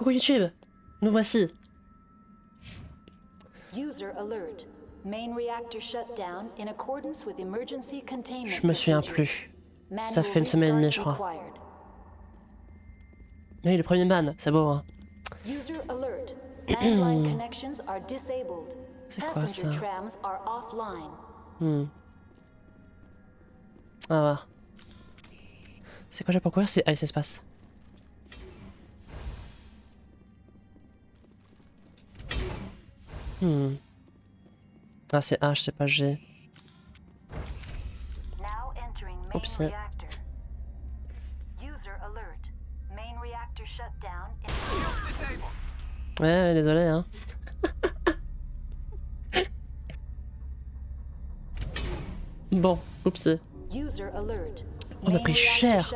Coucou YouTube, nous voici. User alert. Main reactor shut down in accordance with emergency containment. Je me souviens plus. Ça fait une semaine et demie, je crois. Oui, le premier ban, c'est beau, hein. User alert. Landline connections are disabled. C'est quoi ça? Passenger trams are offline. Ah ouais. C'est quoi j'ai pas courir? C'est ice espace. Ah c'est H, c'est pas G. Oups. Ouais, désolé hein. Bon, oups. On a pris cher.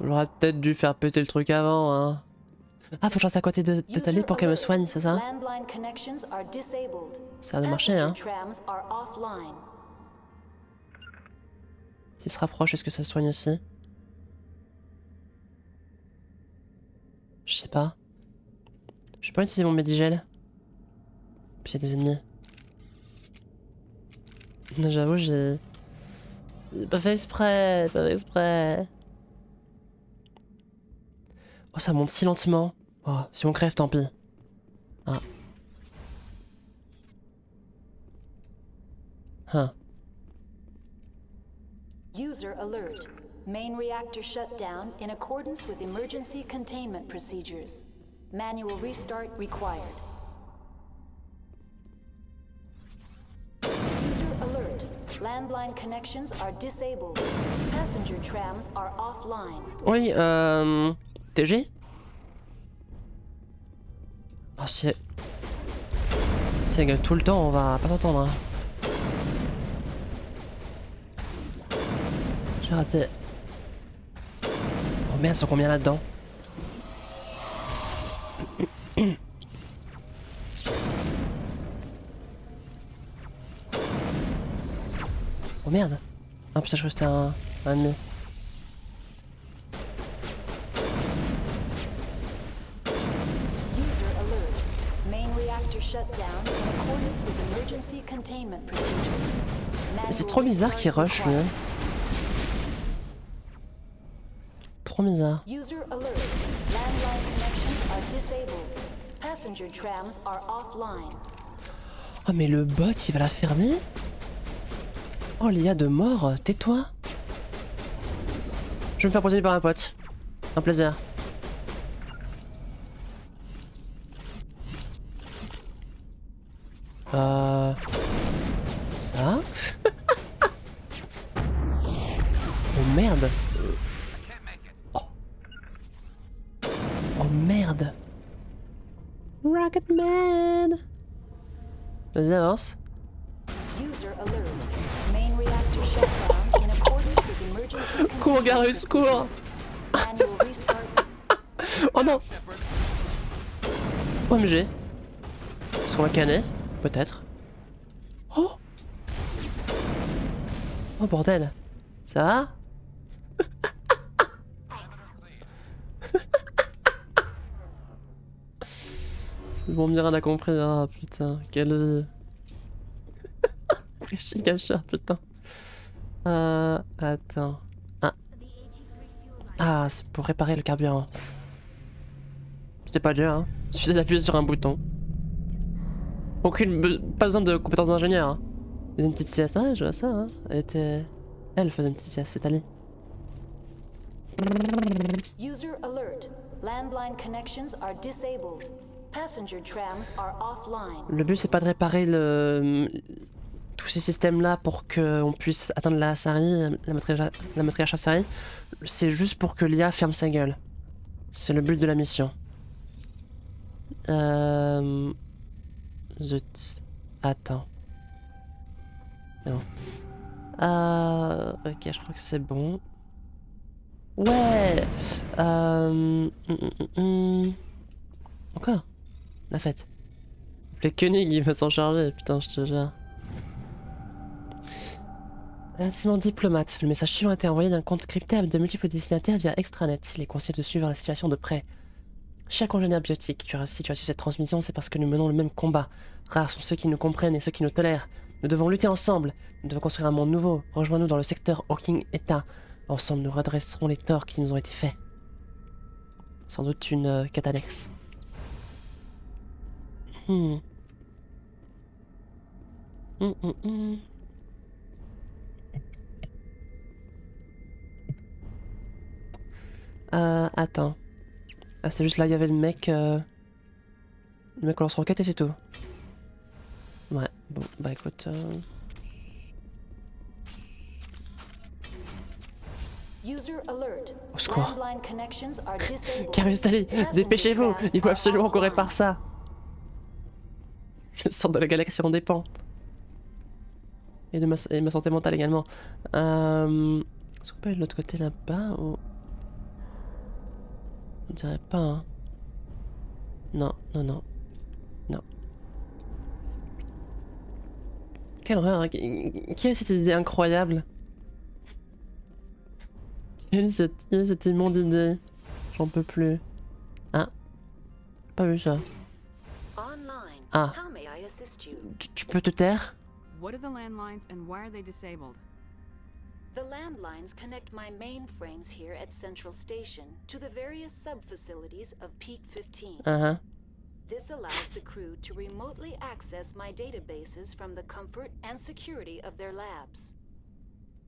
J'aurais peut-être dû faire péter le truc avant, hein. Ah, faut que je reste à côté de Tali pour qu'elle me soigne, c'est ça? Ça a de marcher, hein. S'il se rapproche, est-ce que ça soigne aussi? Je sais pas. Je peux pas utiliser mon Medigel. Puis il y a des ennemis. J'avoue, j'ai pas fait exprès, pas fait exprès. Oh, ça monte si lentement. Oh, si on crève, tant pis. Ah. Huh. User alert. Main reactor shut down in accordance with emergency containment procedures. Manual restart required. User alert. Landline connections are disabled. Passenger trams are offline. Oui, TG? Oh, si elle gueule tout le temps, on va pas s'entendre. Hein. J'ai raté. Oh merde, ils sont combien là-dedans? Oh merde. Ah putain, je crois que c'était un ennemi. C'est trop bizarre qu'il rush lui. Trop bizarre. Oh mais le bot il va la fermer? Oh l'IA de mort, tais-toi. Je vais me faire poser par un pote. Un plaisir. Ça? Oh merde. Oh. Oh merde. Rocketman. Vas-y avance. Cours Garus, cours. Oh non. OMG. Est-ce qu'on va canner? Peut-être. Oh. Oh bordel. Ça va? Bon, Mira a compris. Ah putain, quelle vie. Chigacha, putain. Attends. Ah, c'est pour réparer le carburant. C'était pas dur, hein. Il suffisait d'appuyer sur un bouton. Pas besoin de compétences d'ingénieur, hein. Il faisait une petite sieste. Ah, je vois ça, hein. Elle faisait une petite sieste, c'est Ali. User alert. Landline connections are disabled. Passenger trams are offline. Le but c'est pas de réparer tous ces systèmes là pour qu'on puisse atteindre la Asari, la matriarche Asari. C'est juste pour que l'IA ferme sa gueule. C'est le but de la mission. Zut. Attends. Non. Ok, je crois que c'est bon. Ouais. Encore. La fête. Le Koenig il va s'en charger, putain je te jure. Avertissement diplomate. Le message suivant a été envoyé d'un compte crypté avec de multiples destinataires via extranet. Il est conseillé de suivre la situation de près. Cher congénère biotique, si tu as su cette transmission, c'est parce que nous menons le même combat. Rares sont ceux qui nous comprennent et ceux qui nous tolèrent. Nous devons lutter ensemble. Nous devons construire un monde nouveau. Rejoins-nous dans le secteur Hawking Eta. Ensemble, nous redresserons les torts qui nous ont été faits. Sans doute une quête annexe. Attends. Ah, c'est juste là, il y avait le mec... Le mec au lance-roquette et c'est tout. Ouais, bon, bah écoute... Au secours. Carustali, dépêchez-vous, il faut absolument qu'on répare ça. Le centre de la galaxie en dépend. Et de ma santé mentale également. Est-ce qu'on peut aller de l'autre côté là-bas ou... On dirait pas, hein. Non, non, non. Non. Quelle horreur, hein. Qui a eu cette idée incroyable? Qui a eu cette immonde idée? J'en peux plus. Ah. Pas vu ça. Ah. Tu peux te taire? What are the landlines and why are they disabled? The landlines connect my mainframes here at Central Station to the various sub-facilities of Peak 15. Uh-huh. This allows the crew to remotely access my databases from the comfort and security of their labs.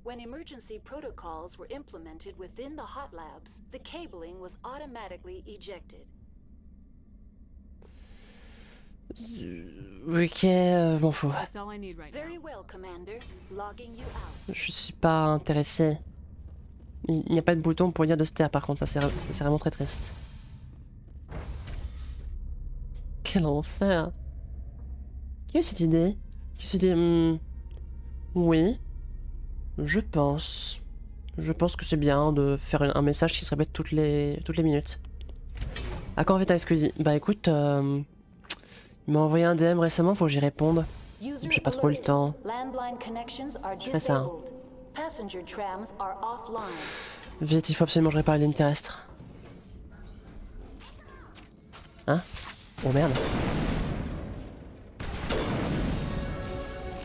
When emergency protocols were implemented within the hot labs, the cabling was automatically ejected. Ok, m'en fous. That's all I need right now. Very well, Commander. Logging you out. Je suis pas intéressé. Il n'y a pas de bouton pour dire de se taire par contre, ça c'est vraiment très triste. Quel enfer. Qui a eu cette idée? Qui s'est dit oui, je pense. Je pense que c'est bien de faire un message qui se répète toutes les minutes. À quand en fait Squeezie? Bah écoute, il m'a envoyé un DM récemment, faut que j'y réponde. J'ai pas trop le temps. Je fais ça. Hein. Vite, il faut absolument que je répare la ligne terrestre. Hein? Oh merde.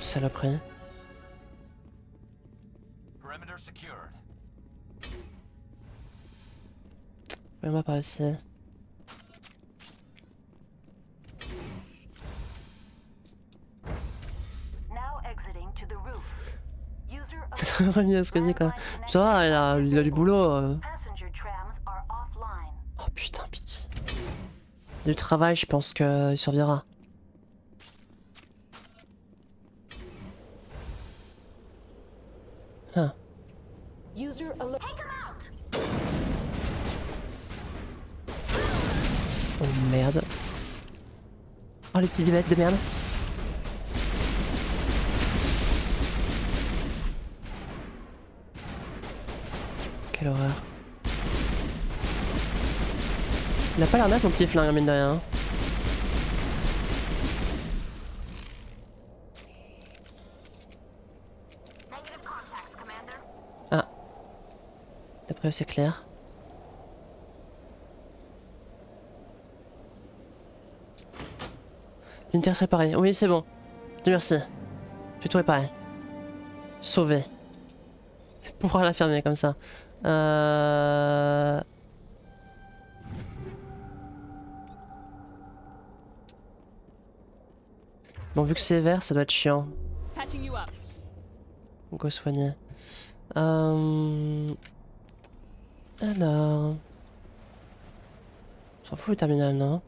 Saloperie. Voyons-moi par ici. Remis à Squeezie quoi. Ça va, il a du boulot. Oh putain, pitié. Du travail, je pense qu'il survivra. Ah. Oh merde. Oh les petits bébêtes de merde. Quelle horreur. Il a pas l'air neuf mon petit flingue mine de rien. Ah. D'après eux c'est clair. L'inter réparé. Oui c'est bon. Dieu merci. J'ai tout réparé. Sauvé. Pourquoi la fermer comme ça? Bon, vu que c'est vert, ça doit être chiant. Go soigner. Alors... S'en fout le terminal, non?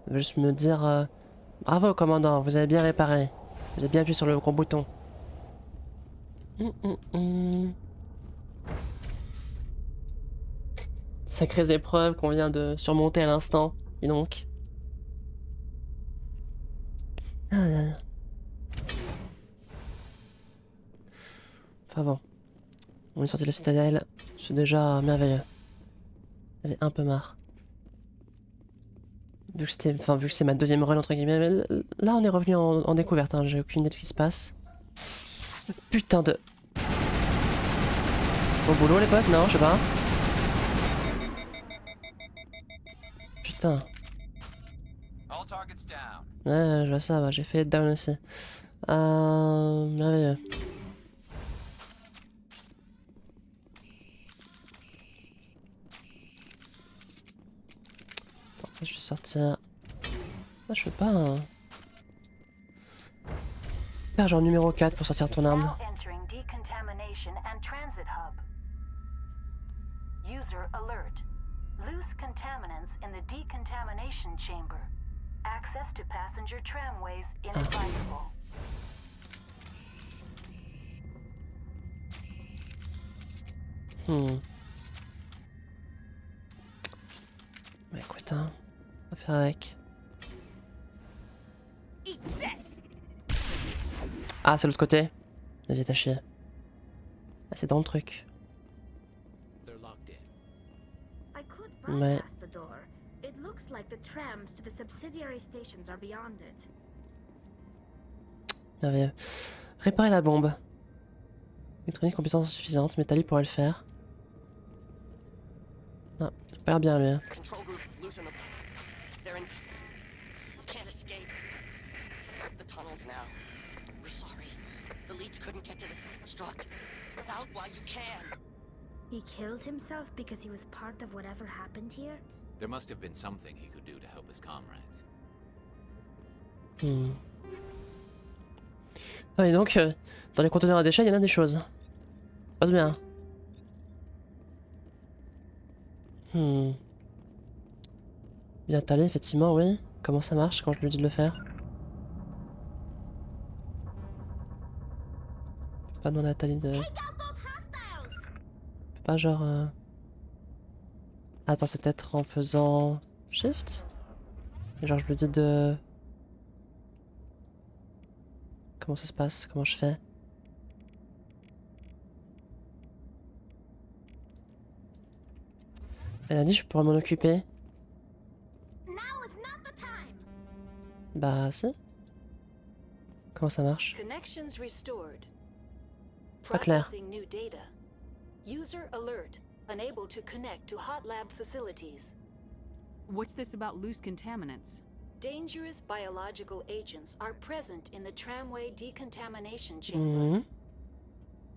Je vais juste me dire... Bravo, commandant, vous avez bien réparé. Vous avez bien appuyé sur le gros bouton. Sacrées épreuves qu'on vient de surmonter à l'instant, dis donc. Ah. Enfin bon. On est sorti de la citadelle, c'est déjà merveilleux. J'avais un peu marre. Vu que c'est ma deuxième run entre guillemets, mais là on est revenu en découverte, hein. J'ai aucune idée de ce qui se passe. Putain de... Au boulot les potes? Non, je sais pas. Putain. Ouais, je vois ça, va. J'ai fait être down aussi. Merveilleux. Attends, je vais sortir... Ah, je peux pas... Faire genre numéro 4 pour sortir ton arme. User alert. Loose contaminants in the decontamination chamber. Access to passenger tramways inadvisable. Bah écoute, hein, on va faire avec. Ah, c'est l'autre côté. La vie à chier. Ah, c'est dans le truc. Mais... It looks like the trams to the subsidiary stations are beyond it. Merveilleux. Réparer la bombe. Électronique compétence insuffisante, mais Tali pourrait le faire. Non, il a pas l'air bien lui. Hein. Control group, loosen them. They're in. Can't escape. The tunnels now. We're sorry. The leads couldn't get to the struck. Out while you can. He killed himself because he was part of whatever happened here? There must have been something he could do to help his comrades. Ah et donc, dans les conteneurs à déchets, il y en a des choses. Passe bien. Bien Tali, effectivement, oui. Comment ça marche quand je lui dis de le faire? Pas demander à Tali de... Pas genre... Attends, c'est peut-être en faisant... Shift? Et genre je lui dis de... Comment ça se passe? Comment je fais? Elle a dit je pourrais m'en occuper. Bah si. Comment ça marche? Connections restored. Pas clair. Processing new data. User alert. Unable to connect to hot lab facilities. What's this about loose contaminants? Dangerous biological agents are present in the tramway decontamination chamber.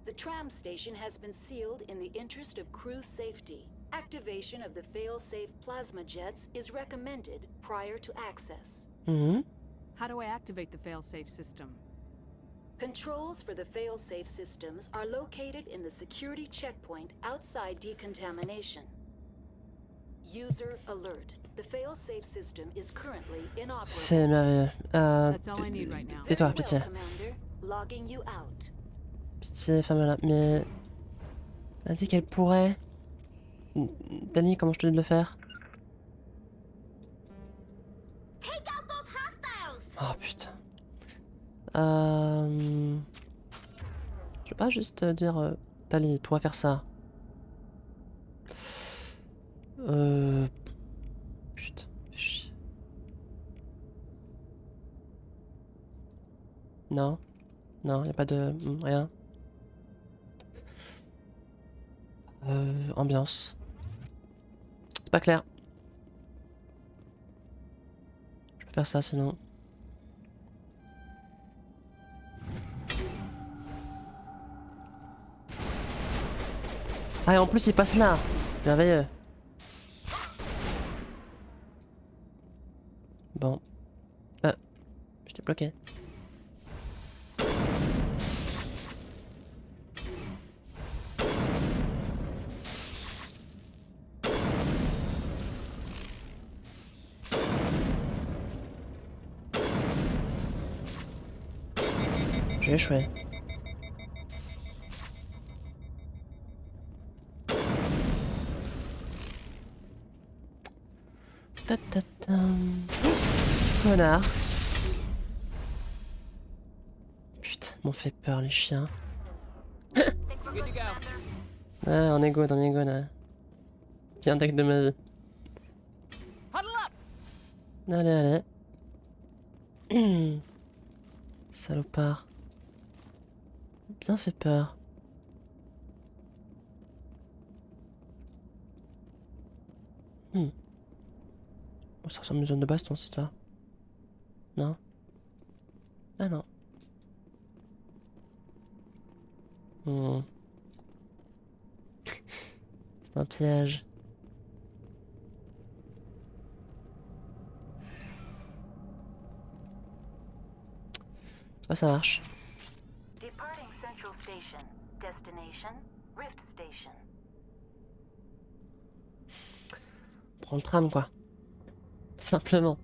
The tram station has been sealed in the interest of crew safety. Activation of the fail-safe plasma jets is recommended prior to access. How do I activate the fail-safe system? Controls for the fail-safe systems are located in the security checkpoint outside decontamination. User alert. The fail-safe system is currently inoperable. C'est merveilleux. That's all I need right now. Tais-toi, pitié. Commander, logging you out. Pitié, ferme-la. Mais... Elle a dit qu'elle pourrait... Dani, comment je te dis de le faire? Oh putain. Je vais pas juste dire... Tali, toi faire ça. Putain, fais chier. Non. Non, y a pas de... rien. Ambiance. C'est pas clair. Je peux faire ça sinon. Ah et en plus il passe là. Merveilleux. Bon. J'étais bloqué. J'ai échoué. Connard. Putain, m'ont fait peur les chiens. Good to go. Ah, on est good, là. Bien deck de ma vie. Huddle up. Allez, allez. Salopard. bien fait peur. Bon, ça ressemble à une zone de baston, cette histoire. Non? Ah non. Hmm. C'est un piège. Ah, ça marche. Departing Central Station. Destination, Rift Station. Prends le tram, quoi. Simplement.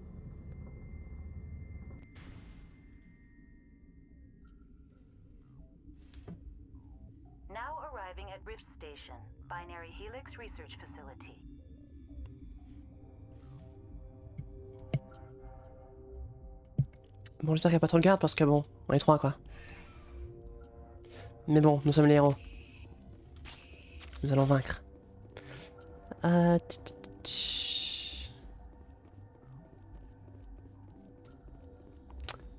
Now arriving at Rift Station, Binary Helix Research Facility. Bon, j'espère qu'il n'y a pas trop de garde parce que bon, on est trois, quoi. Mais bon, nous sommes les héros. Nous allons vaincre.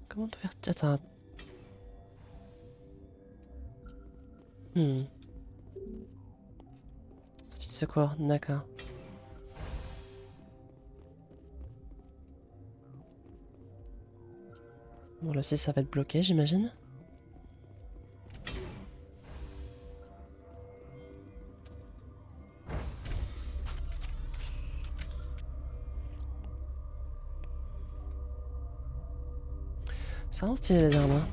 Comment te faire... Attends. Sortie de secours, d'accord. Bon, là aussi, ça va être bloqué, j'imagine. C'est vraiment stylé les armes, hein.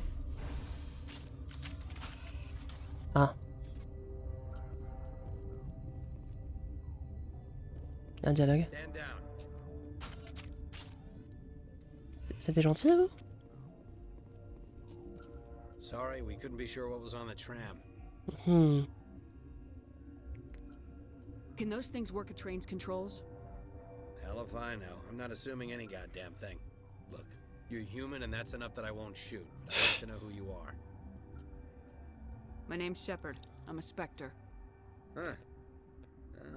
Ah. Un dialogue. Stand down. C'était gentil, vous? Sorry, we couldn't be sure what was on the tram. Can those things work at train's controls? Hell if I know. I'm not assuming any goddamn thing. Look, you're human and that's enough that I won't shoot. But I'd like to know who you are. My name's Shepard. I'm a Spectre. Huh.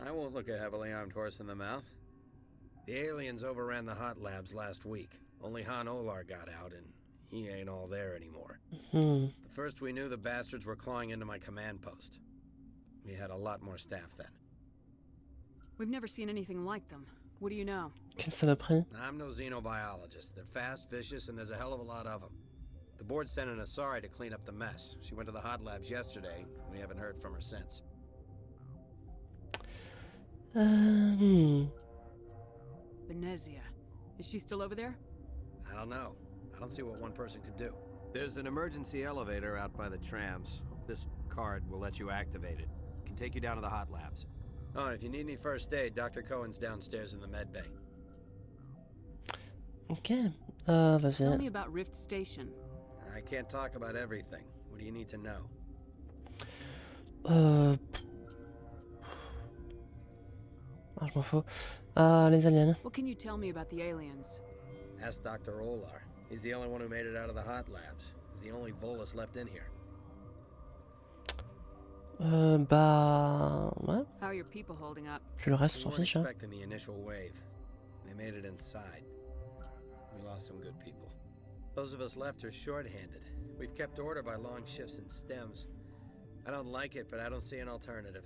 I won't look a heavily armed horse in the mouth. The aliens overran the hot labs last week. Only Han Olar got out and he ain't all there anymore. The first we knew, the bastards were clawing into my command post. We had a lot more staff then. We've never seen anything like them. What do you know? Quelle saloperie. I'm no xenobiologist. They're fast, vicious, and there's a hell of a lot of them. The board sent an Asari to clean up the mess. She went to the hot labs yesterday. We haven't heard from her since. Venezia. Is she still over there? I don't know. I don't see what one person could do. There's an emergency elevator out by the trams. This card will let you activate it. Can take you down to the hot labs. Oh, and if you need any first aid, Dr. Cohen's downstairs in the med bay. Ok. Tell Vas-y. me about Rift Station. I can't talk about everything. What do you need to know? Ah, je m'en fous. Les aliens. What can you tell me about the aliens? Ask Dr. Olar. He's the only one who made it out of the hot labs. He's the only Volus left in here. Bah... Ouais. How are your people holding up? Puis le reste, on We s'en weren't fiche, hein. expecting the initial wave. They made it inside. We lost some good people. Those of us left are short-handed. We've kept order by long shifts and stems. I don't like it, but I don't see an alternative.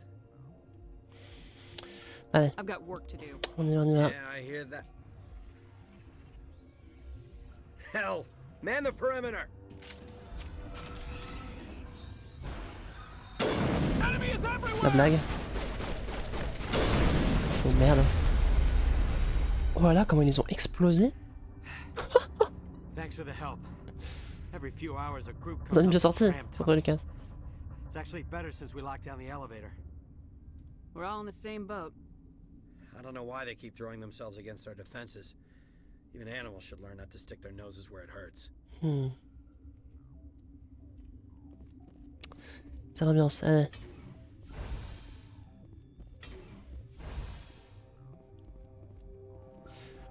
Allez, I've got work to do. on y va, on y va. Yeah, I hear that. Hell! Man the perimeter! La blague. Oh merde. Oh là là, comment ils les ont explosés. Thanks for the help. Every few hours a group Vous avez comes bien up sorti, the tram André tunnel. Lucas. It's actually better since we locked down the elevator. We're all in the same boat. I don't know why they keep throwing themselves against our defenses. Even animals should learn not to stick their noses where it hurts. Bien l'ambiance, allez.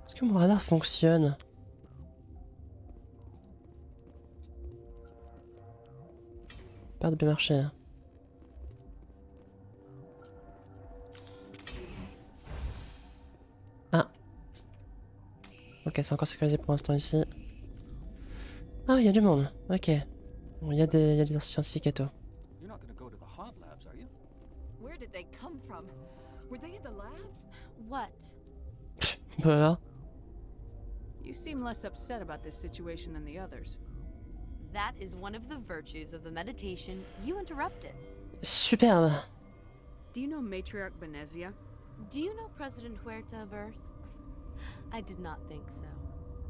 Est-ce que mon radar fonctionne? Pas de bien marcher. Hein. Ah. Ok, c'est encore sécurisé pour l'instant ici. Ah, il y a du monde. Ok. Bon, il y a des scientifiques et tout. did they come from? Were they in the lab? What? Voilà. You seem less upset about this situation than the others. That is one of the virtues of the meditation you interrupted. Superbe. Do you know Matriarche Benezia? Do you know President Huerta of Earth? I did not think so.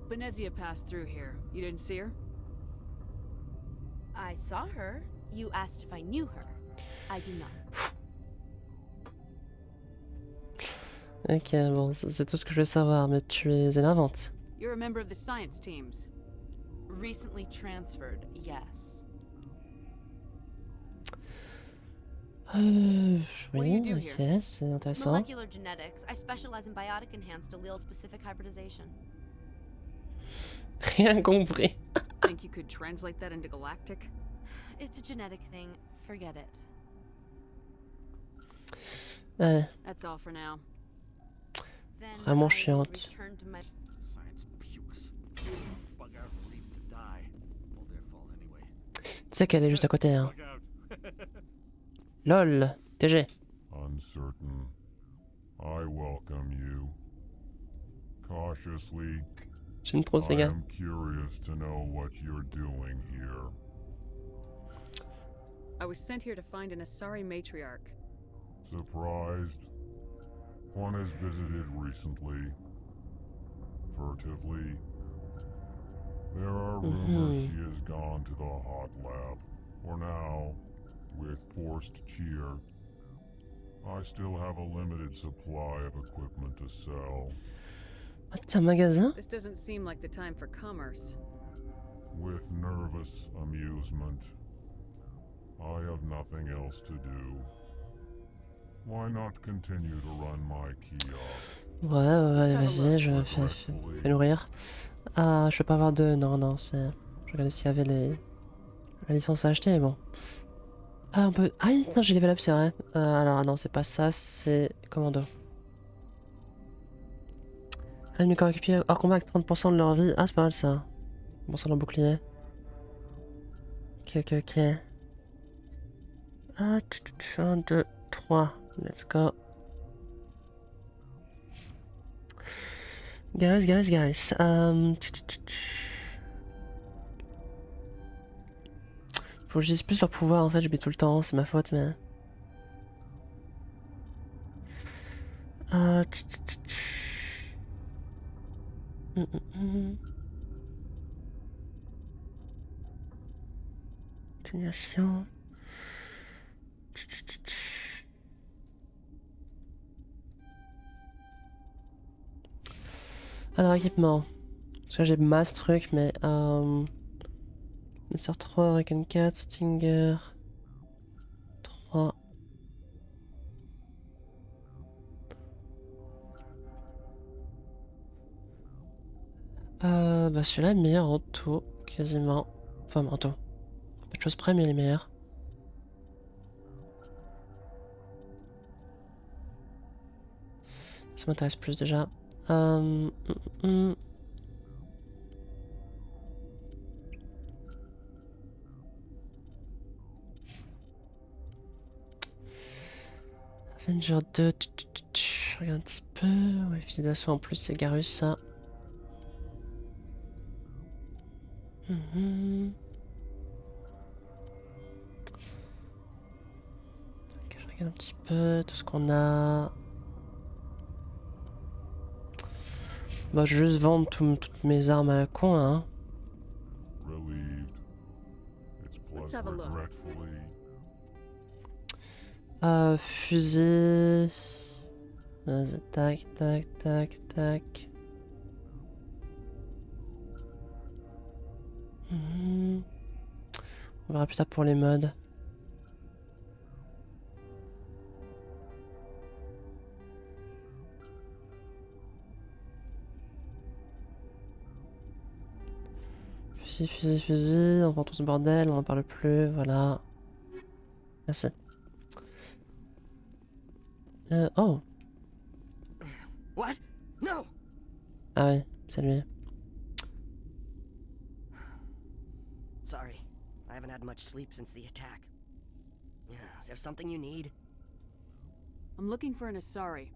Benezia passed through here. You didn't see her? I saw her. You asked if I knew her. I do not. Ok, bon, c'est tout ce que je voulais savoir, mais tu es énervante. You're a member of the science teams. Recently transferred, yes. What do you Oui, do ok, c'est intéressant. Molecular genetics. I specialize in biotic enhanced allele-specific hybridization. Rien compris. Think you could translate that into galactic? It's a genetic thing. Forget it. Ouais, That's all for now. Then Vraiment I will chiante. return to my Science pukes. Bug out and leave to die. All their fault anyway. Tu sais qu'elle est juste à côté, hein. Bug out. LOL, TG. Uncertain. I welcome you. Cautiously, J'aime trop ces I gars. am curious to know what you're doing here. I was sent here to find an Asari matriarch. Surprised? One has visited recently. Furtively. There are rumors she has gone to the hot lab. For now, with forced cheer, I still have a limited supply of equipment to sell. Ah, t'as un magasin? This doesn't seem like the time for commerce. With nervous amusement. I have nothing else to do. Why not continue to run my kiosk? Ouais, vas-y, je fais nourrir. Ah, je peux pas avoir de... Non, c'est... Je regardais s'il y avait la licence à acheter, mais bon. Ah, on peut... Ah, putain, j'ai level up, c'est vrai. Alors, non, c'est pas ça, c'est... Commando. Rien du corps équipier hors combat avec 30% de leur vie. Ah, c'est pas mal, ça. 30% de leur bouclier. Ok. Ah, 1, 2, 3. Let's go. Guys. Faut que j'utilise plus leur pouvoir en fait, j'oublie tout le temps, c'est ma faute mais... Continuation... Alors équipement. Parce que j'ai masse truc mais... Sur 3, Hurricane 4, Stinger... 3... Bah celui-là est meilleur en tout, quasiment. Enfin en tout. Pas de choses près mais il est meilleur. Ça m'intéresse plus déjà. Avenger 2, je regarde un petit peu. Ouais, fusil d'assaut en plus, c'est Garus ça. Ok, je regarde un petit peu tout ce qu'on a. Bah, je vais juste vendre toutes mes armes à la con, hein. Let's have a look. Fusil. Vas-y, tac. On verra plus tard pour les modes. Fusil, on vend tout ce bordel, on en parle plus, voilà. Merci. Oh. What? No! Ah oui, c'est lui. Sorry, I haven't had much sleep since the attack. Is there something you need? I'm looking for an Asari.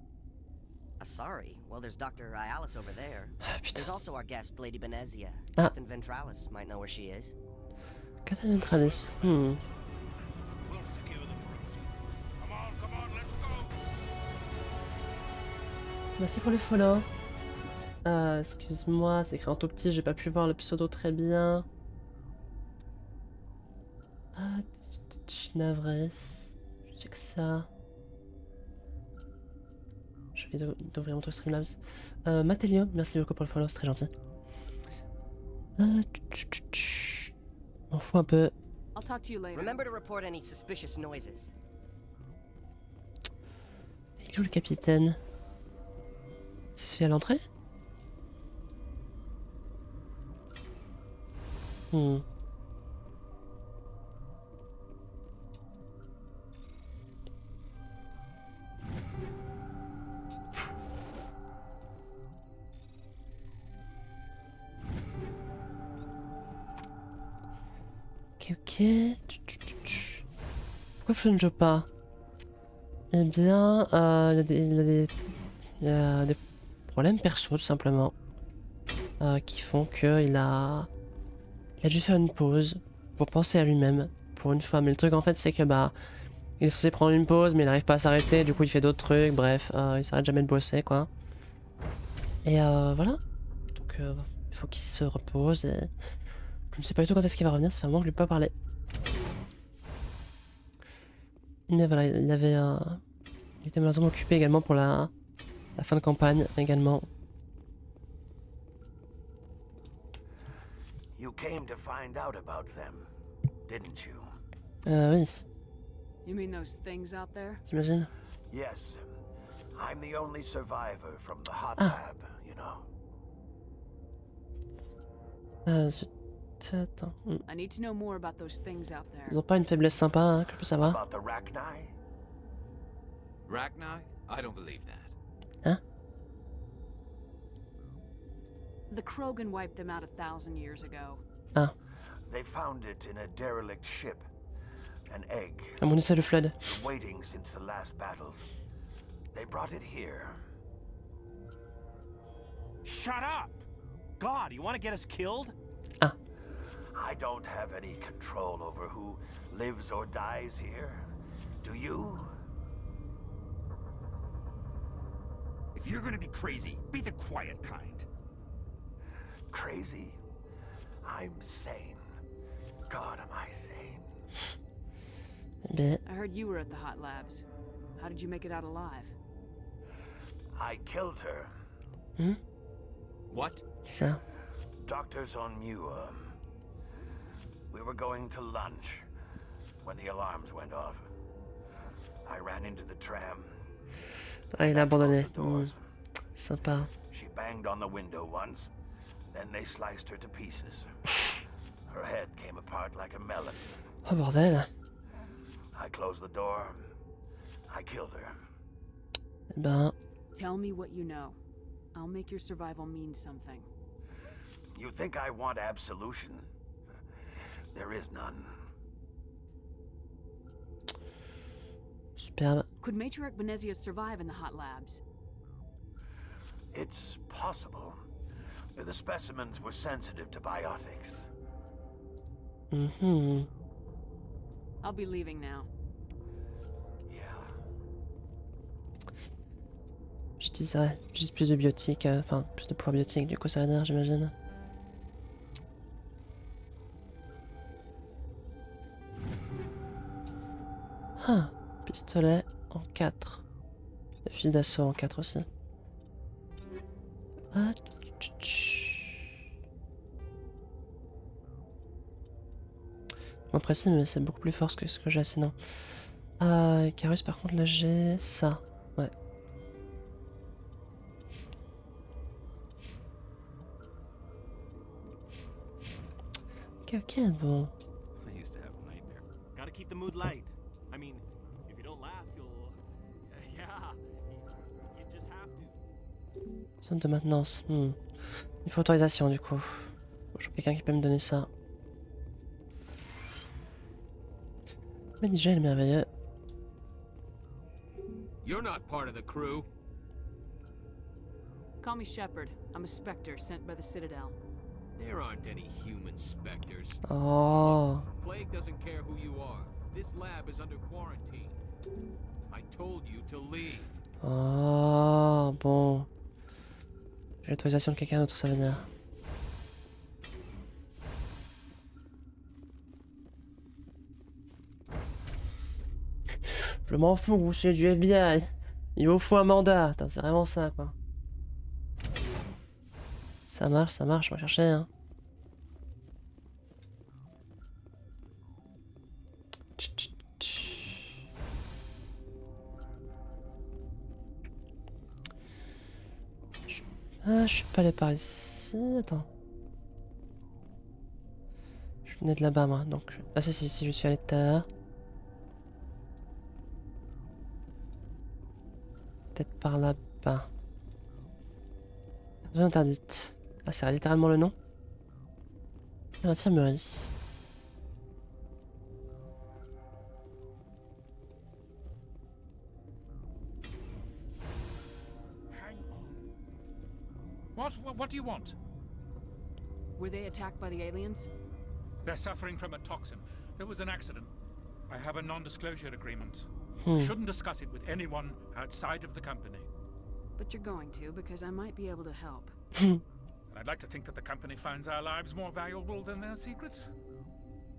Asari? Well, there's Dr. Ayalis over there. There's also our guest, Lady Benezia. Ah. Captain Ventralis might know where she is. Captain Ventralis. We'll secure the perimeter. Come on, let's go. Merci pour le follow. Excuse-moi, c'est écrit en tout petit, j'ai pas pu voir le pseudo très bien. Ah, je suis navré. Je sais que ça. Je vais d'ouvrir mon truc Streamlabs. Matelio, merci beaucoup pour le follow, c'est très gentil. M'en fous un peu. I'll talk to you later. Remember to report any suspicious noises. Il est où le capitaine? C'est à l'entrée? Ok. Pourquoi je ne joue pas? Eh bien, il y a des problèmes perso tout simplement qui font qu'il a dû faire une pause pour penser à lui-même pour une fois. Mais le truc en fait c'est que bah il est censé prendre une pause mais il n'arrive pas à s'arrêter, du coup il fait d'autres trucs, bref, il s'arrête jamais de bosser quoi. Et voilà. Donc il faut qu'il se repose et je ne sais pas du tout quand est-ce qu'il va revenir, ça fait un moment que je lui ai pas parlé. Mais voilà, il était malheureusement occupé également pour la fin de campagne également. You came to find out about them, didn't you? Oui. You mean those things out there? T'imagines? Yes. I'm the only survivor from the hot lab, you know. Attends. I need to know more about those things out there. Ils ont pas une faiblesse sympa, hein, que je peux savoir? About the Rachni? Rachni? I don't believe that. Hein? The Krogan wiped them out 1,000 years ago. Ah. They found it in a derelict ship. An egg. À mon c'est le flood. Waiting since the last battles. They brought it here. Shut up! God, you want to get us killed? Ah. I don't have any control over who lives or dies here. Do you? If you're gonna be crazy, be the quiet kind. Crazy? I'm sane. God, am I sane? I heard you were at the hot labs. How did you make it out alive? I killed her. What? Ça. Doctors on Muir. We were going to lunch when the alarms went off. I ran into the tram. Ah, il a abandonné. Sympa. She banged on the window once, then they sliced her to pieces. Her head came apart like a melon. Oh bordel. I closed the door. I killed her. Eh ben. Tell me what you know. I'll make your survival mean something. You think I want absolution? There is none. Superbe. Could Matriarche Benezia survive in the hot labs? It's possible. The specimens were sensitive to biotics. I'll be leaving now. Je dirais juste plus de biotiques, enfin plus de pouvoir biotique, du coup ça va dire, j'imagine. Ah, pistolet en 4. Et fusil d'assaut en 4 aussi. Ah, moins précis, mais c'est beaucoup plus fort que ce que j'ai sinon. Carus, par contre, là j'ai ça. Ouais. Ok, bon. I used to have a nightmare. Gotta keep the mood light. I mean, if you don't laugh, you'll... yeah, you just have to. Zone de maintenance. Il faut autorisation du coup. Faut que je trouve quelqu'un qui peut me donner ça. Medigel merveilleux. You're not part of the crew. Call me Shepard. I'm a Spectre sent by the Citadel. There aren't any human specters. Oh. Plague doesn't care who you are. This lab is under quarantine. I told you to leave. Oh, bon. J'ai l'autorisation de quelqu'un d'autre, ça veut dire. Je m'en fous, vous c'est du FBI. Il vous faut un mandat. C'est vraiment ça, quoi. Ça marche, on va chercher, hein. Ah, je suis pas allé par ici. Attends. Je venais de là-bas, moi. Donc. Ah, si, je suis allé tout à l'heure. Peut-être par là-bas. Zone interdite. Ah, c'est littéralement le nom. L'infirmerie. What do you want? Were they attacked by the aliens? They're suffering from a toxin. There was an accident. I have a non-disclosure agreement. Hmm. Shouldn't discuss it with anyone outside of the company. But you're going to, because I might be able to help. And I'd like to think that the company finds our lives more valuable than their secrets.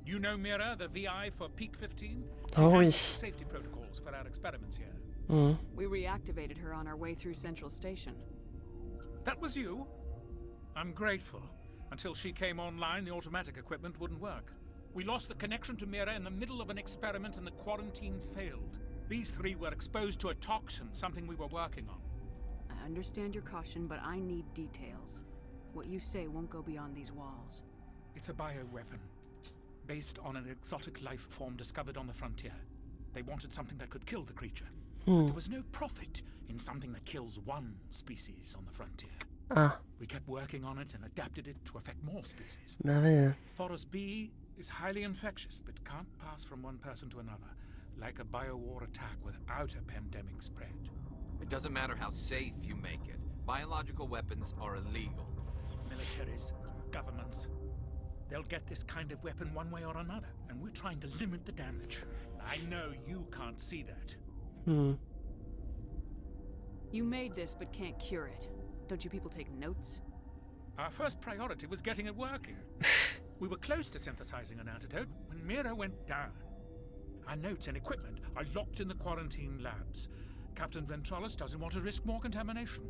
You know Mira, the VI for Peak 15? Oh, oui. Safety protocols for our experiments here. Hmm. We reactivated her on our way through Central Station. That was you? I'm grateful. Until she came online, the automatic equipment wouldn't work. We lost the connection to Mira in the middle of an experiment and the quarantine failed. These three were exposed to a toxin, something we were working on. I understand your caution, but I need details. What you say won't go beyond these walls. It's a bioweapon, based on an exotic life form discovered on the frontier. They wanted something that could kill the creature. But there was no profit in something that kills one species on the frontier. Ah. We kept working on it and adapted it to affect more species. Merveilleux. Thoros B is highly infectious, but can't pass from one person to another, like a biowar attack without a pandemic spread. It doesn't matter how safe you make it. Biological weapons are illegal. Militaries, governments, they'll get this kind of weapon one way or another, and we're trying to limit the damage. I know you can't see that. Hmm. You made this, but can't cure it. Don't you people take notes? Our first priority was getting it working. We were close to synthesizing an antidote when Mira went down. Our notes and equipment are locked in the quarantine labs. Captain Ventralis doesn't want to risk more contamination.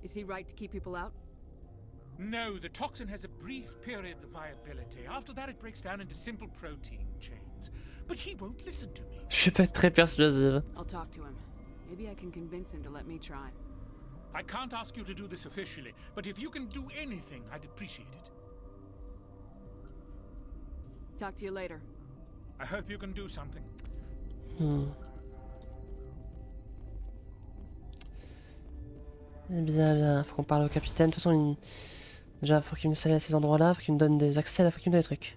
Is he right to keep people out? No, the toxin has a brief period of viability. After that, it breaks down into simple protein chains. But he won't listen to me. Je suis pas très persuasive. I'll talk to him. Maybe I can convince him to let me try. I can't ask you to do this officially, but if you can do anything, I'd appreciate it. Talk to you later. I hope you can do something. Eh bien, faut qu'on parle au capitaine. De toute façon, déjà, faut qu'il me installe à ces endroits-là, faut qu'il me donne des accès, là, faut qu'il me donne des trucs.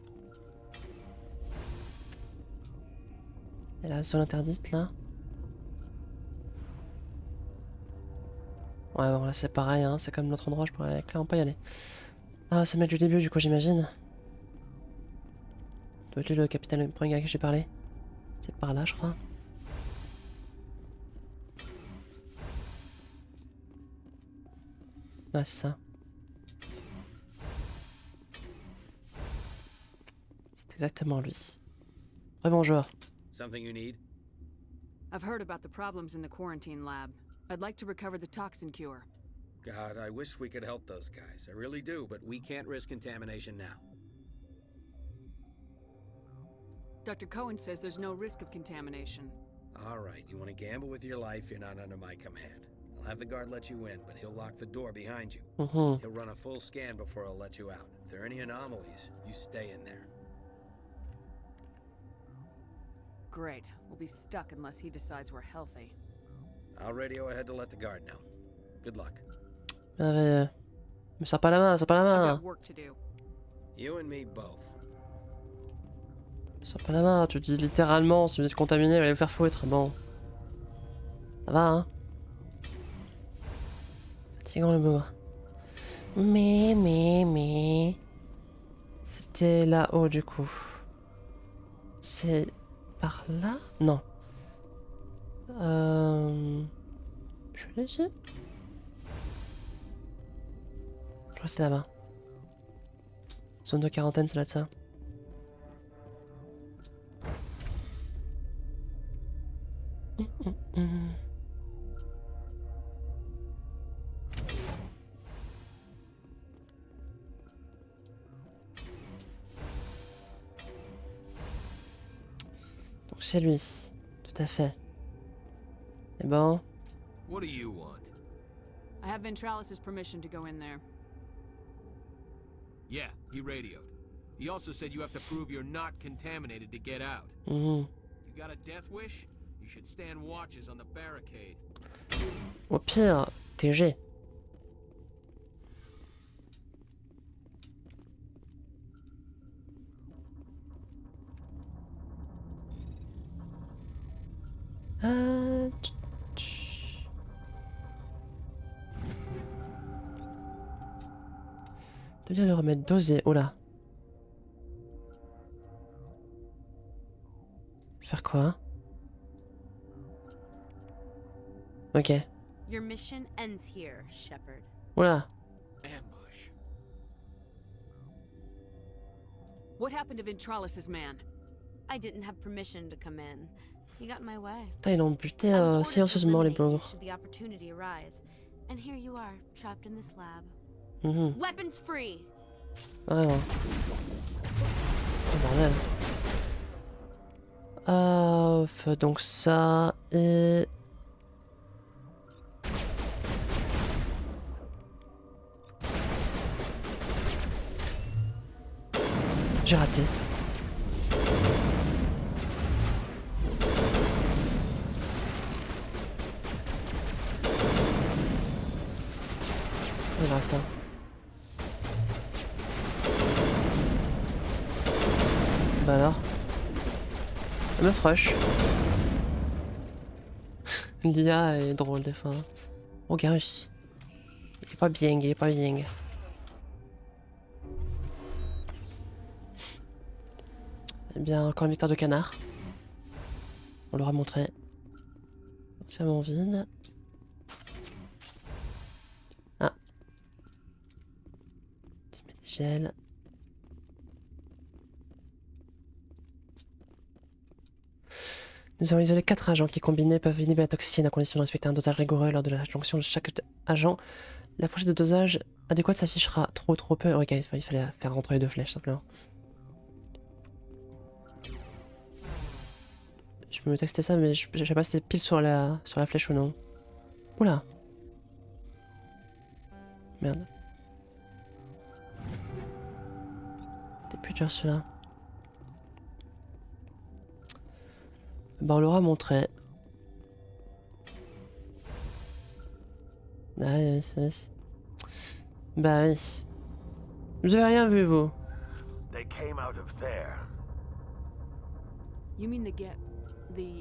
Et la zone interdite, là. Ouais, bon, là, c'est pareil, hein, c'est comme l'autre endroit, je pourrais clairement pas y aller. Ah, c'est le mec du début, du coup, j'imagine. Doit être lui, le capitaine, le premier gars que j'ai parlé. C'est par là, je crois. Ouais, c'est ça. C'est exactement lui. Bonjour. Something you need? I've heard about the problems in the quarantine lab. I'd like to recover the toxin cure. God, I wish we could help those guys. I really do, but we can't risk contamination now. Dr. Cohen says there's no risk of contamination. All right, you want to gamble with your life, you're not under my command. I'll have the guard let you in, but he'll lock the door behind you. He'll run a full scan before he'll let you out. If there are any anomalies, you stay in there. Great. We'll be stuck unless he decides we're healthy. I'll radio ahead to let the guard know. Good luck. Me sors pas la main, sors pas la main. I've got work to do. You and me both. Me sors pas la main, tu dis littéralement, si vous êtes contaminé, allez vous faire foutre. Bon. Ça va, hein? Fatigant le bougre. Mais... C'était là-haut, du coup. C'est... par là? Non. Je suis là, ici? Je crois que c'est là-bas. Zone de quarantaine, c'est là de ça. Donc c'est lui. Tout à fait. Et bon. What do you want? I have Ventralis's permission to go in there. Yeah, he radioed. He also said you have to prove you're not contaminated to get out. You got a death wish? You should stand watches on the barricade. Au pire, TG. Devient le remède dosé. Oh là. Faire quoi? Ok. Your mission ends here, Shepard. Oula. Ambush. What happened to Ventralis's man? I didn't have permission to come in. He got in my way. Putain, ils l'ont buté I was ordered to silencieusement, les eliminate you pauvres. should the opportunity arise. And here you are, trapped in this lab. Weapons free. Vraiment. Oh, bordel. Donc ça et... J'ai raté. Il en reste un. Bah alors. La meuf rush. L'IA est drôle des fois. Oh Garus. Il est pas bien, il est pas bien. Eh bien, encore une victoire de canard. On l'aura montré. Entièrement vide. Ah. Petit médigel. Nous avons isolé 4 agents qui, combinés, peuvent inhiber la toxine à condition de respecter un dosage rigoureux lors de la jonction de chaque agent. La fourchette de dosage adéquate s'affichera trop peu. Ok, il fallait faire rentrer les 2 flèches simplement. Je me textais ça, mais je sais pas si c'est pile sur la flèche ou non. Oula. Merde. T'es plus dur celui-là. Bah on l'aura montré. Ah oui, oui. Bah oui. Vous avez rien vu, vous? They came out of there. You mean the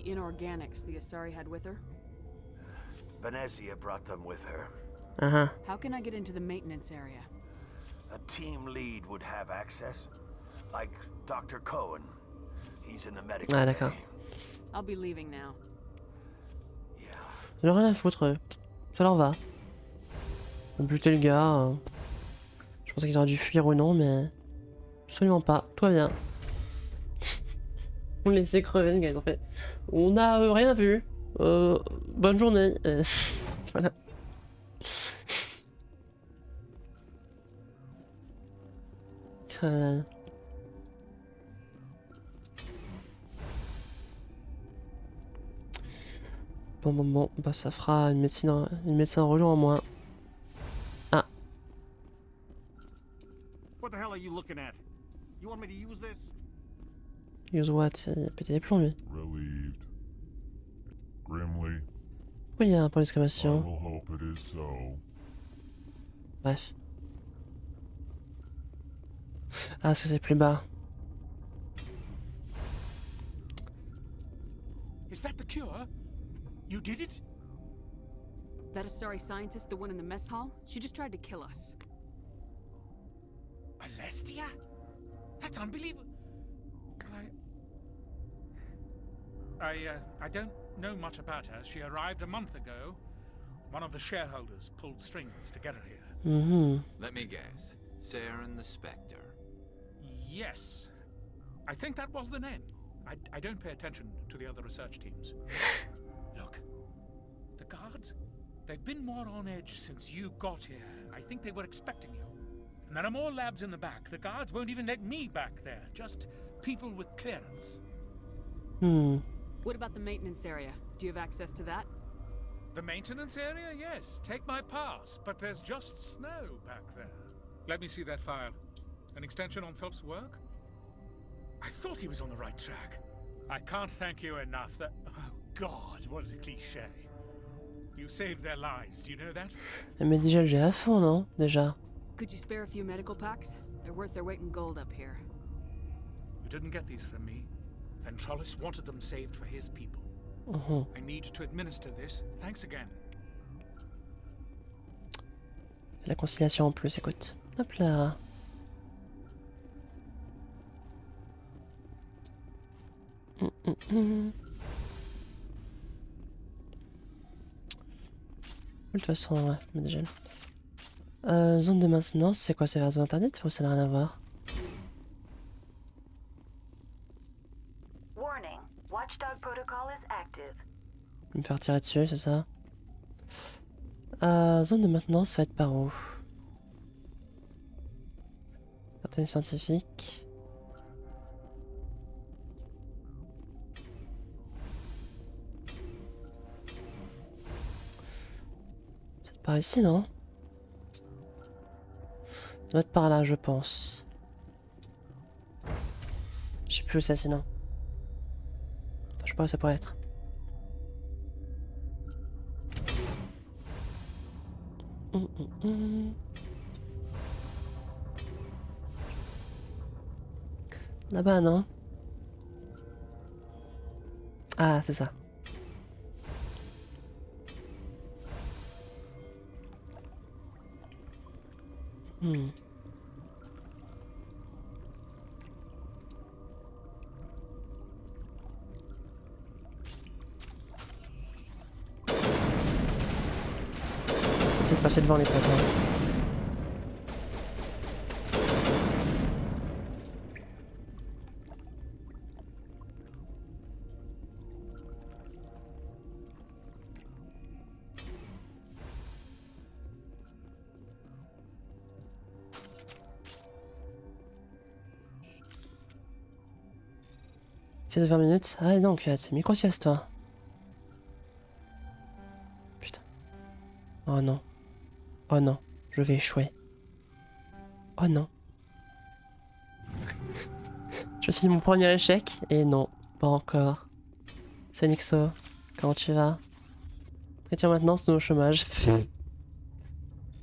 inorganics the Asari had with her? Venezia brought them with her. How can I get into the maintenance area? A team lead would have access, like Dr. Cohen. He's in the medical Ah d'accord. I'll be leaving now. Ils ont rien à foutre, eux. Ça leur va. Ils ont buté le gars. Je pensais qu'ils auraient dû fuir ou non, mais... Absolument pas. Tout va bien. On le laissait crever, le gars, en fait. On n'a rien vu. Bonne journée. Voilà. Bon, bah ça fera une médecin relou en moins. Ah. What the hell are you looking at? You want me to use this? Use what? Il a pété les plombs, lui. Relieved. Grimly. Pourquoi il y a un point I d'exclamation? will hope it is so. Bref. Ah, est-ce que c'est plus bas? Is that the cure? You did it? That Asari scientist, the one in the mess hall, she just tried to kill us. Alestia? That's unbelievable. I don't know much about her. She arrived a month ago. One of the shareholders pulled strings to get her here. Mm-hmm. Let me guess. Saren the Spectre. Yes. I think that was the name. I don't pay attention to the other research teams. Look. The guards? They've been more on edge since you got here. I think they were expecting you. And there are more labs in the back. The guards won't even let me back there. Just people with clearance. Hmm. What about the maintenance area? Do you have access to that? The maintenance area? Yes. Take my pass. But there's just snow back there. Let me see that file. An extension on Philip's work? I thought he was on the right track. I can't thank you enough that... Oh, God, what a cliché. You saved their lives, do you know that? Mais déjà, j'ai à fond, non? Déjà. Could you spare a few medical packs? They're worth their weight in gold up here. You didn't get these from me. Ventrolis wanted them saved for his people. I need to administer this. Thanks again. La conciliation en plus, écoute. Hop là. De toute façon, ouais, mais déjà. Zone de maintenance, c'est quoi? C'est la zone interdite ou ça n'a rien à voir? Warning. Watchdog protocol is active. Me faire tirer dessus, c'est ça? Zone de maintenance, ça va être par où? Certaines scientifiques. C'est par ici, non? Ça doit être par là, je pense. Je sais plus où c'est sinon. Enfin, je sais pas où ça pourrait être. Là-bas, non? Ah, c'est ça. Essaye de passer devant les potes. C'est 20 minutes. Ah donc, t'es micro-sieste toi. Putain. Oh non. Oh non. Je vais échouer. Oh non. Je suis mon premier échec. Et non. Pas encore. C'est Nixo. Comment tu vas? Chrétien maintenance, nous au chômage.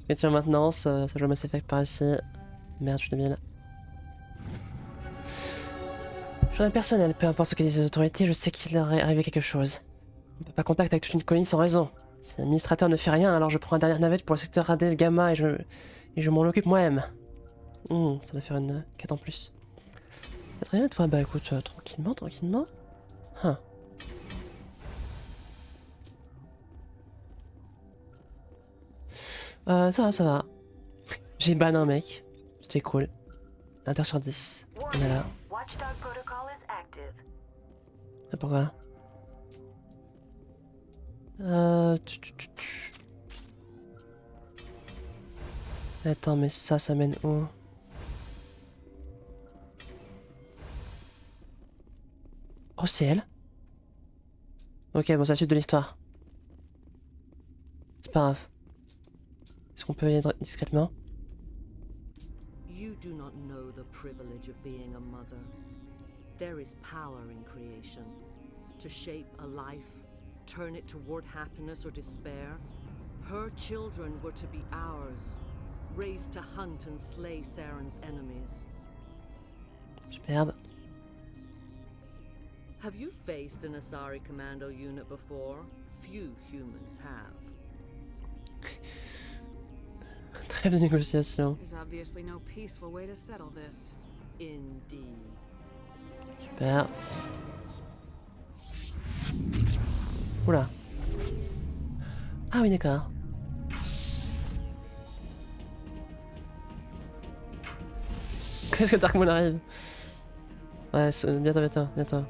Chrétien maintenance, ça joue Mass Effect par ici. Merde, je suis débile. Journal personnel, peu importe ce que disent les autorités, je sais qu'il leur est arrivé quelque chose. On peut pas contact avec toute une colonie sans raison. Si l'administrateur ne fait rien, alors je prends la dernière navette pour le secteur Hades Gamma et je m'en occupe moi-même. Ça doit faire une quête en plus. Très bien, toi, bah écoute, tranquillement, tranquillement. Ça va, ça va. J'ai ban un mec. C'était cool. 1 sur 10. On est là. Watchdog protocol is active. Et pourquoi? Attends, mais ça mène où? Oh, c'est elle? Ok, bon, c'est la suite de l'histoire. C'est pas grave. Est-ce qu'on peut y être discrètement? You do not know the privilege of being a mother. There is power in creation. To shape a life, turn it toward happiness or despair. Her children were to be ours, raised to hunt and slay Saren's enemies. Superbe. Have you faced an Asari commando unit before? Few humans have. Trêve de négociation. There's obviously no peaceful way to settle this. Indeed. Super. Oula. Ah oui, d'accord. Qu'est-ce que Darkmoon arrive? Ouais, bientôt, bientôt, bientôt.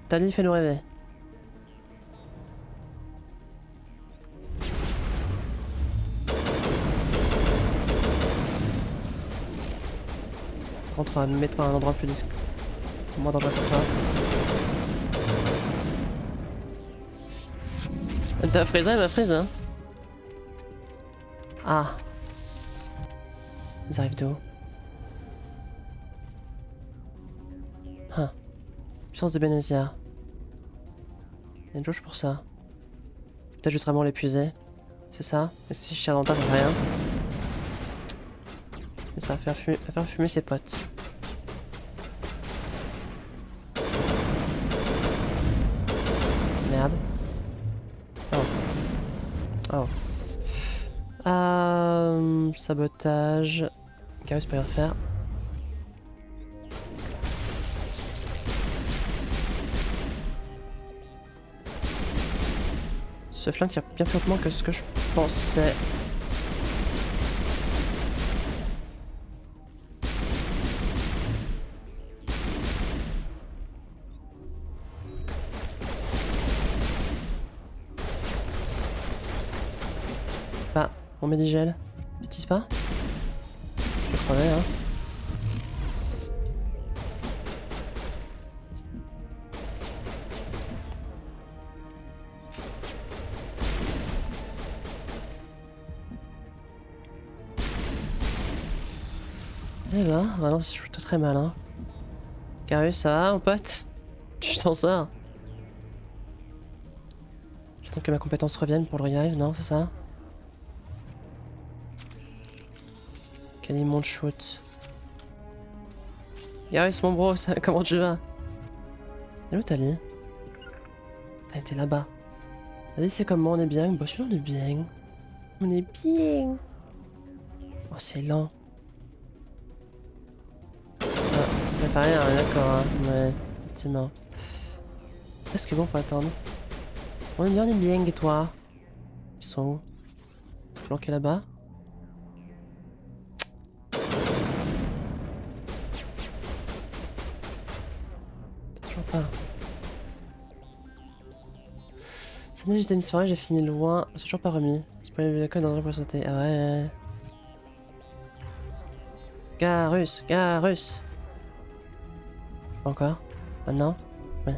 Tali, fais-nous rêver. Rentre, mets-toi à un endroit plus discret. Moins dangereux pour toi. Elle t'a frisé, elle m'a frisé, hein. Ah. Ils arrivent d'où? Hein. Puissance de Bénézia. Il y a une jauge pour ça. Faut peut-être juste vraiment l'épuiser. C'est ça? Et si je tire dans le tas, ça fait rien. Et ça va faire fumer ses potes. Merde. Oh. Oh. Sabotage. Garus peut rien faire. Ce flingue tire bien plus lentement que ce que je pensais. Bah, on met des gels. J'utilise pas? Je crevais, hein. Eh ben, non, je suis très mal, hein. Garus, ça va, mon pote? Tu t'en sors? J'attends que ma compétence revienne pour le revive, non, c'est ça? Quel immonde shoot. Garus, mon bro, comment tu vas? Et où Tali? T'as été là-bas. Vas-y, c'est comment, on est bien? Bah, celui-là, on est bien. On est bien. Oh, c'est lent. Ah, pas rien, d'accord, hein. Ouais, effectivement. Est-ce que bon, faut attendre? On est bien, et toi? Ils sont où? Planqués là-bas? Toujours pas. Samedi, j'étais une soirée, j'ai fini loin. C'est toujours pas remis. C'est pas le code d'endroit pour sauter. Ah ouais. Garus, Garus. Encore? Maintenant? Oui.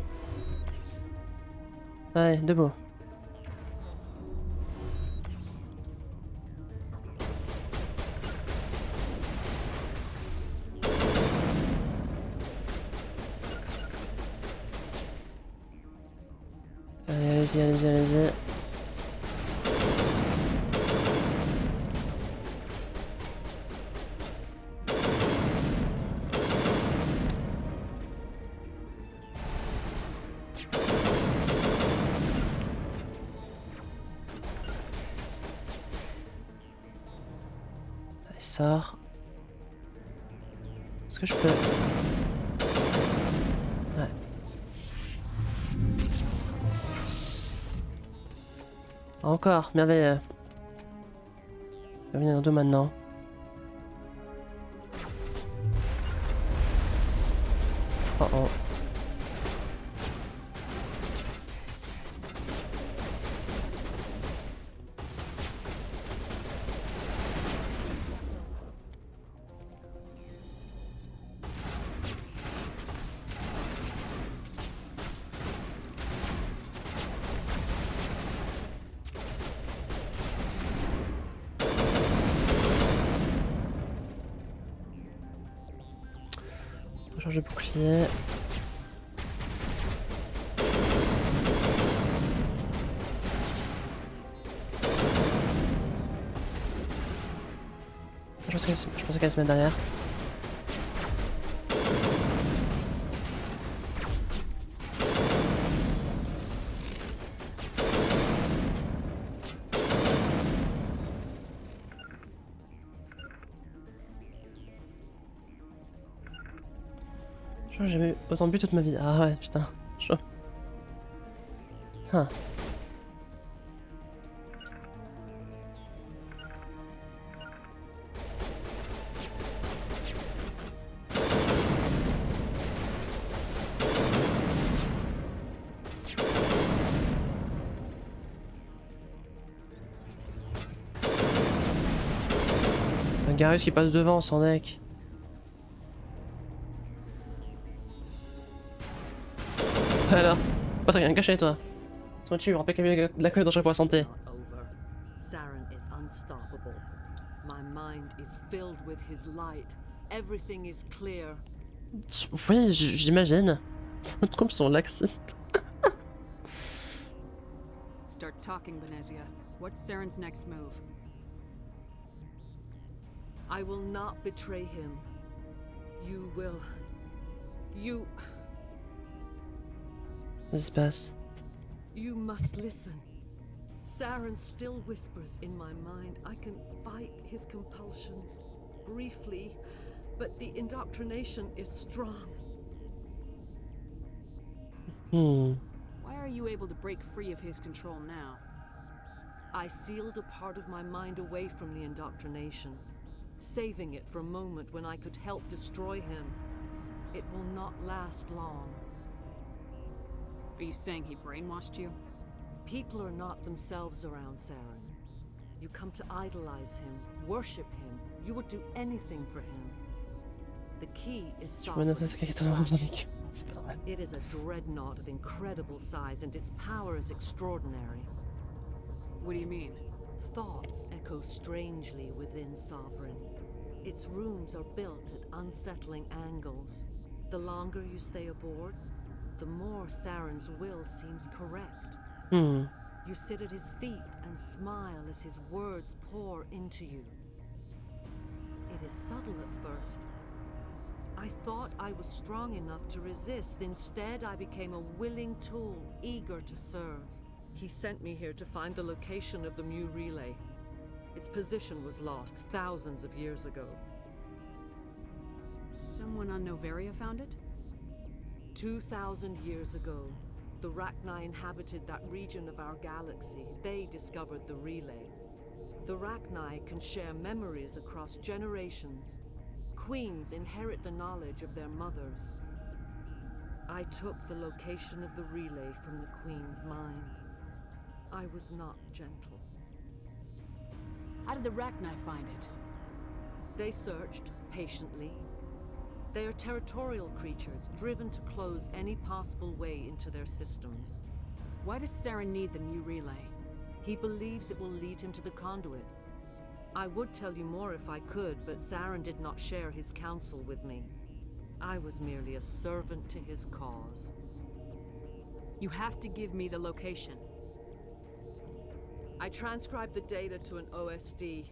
Allez, debout. Allez, allez-y, allez-y, allez-y. Allez, sors. Est-ce que je peux... Ouais. Encore, merveilleux. Il va venir d'où maintenant? Oh oh. Recharge de bouclier. Je pensais qu'elle se met derrière. crois que j'ai jamais eu autant bu toute ma vie. Ah ouais, putain, chaud. Huh. Un Garus qui passe devant sans deck. Alors, pas très bien caché toi. Sois-tu, me rappelle qu'il y a de la colle dans chaque fois santé. Saren is unstoppable. My mind is filled with his light. Everything is clear. Oui, j'imagine. Les troupes sont laxistes. Start talking, Benezia. What's Saren's next move? I will not betray him. You will. You. Qu'est-ce qui se passe? You must listen. Saren still whispers in my mind. I can fight his compulsions briefly, but the indoctrination is strong. Why are you able to break free of his control now? I sealed a part of my mind away from the indoctrination, saving it for a moment when I could help destroy him. It will not last long. Are you saying he brainwashed you? People are not themselves around Saren. You come to idolize him, worship him. You would do anything for him. The key is sovereignty. It is a dreadnought of incredible size, and its power is extraordinary. What do you mean? Thoughts echo strangely within Sovereign. Its rooms are built at unsettling angles. The longer you stay aboard, the more Saren's will seems correct. You sit at his feet and smile as his words pour into you. It is subtle at first. I thought I was strong enough to resist. Instead, I became a willing tool, eager to serve. He sent me here to find the location of the Mu relay. Its position was lost thousands of years ago. Someone on Noveria found it? 2,000 years ago, the Rachni inhabited that region of our galaxy. They discovered the relay. The Rachni can share memories across generations. Queens inherit the knowledge of their mothers. I took the location of the relay from the Queen's mind. I was not gentle. How did the Rachni find it? They searched patiently. They are territorial creatures, driven to close any possible way into their systems. Why does Saren need the Mu relay? He believes it will lead him to the conduit. I would tell you more if I could, but Saren did not share his counsel with me. I was merely a servant to his cause. You have to give me the location. I transcribed the data to an OSD.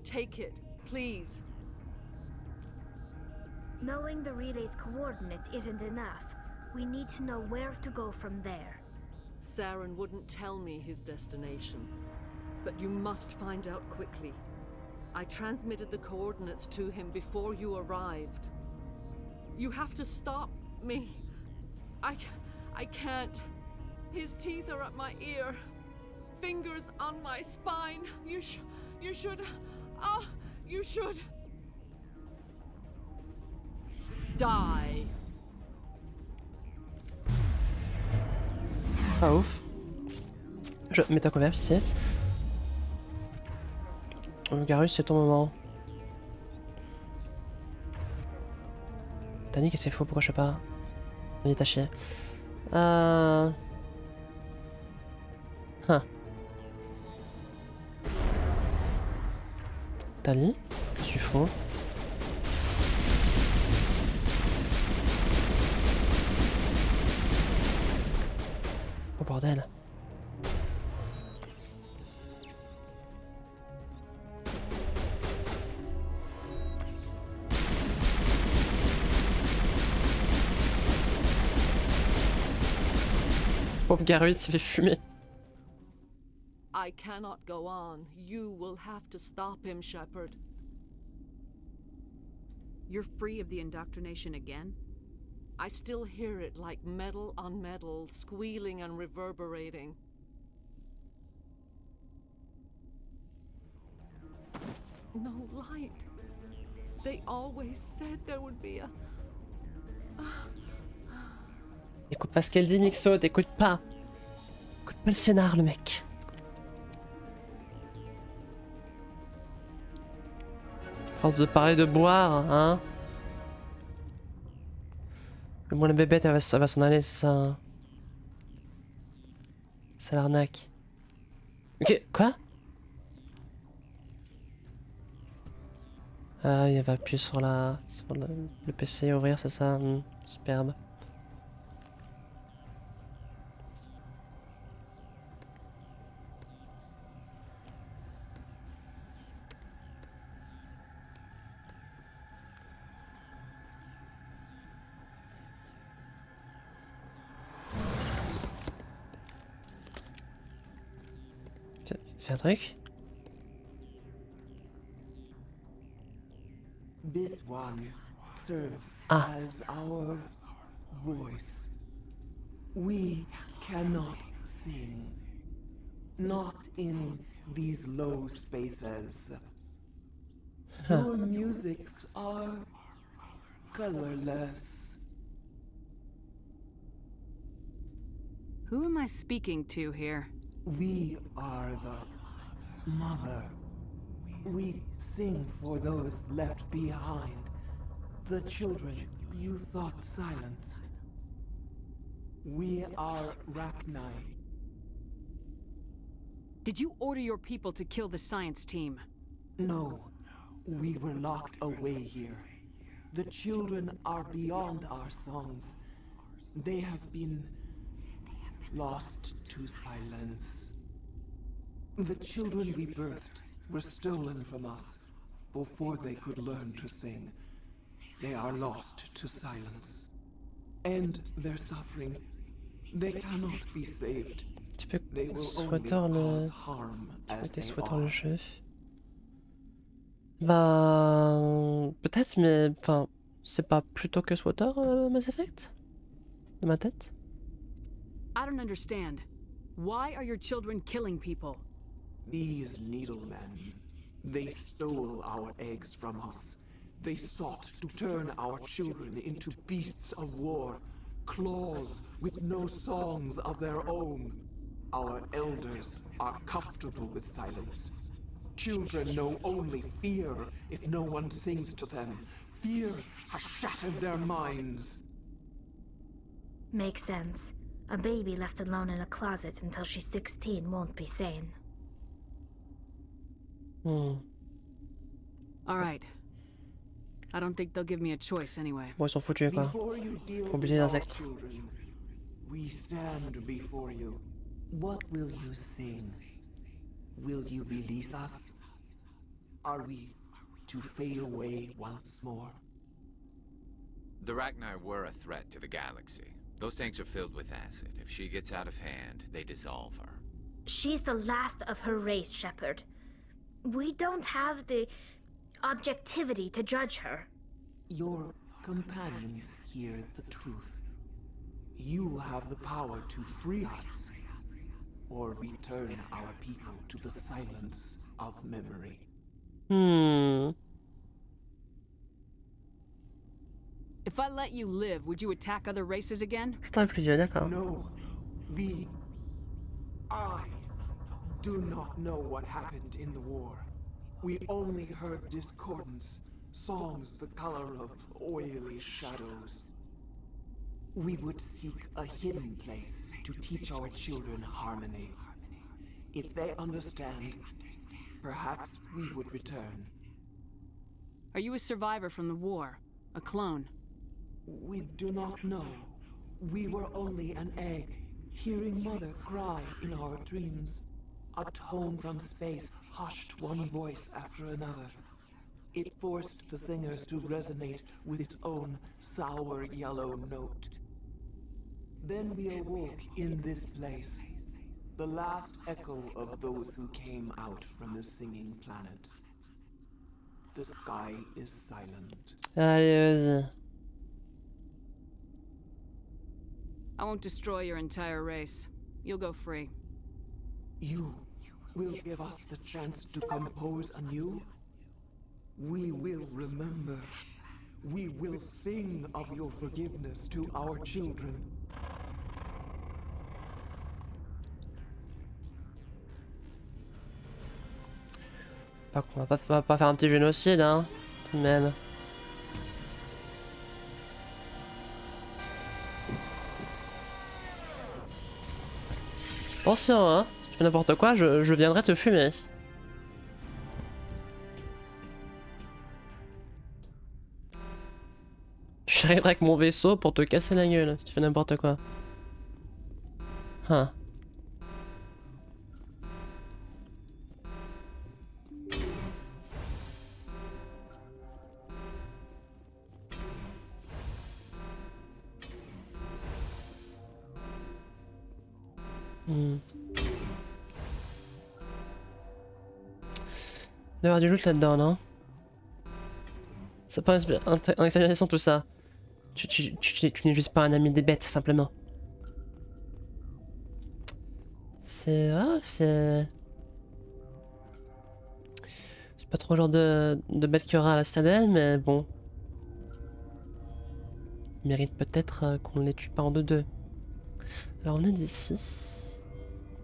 Take it, please. Knowing the relay's coordinates isn't enough. We need to know where to go from there. Saren wouldn't tell me his destination. But you must find out quickly. I transmitted the coordinates to him before you arrived. You have to stop me. I can't. His teeth are at my ear. Fingers on my spine. You should. Die. Pas ouf. Je mets ta couverte ici. Garus, c'est ton moment. T'as dit que c'est faux, pourquoi je sais pas. Il est à chier. Tali, que tu fous? Oh bordel. Pauvre Garus se fait fumer. I cannot go on. You will have to stop him, Shepard. You're free of the indoctrination again? I still hear it like metal on metal, squealing and reverberating. No light. They always said there would be a... Écoute pas ce qu'elle dit, Nixo, t'écoutes pas. Écoute pas le scénar, le mec. Force de parler de boire, hein. Mais bon, la bébête, elle va s'en aller, c'est ça. Hein. C'est l'arnaque. Ok, quoi? Ah, il va appuyer sur le PC, ouvrir, c'est ça. Superbe. Fais un truc. This one serves as our voice. We cannot sing. Not in these low spaces. Your musics are colorless. Who am I speaking to here? We are the mother. We sing for those left behind. The children you thought silenced. We are Rachni. Did you order your people to kill the science team? No. We were locked away here. The children are beyond our songs. They have been lost to silence. The children we birthed were stolen from us before they could learn to sing. They are lost to silence. And their suffering, they cannot be saved. Tu peux They will souhaiter only cause harm as they le are. jeu. Bah... Peut-être, mais... Enfin... C'est pas plutôt que Swatter, Mass Effect? De ma tête? I don't understand. Why are your children killing people? These needlemen, they stole our eggs from us. They sought to turn our children into beasts of war, claws with no songs of their own. Our elders are comfortable with silence. Children know only fear if no one sings to them. Fear has shattered their minds. Makes sense. A baby left alone in a closet until she's 16 won't be sane. All right. I don't think they'll give me a choice anyway. Bon, ils sont foutus, quoi. Before you deal Faut with oublier our l'insecte. children, we stand before you. What will you sing? Will you release us? Are we to fade away once more? The Rachni were a threat to the galaxy. Those tanks are filled with acid. If she gets out of hand, they dissolve her. She's the last of her race, Shepard. We don't have the objectivity to judge her. Your companions hear the truth. You have the power to free us, or return our people to the silence of memory. If I let you live, would you attack other races again? No. I do not know what happened in the war. We only heard discordance, songs the color of oily shadows. We would seek a hidden place to teach our children harmony. If they understand, perhaps we would return. Are you a survivor from the war? A clone? We do not know. We were only an egg, hearing Mother cry in our dreams. A tone from space hushed one voice after another. It forced the singers to resonate with its own sour yellow note. Then we awoke in this place, the last echo of those who came out from the singing planet. The sky is silent. Allez, vas-y. I won't destroy your entire race. You'll go free. You will give us the chance to compose anew? We will remember. We will sing of your forgiveness to our children. Pas qu'on va pas faire un petit génocide, hein, tout de même. Attention, hein, si tu fais n'importe quoi, je viendrai te fumer. J'arriverai avec mon vaisseau pour te casser la gueule si tu fais n'importe quoi. Hein. Il doit y avoir du loot là-dedans, non? C'est pas une exagération tout ça. Tu n'es juste pas un ami des bêtes, simplement. C'est... Ah, c'est pas trop le genre de bête qu'il y aura à la citadelle, mais bon. Il mérite peut-être qu'on les tue pas en deux. Alors on est d'ici.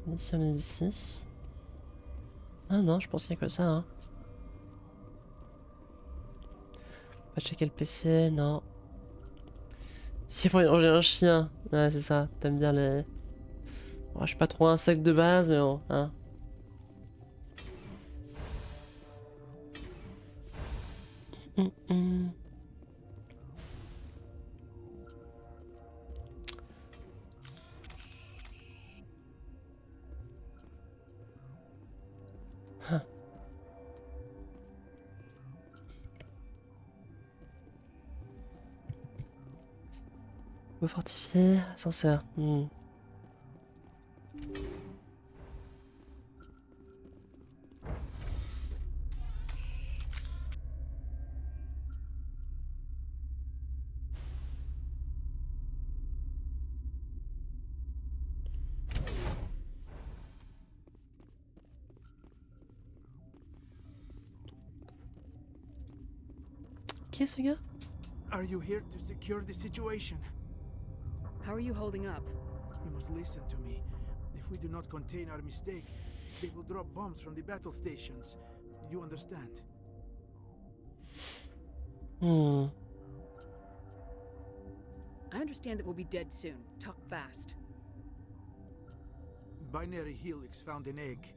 On est d'ici. Ah non, je pense qu'il y a que ça, hein. Pas checker le PC, non. S'il faut ranger un chien. Ouais, c'est ça. T'aimes bien les... Oh, je suis pas trop insecte de base, mais bon, hein. Huh. Vous fortifier, ascenseur. Qui est ce gars? Are you here to secure the situation? How are you holding up? You must listen to me. If we do not contain our mistake, they will drop bombs from the battle stations. You understand? I understand that we'll be dead soon. Talk fast. Binary Helix found an egg.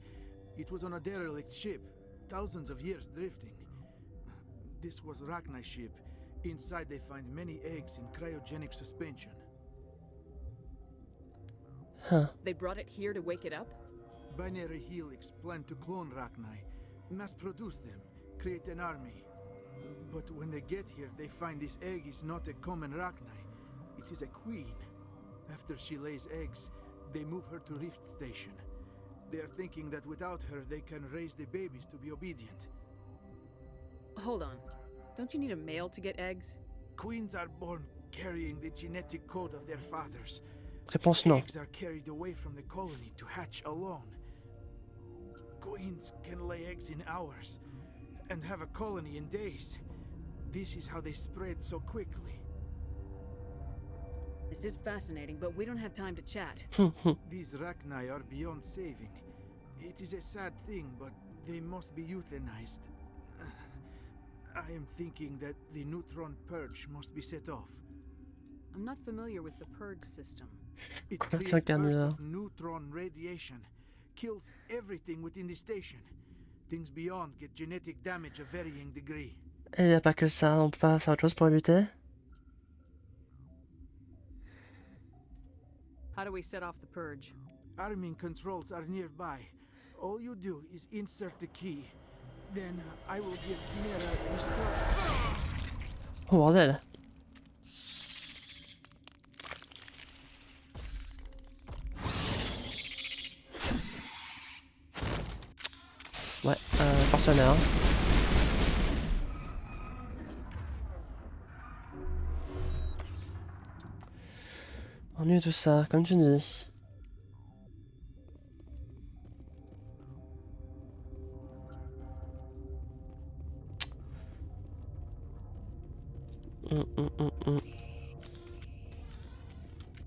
It was on a derelict ship, thousands of years drifting. This was Rachni's ship. Inside they find many eggs in cryogenic suspension. Huh. They brought it here to wake it up? Binary Helix planned to clone Rachni, mass produce them, create an army. But when they get here, they find this egg is not a common Rachni. It is a queen. After she lays eggs, they move her to Rift Station. They are thinking that without her, they can raise the babies to be obedient. Hold on. Don't you need a male to get eggs? Queens are born carrying the genetic code of their fathers. Réponse non. Eggs are carried away from the colony to hatch alone. Queens can lay eggs in hours and have a colony in days. This is how they spread so quickly. This is fascinating, but we don't have time to chat. These Rachni are beyond saving. It is a sad thing, but they must be euthanized. I am thinking that the neutron purge must be set off. I'm not familiar with the purge system. It creates bursts of neutron radiation, kills everything within the station. Things beyond get genetic damage of varying degree. Et y a pas que ça, on peut pas faire autre chose pour lutter. How do we set off the purge? Arming controls are nearby. All you do is insert the key. Then I will give Mira the start. Oh bordel. Ouais, forcenaire. Ennuyeux tout ça, comme tu dis.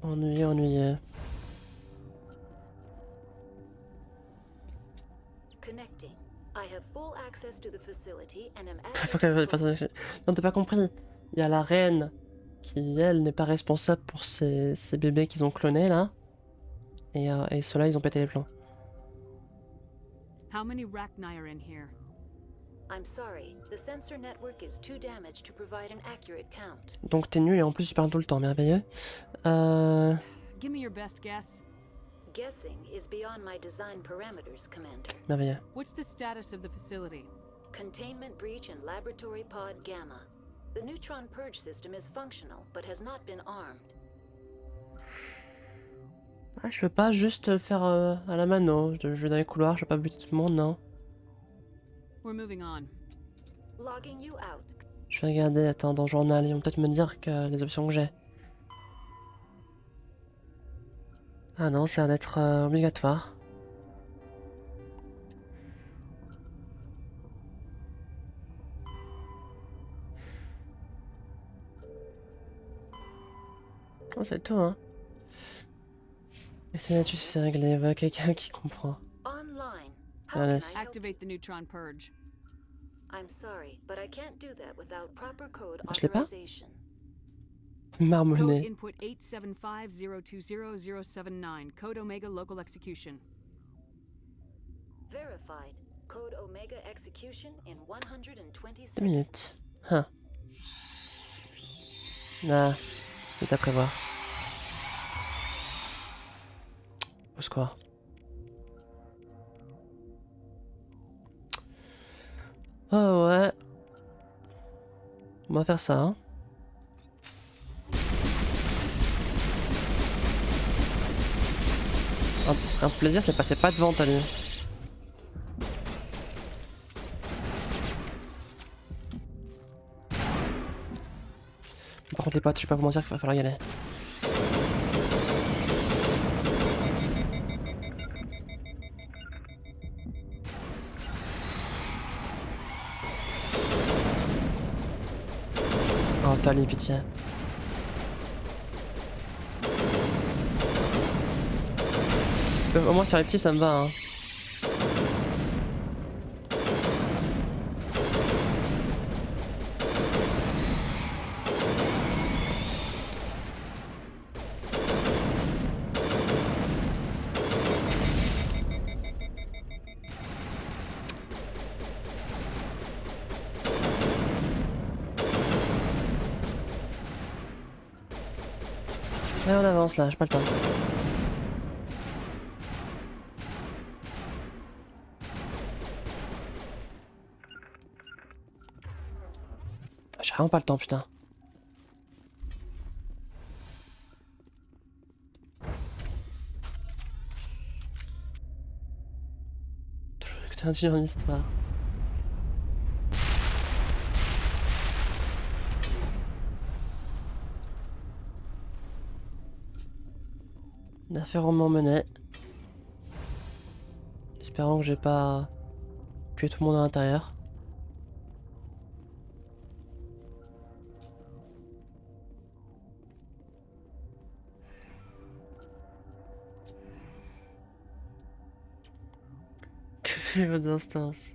Ennuyeux, ennuyeux. Connecting. I have full access to the facility and am Faut at qu'elle your ait pas- disposal. Non, t'as pas compris. Il y a la reine qui, elle, n'est pas responsable pour ces bébés qu'ils ont clonés là. Et ceux-là, ils ont pété les plans. How many Rachni are in here? I'm sorry, the sensor network is too damaged to provide an accurate count. Donc t'es nul et en plus tu parles tout le temps, merveilleux. Give me your best guess. Guessing is beyond my design parameters, Commander. Merveilleux. What's the status of the facility? Containment breach in Laboratory Pod Gamma. The neutron purge system is functional, but has not been armed. Ah, je veux pas juste faire à la mano. Je vais dans les couloirs, je veux pas buter tout le monde, non. We're moving on. Logging you out. Je vais regarder, attends, dans le journal, ils vont peut-être me dire que les options que j'ai. Ah non, ça a l'air d'être obligatoire. Oh, c'est tout, hein. Et c'est là-dessus, c'est réglé. Va quelqu'un qui comprend. Online. Allez. Activate the neutron purge. I'm sorry, but I can't do that without proper code Je l'ai pas. authorization. Code Marmonnet. input 875020079. Code Omega local execution. Verified. Code Omega execution in 120 2 seconds. minutes. Hein. Nah, c'est à prévoir. Au secours. Oh ouais. On va faire ça, hein. Un plaisir, c'est passer pas devant, Tali. Par contre, les potes, je vais pas vous mentir qu'il va falloir y aller. Oh, Tali, pitié. Au moins sur les petits ça me va, hein. Allez, on avance là, j'ai pas le temps. J'ai vraiment pas le temps, putain. Putain, tu en histoire. Une affaire au menée. Espérons que j'ai pas tué tout le monde à l'intérieur. Que fait votre instance?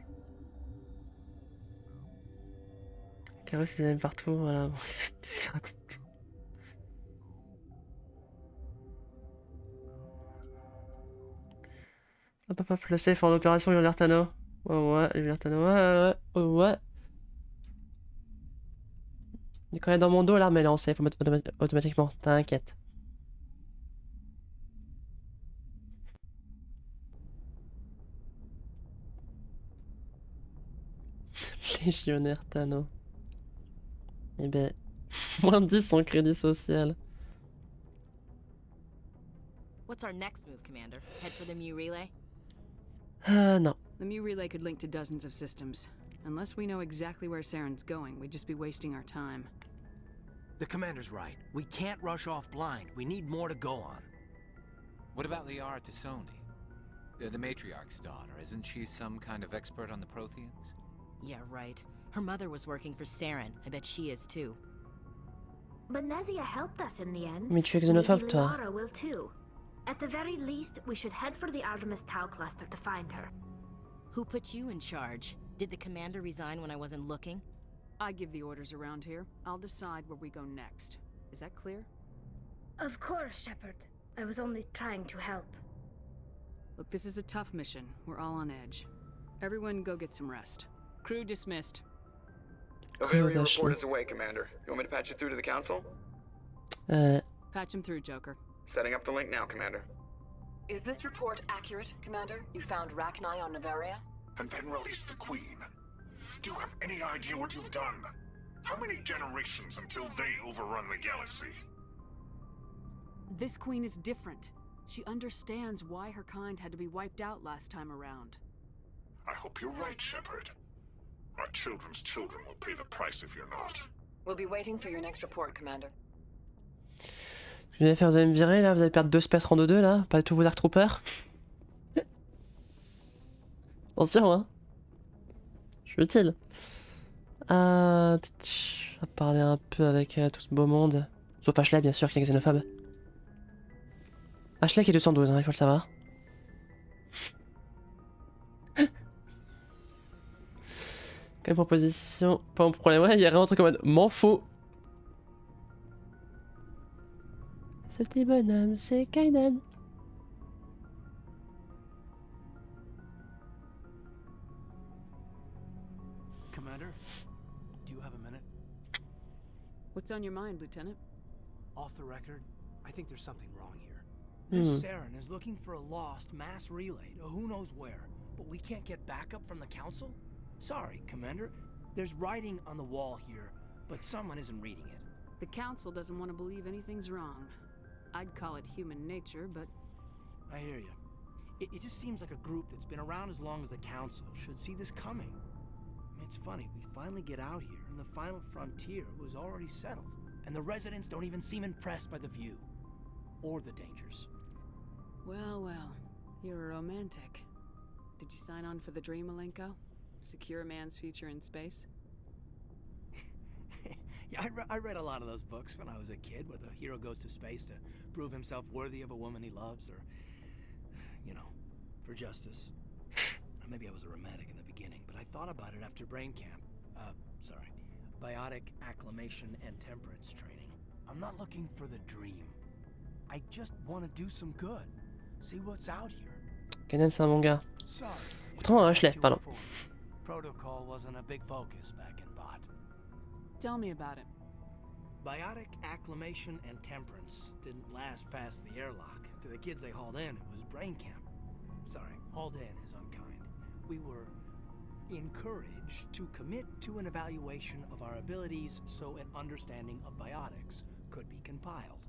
Carus, ils aiment partout, voilà. Qu'est-ce qu'il raconte? Hop hop hop, le safe en opération, il a l'air Tano. Ouais, il a l'air Tano, ouais. Et quand elle est dans mon dos, l'arme elle est en safe automatiquement, t'inquiète. Légionnaire Tano. Eh ben, moins 10 en crédit social. What's our next move, Commander? Head for the Mu relay? Non. The Mu relay could link to dozens of systems. Unless we know exactly where Saren's going, we'd just be wasting our time. The commander's right. We can't rush off blind. We need more to go on. What about Liara Tassoni? The Matriarche's daughter. Isn't she some kind of expert on the Protheans? Yeah, right. Her mother was working for Saren. I bet she is too. But Nezia helped us in the end. Mais tu es xénophobe, Maybe toi. Liara will too. At the very least, we should head for the Artemis Tau cluster to find her. Who put you in charge? Did the commander resign when I wasn't looking? I give the orders around here. I'll decide where we go next. Is that clear? Of course, Shepard. I was only trying to help. Look, this is a tough mission. We're all on edge. Everyone go get some rest. Crew dismissed. Bavaria report is away, Commander. You want me to patch you through to the Council? Patch him through, Joker. Setting up the link now, Commander. Is this report accurate, Commander? You found Rachni on Bavaria? And then released the Queen. Do you have any idea what you've done? How many generations until they overrun the galaxy? This queen is different. She understands why her kind had to be wiped out last time around. I hope you're right, Shepard. My children's children will pay the price if you're not. We'll be waiting for your next report, Commander. Ce que vous allez faire, vous allez me virer là, vous allez perdre 2 spectres en 2-2 là, pas tous vos Dark Troopers. Attention hein. Je suis utile. On va parler un peu avec tout ce beau monde. Sauf Ashley bien sûr qui est xénophobe. Ashley qui est 212, hein, il faut le savoir. Quelle proposition? Pas un problème, ouais, il y a rien un truc en mode m'en fous. Ce petit bonhomme, c'est Kaiden. Commander, do you have a minute? What's on your mind, Lieutenant? Off the record, I think there's something wrong here. This Saren is looking for a lost mass relay to who knows where, but we can't get backup from the Council? Sorry, Commander. There's writing on the wall here, but someone isn't reading it. The Council doesn't want to believe anything's wrong. I'd call it human nature, but... I hear you. It just seems like a group that's been around as long as the Council should see this coming. I mean, it's funny, we finally get out here, and the final frontier was already settled. And the residents don't even seem impressed by the view. Or the dangers. Well, well. You're a romantic. Did you sign on for the dream, Malenko? Secure a man's future in space? Yeah, I read a lot of those books when I was a kid, where the hero goes to space to prove himself worthy of a woman he loves, or, you know, for justice. Maybe I was a romantic in the beginning, but I thought about it after brain camp. Biotic acclimation and temperance training. I'm not looking for the dream. I just want to do some good. See what's out here. Kaiden c'est un bon gars. Autrement Ashley, pardon. Protocol wasn't a big focus back in Bot. Tell me about it. Biotic acclimation and temperance didn't last past the airlock. To the kids they hauled in, it was brain camp. Sorry, hauled in is unkind. We were encouraged to commit to an evaluation of our abilities so an understanding of biotics could be compiled.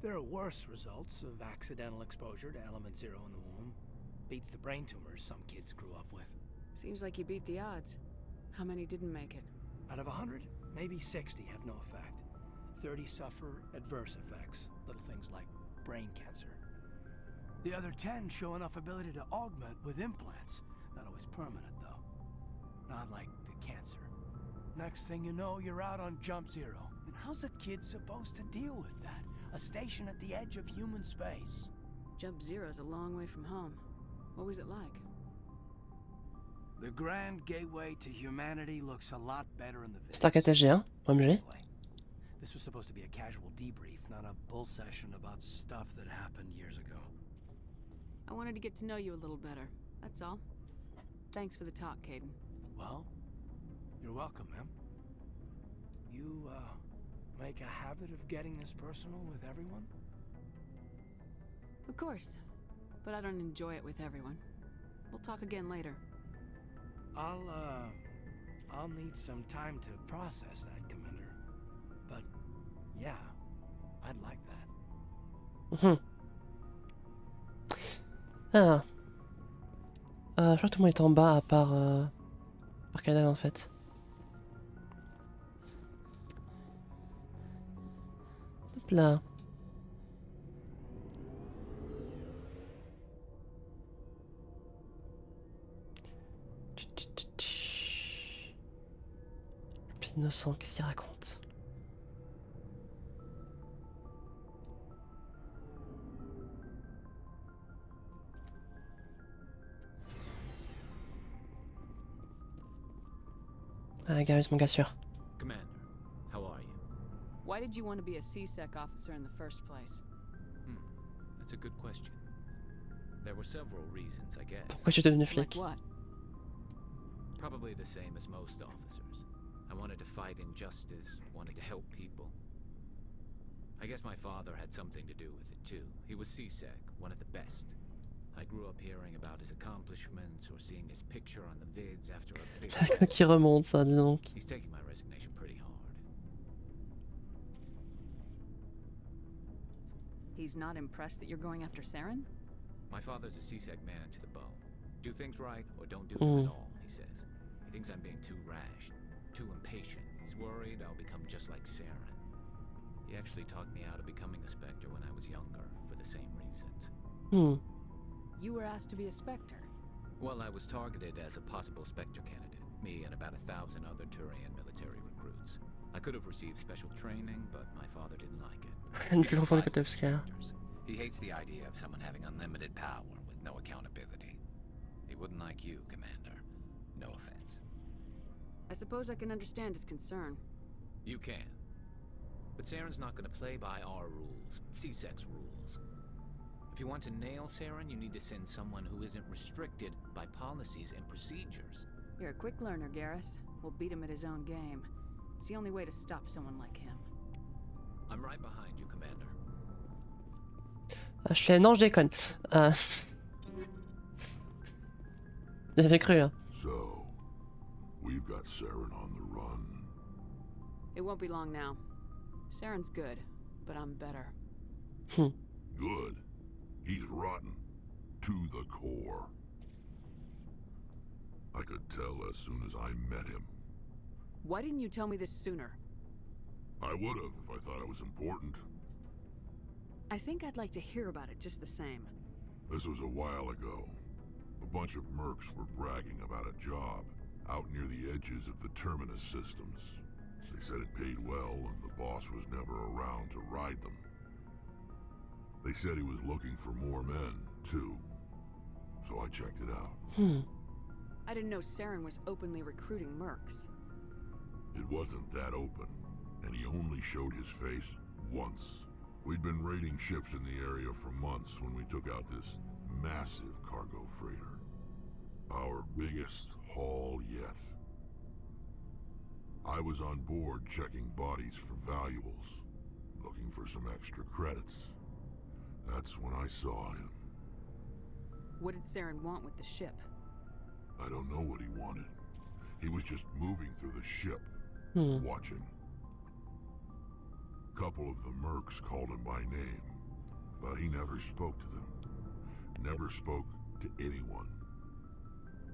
There are worse results of accidental exposure to element 0 in the womb. Beats the brain tumors some kids grew up with. Seems like you beat the odds. How many didn't make it? Out of 100, maybe 60 have no effect. 30 suffer adverse effects, little things like brain cancer. The other 10 show enough ability to augment with implants. Not always permanent, though. Not like the cancer. Next thing you know, you're out on Jump Zero. And how's a kid supposed to deal with that? A station at the edge of human space. Jump Zero's a long way from home. What was it like? The grand gateway to humanity looks a lot better in the video. Stark ATG, hein, OMG. This was supposed to be a casual debrief, not a bull session about stuff that happened years ago. I wanted to get to know you a little better, that's all. Thanks for the talk, Kaiden. Well, you're welcome, ma'am. You, make a habit of getting this personal with everyone? Of course, but I don't enjoy it with everyone. We'll talk again later. I'll need some time to process that, Commander. But, yeah, I'd like that. Ah. Je crois que tout le monde est en bas à part Kaiden en fait. Hop là. Innocent, qu'est-ce qu'il raconte? Ah, Garus, mon gars sûr. Commander, how are you? Why did you want to be a CSEC officer in the first place? That's a good question. There were several reasons, I guess. Pourquoi tu es devenu flic? Like what? Probably the same as most officers. I wanted to fight injustice, wanted to help people. I guess my father had something to do with it too. He was CSEC, one of the best. I grew up hearing about his accomplishments or seeing his picture on the vids after a big Qui remonte ça, dis donc. He's taking my resignation pretty hard. He's not impressed that you're going after Saren? My father's a CSEC man to the bone. Do things right or don't do them at all, he says. He thinks I'm being too rash, too impatient. He's worried I'll become just like Saren. He actually talked me out of becoming a Spectre when I was younger, for the same reasons. You were asked to be a Spectre? Well, I was targeted as a possible Spectre candidate. Me and about 1,000 other Turian military recruits. I could have received special training, but my father didn't like it. He hates the idea of someone having unlimited power with no accountability. He wouldn't like you, Commander. No offense. I suppose I can understand his concern. You can. But Saren's not going to play by our rules, CSEC's rules. If you want to nail Saren, you need to send someone who isn't restricted by policies and procedures. You're a quick learner, Garrus. We'll beat him at his own game. It's the only way to stop someone like him. I'm right behind you, Commander. Non, je déconne. J'avais cru, hein. So, we've got Saren on the run. It won't be long now. Saren's good, but I'm better. Good? He's rotten. To the core. I could tell as soon as I met him. Why didn't you tell me this sooner? I would have if I thought it was important. I think I'd like to hear about it just the same. This was a while ago. A bunch of mercs were bragging about a job out near the edges of the Terminus systems. They said it paid well and the boss was never around to ride them. They said he was looking for more men, too. So I checked it out. I didn't know Saren was openly recruiting mercs. It wasn't that open, and he only showed his face once. We'd been raiding ships in the area for months when we took out this massive cargo freighter. Our biggest haul yet. I was on board checking bodies for valuables, looking for some extra credits. That's when I saw him. What did Saren want with the ship? I don't know what he wanted. He was just moving through the ship, watching. A couple of the mercs called him by name, but he never spoke to them. Never spoke to anyone.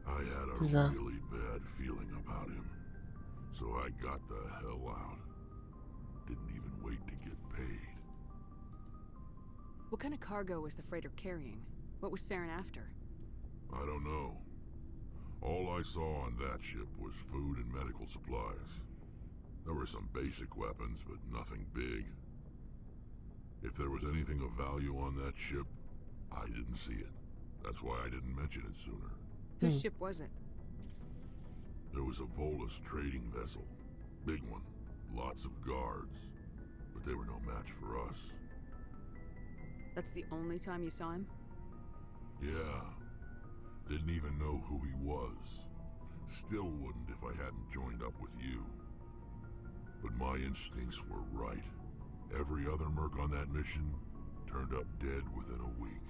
I had a really bad feeling about him, so I got the hell out. Didn't even wait to get paid. What kind of cargo was the freighter carrying? What was Saren after? I don't know. All I saw on that ship was food and medical supplies. There were some basic weapons, but nothing big. If there was anything of value on that ship, I didn't see it. That's why I didn't mention it sooner. Whose ship was it? There was a Volus trading vessel. Big one. Lots of guards. But they were no match for us. That's the only time you saw him? Yeah. Didn't even know who he was. Still wouldn't if I hadn't joined up with you. But my instincts were right. Every other merc on that mission turned up dead within a week.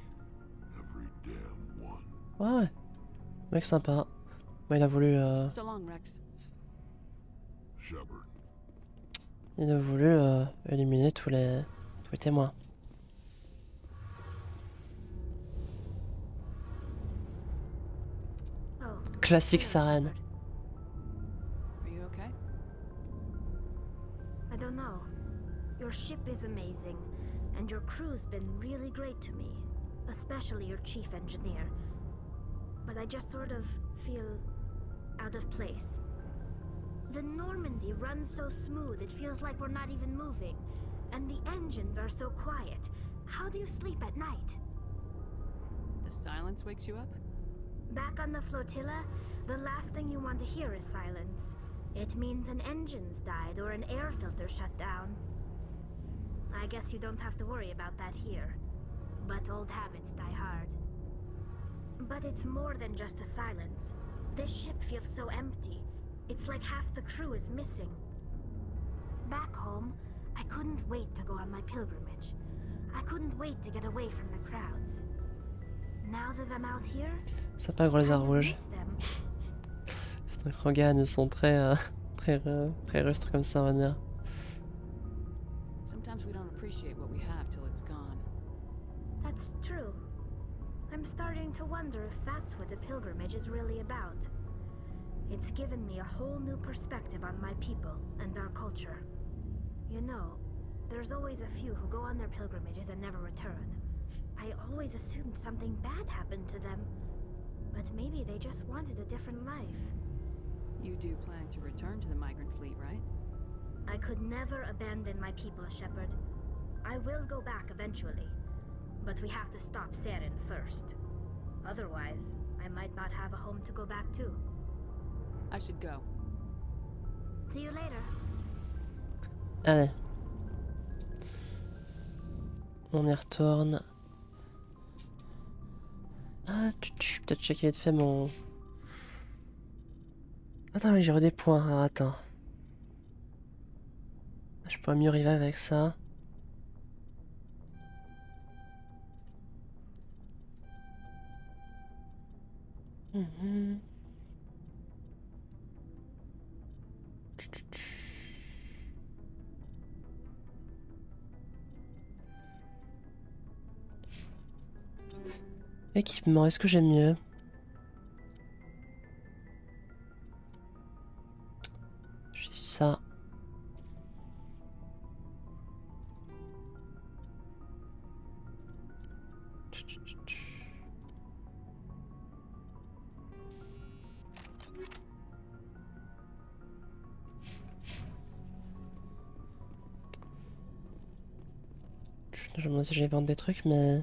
Every damn one. Ouais. Mec sympa. Bah, il a voulu... So long, Rex. Shepard. Il a voulu éliminer tous les témoins. Classique Saren. Are you okay? I don't know. Your ship is amazing, and your crew's been really great to me, especially your chief engineer. But I just sort of feel out of place. The Normandy runs so smooth it feels like we're not even moving, and the engines are so quiet. How do you sleep at night? The silence wakes you up? Back on the flotilla, the last thing you want to hear is silence. It means an engine's died or an air filter shut down. I guess you don't have to worry about that here. But old habits die hard. But it's more than just the silence. This ship feels so empty. It's like half the crew is missing. Back home, I couldn't wait to go on my pilgrimage. I couldn't wait to get away from the crowds. Now that I'm out here, Ça pas gros les I rouges. miss them. C'est Krogan, ils sont très rustres comme ça, on va dire. Sometimes we don't appreciate what we have till it's gone. That's true. I'm starting to wonder if that's what the pilgrimage is really about. It's given me a whole new perspective on my people and our culture. You know, there's always a few who go on their pilgrimages and never return. I always assumed something bad happened to them, but maybe they just wanted a different life. You do plan to return to the migrant fleet, right? I could never abandon my people, Shepard. I will go back eventually, but we have to stop Seren first. Otherwise, I might not have a home to go back to. I should go. See you later. Allez. On y retourne. Ah, peut-être checker vite fait mon... Attends, j'ai des points. Alors, attends. Je pourrais mieux arriver avec ça. Équipement, est-ce que j'aime mieux? J'ai ça. Je me demande si je vais vendre des trucs, mais...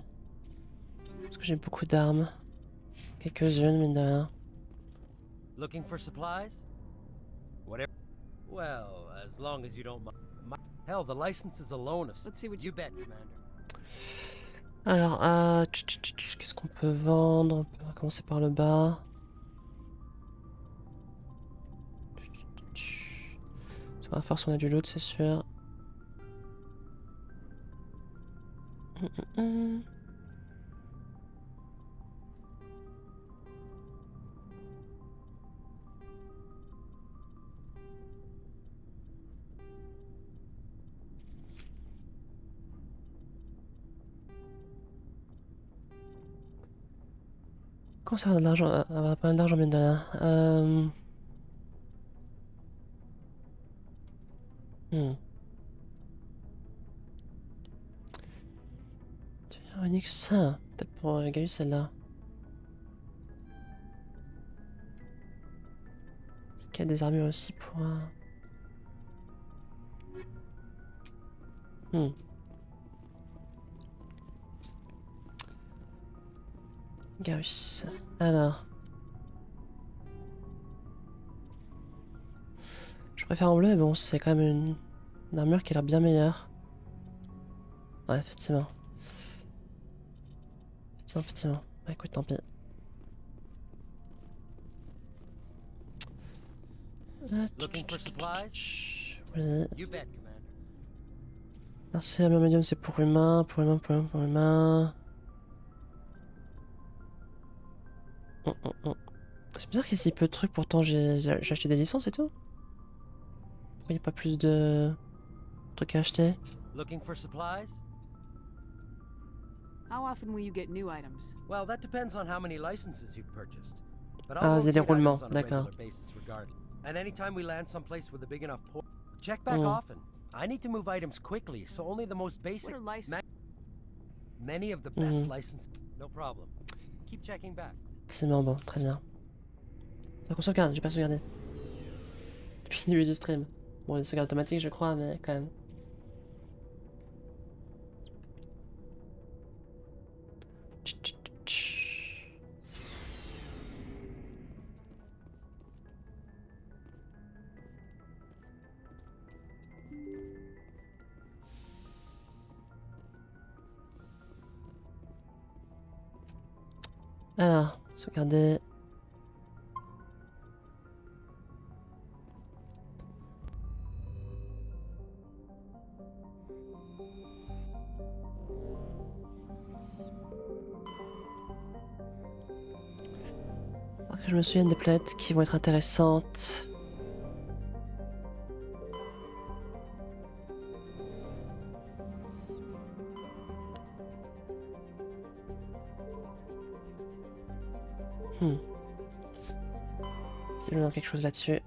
Parce que j'ai beaucoup d'armes. Quelques-unes, mine de rien. Looking for supplies? Whatever. Well, as long as you don't mind. Hell, the license is a loan of... Let's see what you bet, Commander. Alors, qu'est-ce qu'on peut vendre? On va commencer par le bas. À force, on a du loot, c'est sûr. Comment ça va de l'argent? Avoir pas mal d'argent, mine de rien. Tu viens rien que ça. Peut-être pour régaler celle-là. Est-ce qu'il y a des armures aussi pour... Garus. Alors. Je préfère en bleu, mais bon, c'est quand même une armure qui a l'air bien meilleure. Ouais, effectivement. Effectivement. Bah écoute, tant pis. Looking for supplies? Oui. You bet, Commander. Merci, armure médium, c'est pour humain, pour humain. C'est bizarre qu'il y ait si peu de trucs, pourtant j'ai acheté des licences et tout. Pourquoi il n'y a pas plus de trucs à acheter? Looking for supplies? How often will you get new items? Well, that depends on how many licenses you've purchased. But Ah, I'll il y a des rotate roulements, items on a d'accord. regular basis regardless. And anytime we land someplace with a big enough port, check back often. I need to move items quickly, so only the most basic. What are license? Many of the best licenses. No problem. Keep checking back. Effectivement, bon, très bien. Ça qu'on sauvegarde, j'ai pas sauvegardé. Depuis le début du stream. Bon, les sauvegardes automatiques, je crois, mais quand même. Alors, sauvegarder. Alors que je me souvienne des planètes qui vont être intéressantes. Si je me quelque chose là-dessus.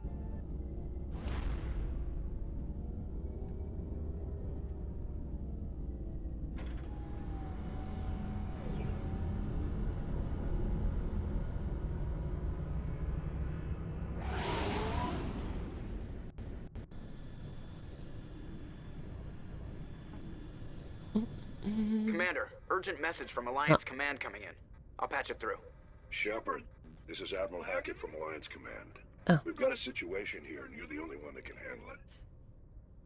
Commander, urgent message from Alliance Command coming in. I'll patch it through. Shepard, this is Admiral Hackett from Alliance Command. We've got a situation here, and you're the only one that can handle it.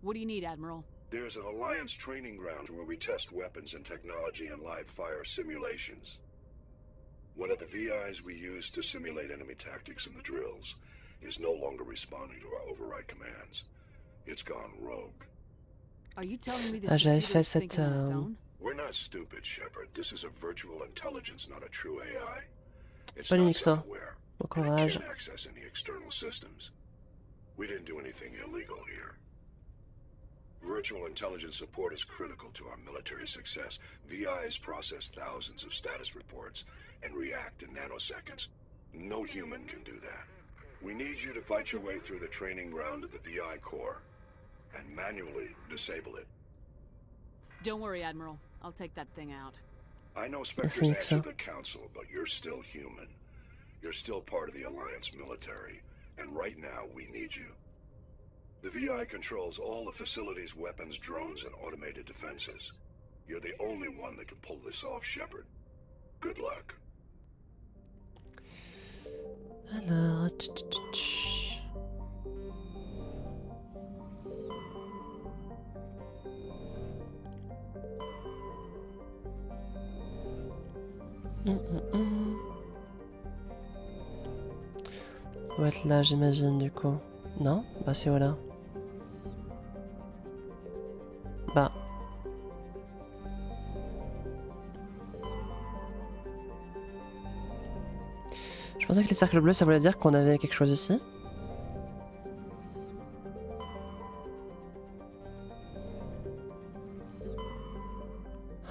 What do you need, Admiral? There's an Alliance training ground where we test weapons and technology in live fire simulations. One of the VIs we use to simulate enemy tactics in the drills is no longer responding to our override commands. It's gone rogue. Are you telling me this j'avais computer fait is thinking on its own? We're not stupid, Shepard. This is a virtual intelligence, not a true AI. It's Pas not unique ça. self-aware. Bon And it courage. can't access any external systems. We didn't do anything illegal here. Virtual intelligence support is critical to our military success. VIs process thousands of status reports and react in nanoseconds. No human can do that. We need you to fight your way through the training ground of the VI core and manually disable it. Don't worry, Admiral. I'll take that thing out. I know Spectres answer the Council, but you're still human. You're still part of the Alliance military, and right now we need you. The VI controls all the facility's weapons, drones, and automated defenses. You're the only one that can pull this off, Shepard. Good luck. Alors... Ça doit être là, j'imagine, du coup. Non? Bah, c'est voilà. Bah. Je pensais que les cercles bleus, ça voulait dire qu'on avait quelque chose ici.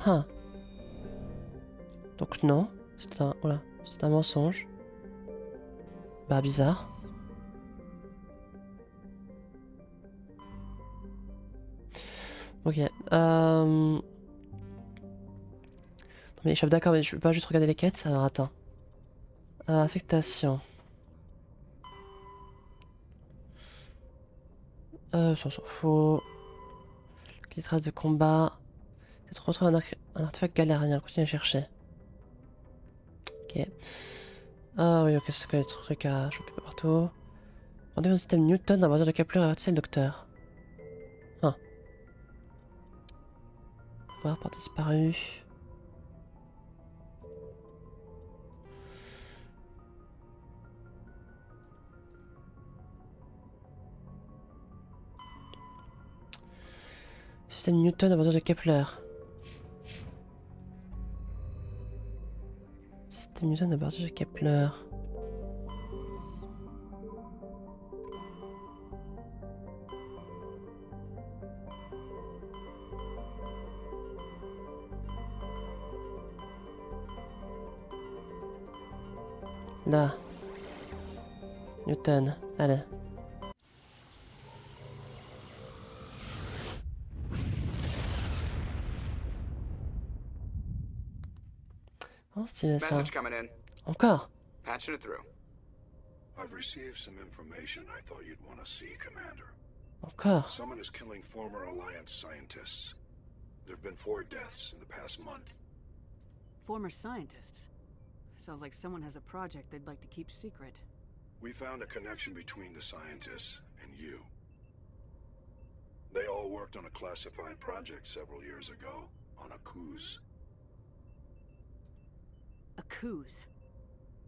Huh. Donc non, c'est un... Voilà, c'est un mensonge. Bah bizarre. Ok. Non mais échappe d'accord, mais je peux pas juste regarder les quêtes, alors attends. Affectation. Ça s'en fout. Les traces de combat. Peut-être retrouver un artefact galérien, continue à chercher. Ok. Ah oui, ok, c'est quoi les trucs à choper partout. Rendez-vous au système Newton, à bord de Kepler et avertissez le docteur. Ah. Voir, porte disparu. Système Newton à bord de Kepler. Système Newton à bord de Kepler. Là. Newton, allez. Oh, stylé ça. Message coming in. Encore. Patching it through. I've received some information I thought you'd want to see, Commander. Encore. Someone is killing former Alliance scientists. There have been 4 deaths in the past month. Former scientists? Sounds like someone has a project they'd like to keep secret. We found a connection between the scientists and you. They all worked on a classified project several years ago, on a cruise. A cruise?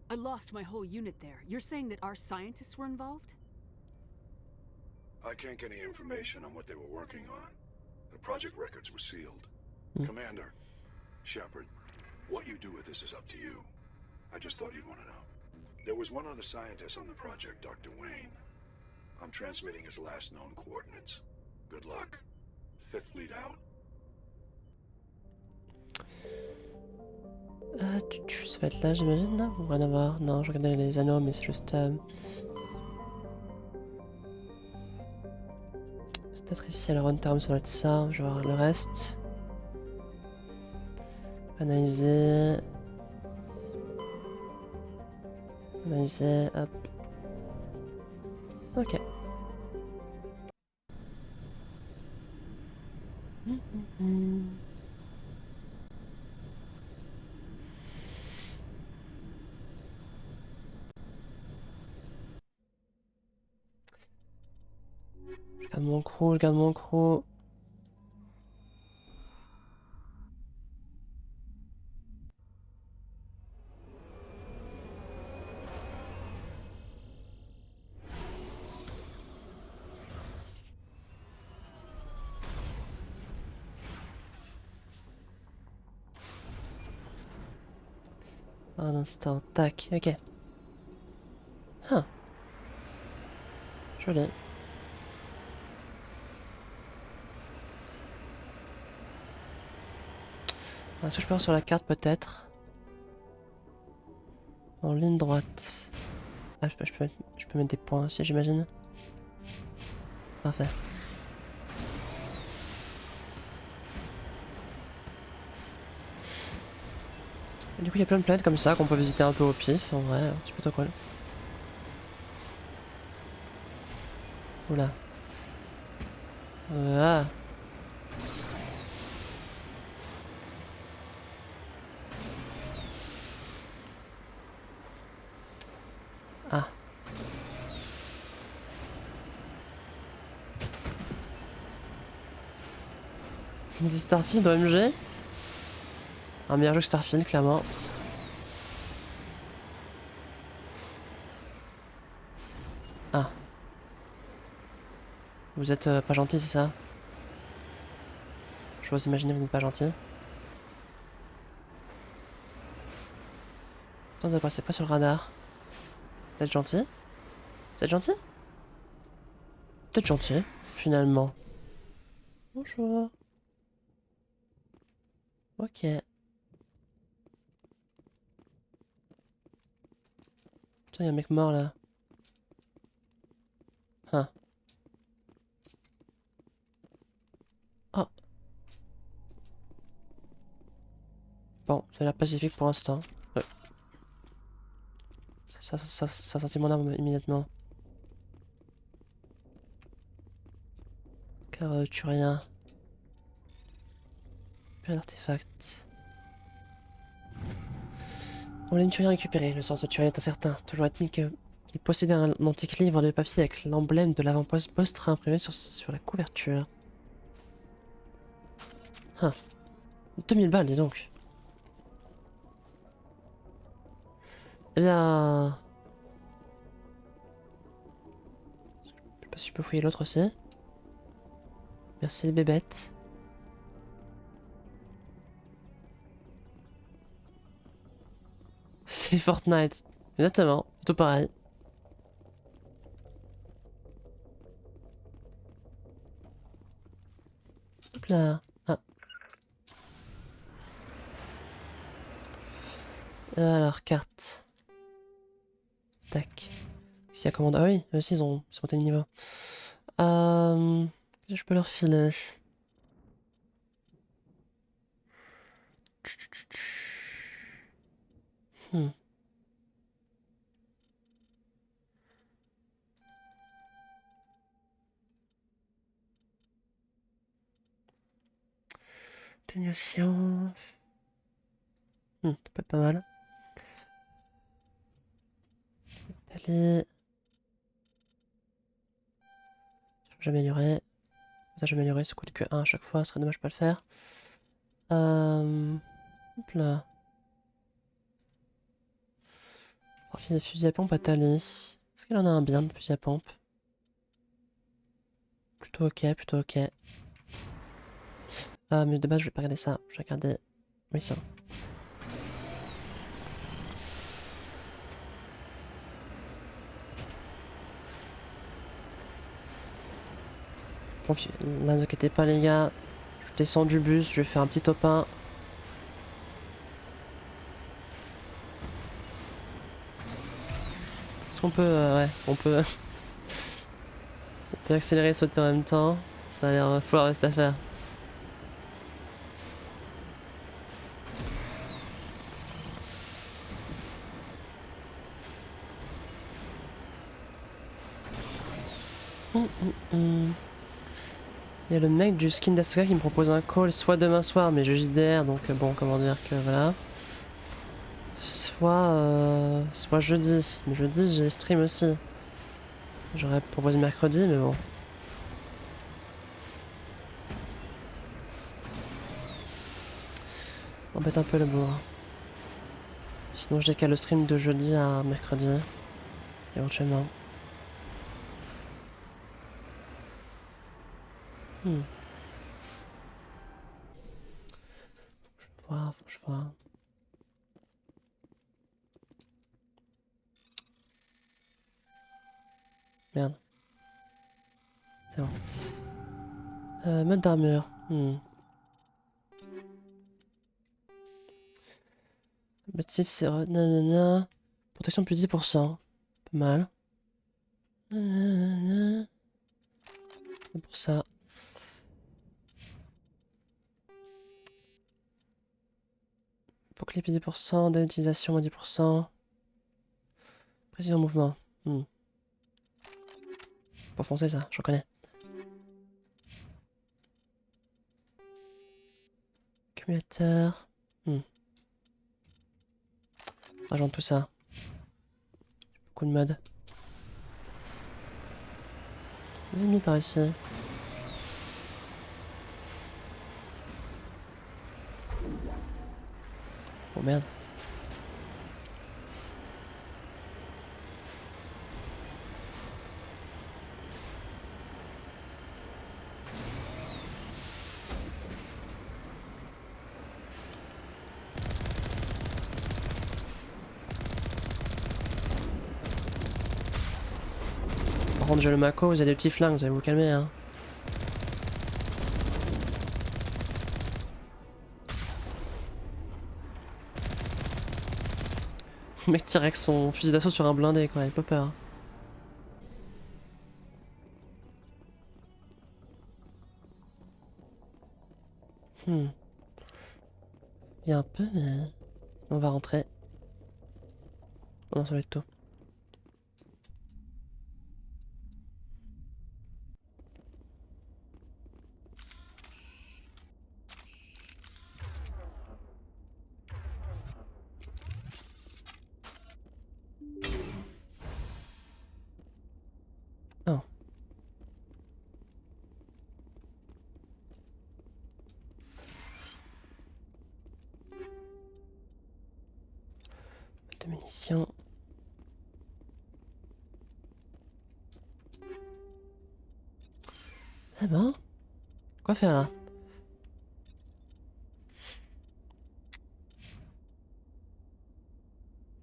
I lost my whole unit there. You're saying that our scientists were involved? I can't get any information on what they were working on. The project records were sealed. Commander, Shepard, what you do with this is up to you. I just thought you'd want to know. There was one other scientist on the project, Dr. Wayne. I'm transmitting his last known coordinates. Good luck. 5th Fleet out. Ça va être là, j'imagine, là? Ou rien à voir? Non, je regardais les anneaux, mais c'est juste... C'est peut-être ici, alors Runtime, ça doit être ça. Je vais voir le reste. Analyser. Analyser, hop. Ok. Je garde mon crew, je garde mon crew. Un instant, tac, ok. Huh. Joli. Est-ce que je peux voir sur la carte peut-être? En ligne droite. Ah, je peux mettre des points aussi, j'imagine. Parfait. Et du coup, il y a plein de planètes comme ça qu'on peut visiter un peu au pif. En vrai, c'est plutôt cool. Oula. Ah. Ah. Easy Starfield OMG. Un meilleur jeu que Starfield, clairement. Ah. Vous êtes pas gentil, c'est ça? Je vous imaginer, vous n'êtes pas gentil. Attends, passez pas sur le radar. Vous êtes gentil? Vous êtes gentil? Peut-être gentil, finalement. Bonjour. Ok. Putain, y'a un mec mort là. Hein. Oh. Bon, ça a l'air pacifique pour l'instant. Ça sortit mon arme immédiatement. Car tu rien. Plein d'artefacts. On l'a une Turien récupéré. Le sens de Turien est incertain. Toujours est-il qu'il possédait un antique livre de papier avec l'emblème de l'avant-poste postre imprimé sur la couverture. Hein. 2000 balles, dis donc. Eh bien... Je sais pas si je peux fouiller l'autre aussi. Merci les bébêtes. C'est Fortnite. Exactement. Tout pareil. Hop là. Ah. Alors, carte. Tac. S'il y a commande. Ah oui, eux aussi ils ont monté le niveau. Je peux leur filer. Hmm. Tenue science. Ça peut être pas mal. Allez. J'ai amélioré. Ça, j'ai amélioré, ça coûte que 1 à chaque fois, ce serait dommage de pas le faire. Hop là. Fusil à pompe à Tali. Est-ce qu'il en a un bien de fusil à pompe? Plutôt ok, plutôt ok. Ah, mais de base, je vais pas regarder ça. Je vais regarder. Oui, ça. Bon, là, ne vous inquiétez pas, les gars. Je descends du bus, je vais faire un petit top 1. Est-ce qu'on peut. Ouais, on peut. On peut accélérer et sauter en même temps. Ça a l'air fort reste à faire. Il y a le mec du skin d'Asuka qui me propose un call soit demain soir, mais je JDR, donc bon, comment dire que voilà. Soit jeudi, mais jeudi j'ai stream aussi. J'aurais proposé mercredi, mais bon. Embête un peu le bourg. Sinon j'ai qu'à le stream de jeudi à mercredi, éventuellement. Faut que je vois. Merde. C'est bon. Mode d'armure. Motif, c'est nanana. Protection plus 10%. Pas mal. Nanana. C'est pour ça. Bouclier plus 10%, d'utilisation moins 10%. Précision mouvement. Pour foncer ça, je reconnais. Accumulateur. Rajoute tout ça. Beaucoup de modes. Des ennemis par ici. Oh merde. Par contre, j'ai le Mako, vous avez des petits flingues, vous allez vous calmer, hein. Le mec tire avec son fusil d'assaut sur un blindé, quoi, il a pas peur. Il y a un peu, mais... On va rentrer. Oh non, ça va être tout. Oh. De munitions. Eh ben, quoi faire là?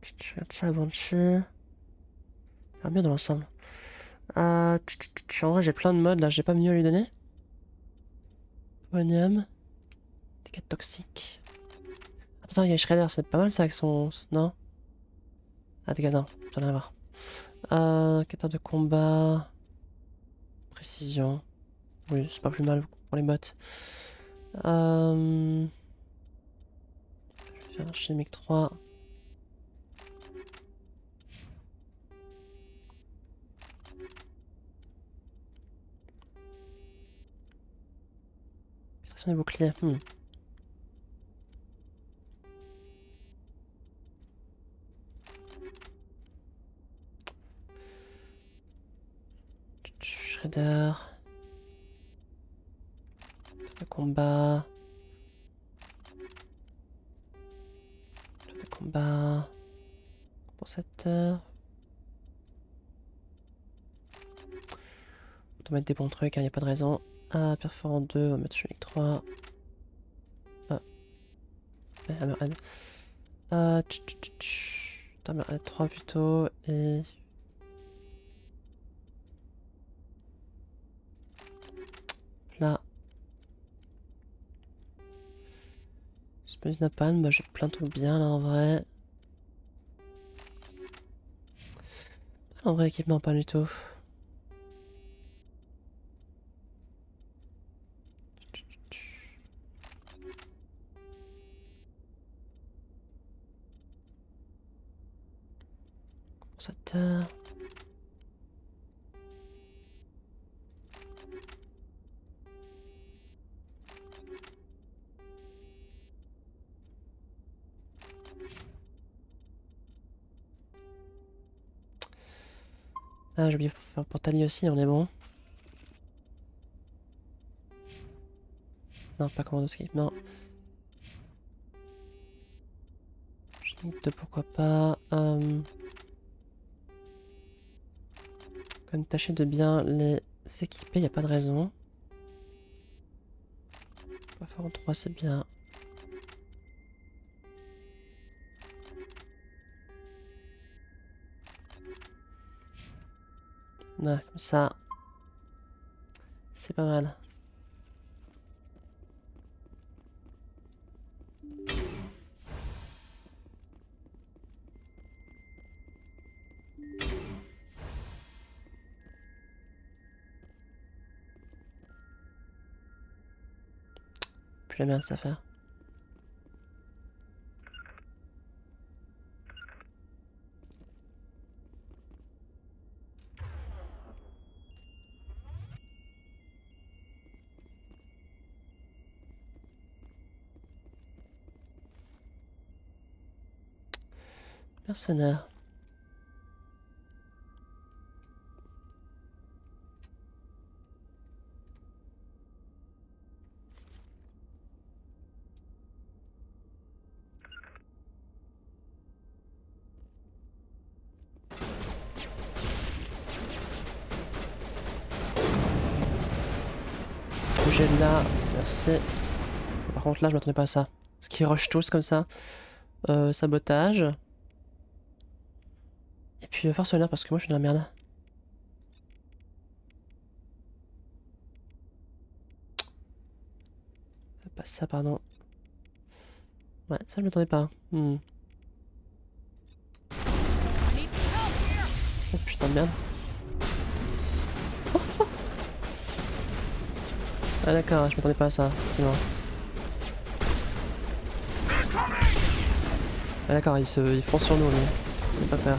Je regarde ça avant de chier. Ah, bien dans l'ensemble. En vrai, j'ai plein de modes là, j'ai pas mieux à lui donner. Polonium. Dégâts toxiques. Attends, il y a Shredder, c'est pas mal ça avec son. Non? Ah, dégâts, non, ça n'a rien à voir. Capteur de combat. Précision. Oui, c'est pas plus mal pour les bots. Je vais faire un chimique 3. Pression des boucliers. Shredder. De combat. De combat. Compensateur. On va mettre des bons trucs, il n'y a pas de raison. Ah, perforant 2, on va mettre chimique 3. Ah. Hammerhead. Ah, Hammerhead 3 plutôt. Et. Là. Space Napalm, bah j'ai plein de trucs bien là en vrai. En vrai, équipement, pas du tout. Compensateur. Ah, j'ai oublié de faire portalier aussi, on est bon. Non, pas commando escape, non. Chimique 2, pourquoi pas. Quand même tâcher de bien les équiper, y a pas de raison. On va faire en 3, c'est bien. Ouais, comme ça. C'est pas mal. Plus la merde cette affaire. Mercenaire. Bougez de là, merci. Par contre là je m'attendais pas à ça. Ce qui rush tous comme ça. Sabotage. Et puis force solaire parce que moi je suis dans la merde. Pas ça, pardon. Ouais, ça je m'attendais pas. Oh putain de merde. Ah d'accord, je m'attendais pas à ça, effectivement. Ah d'accord, ils foncent sur nous, lui. J'ai pas peur.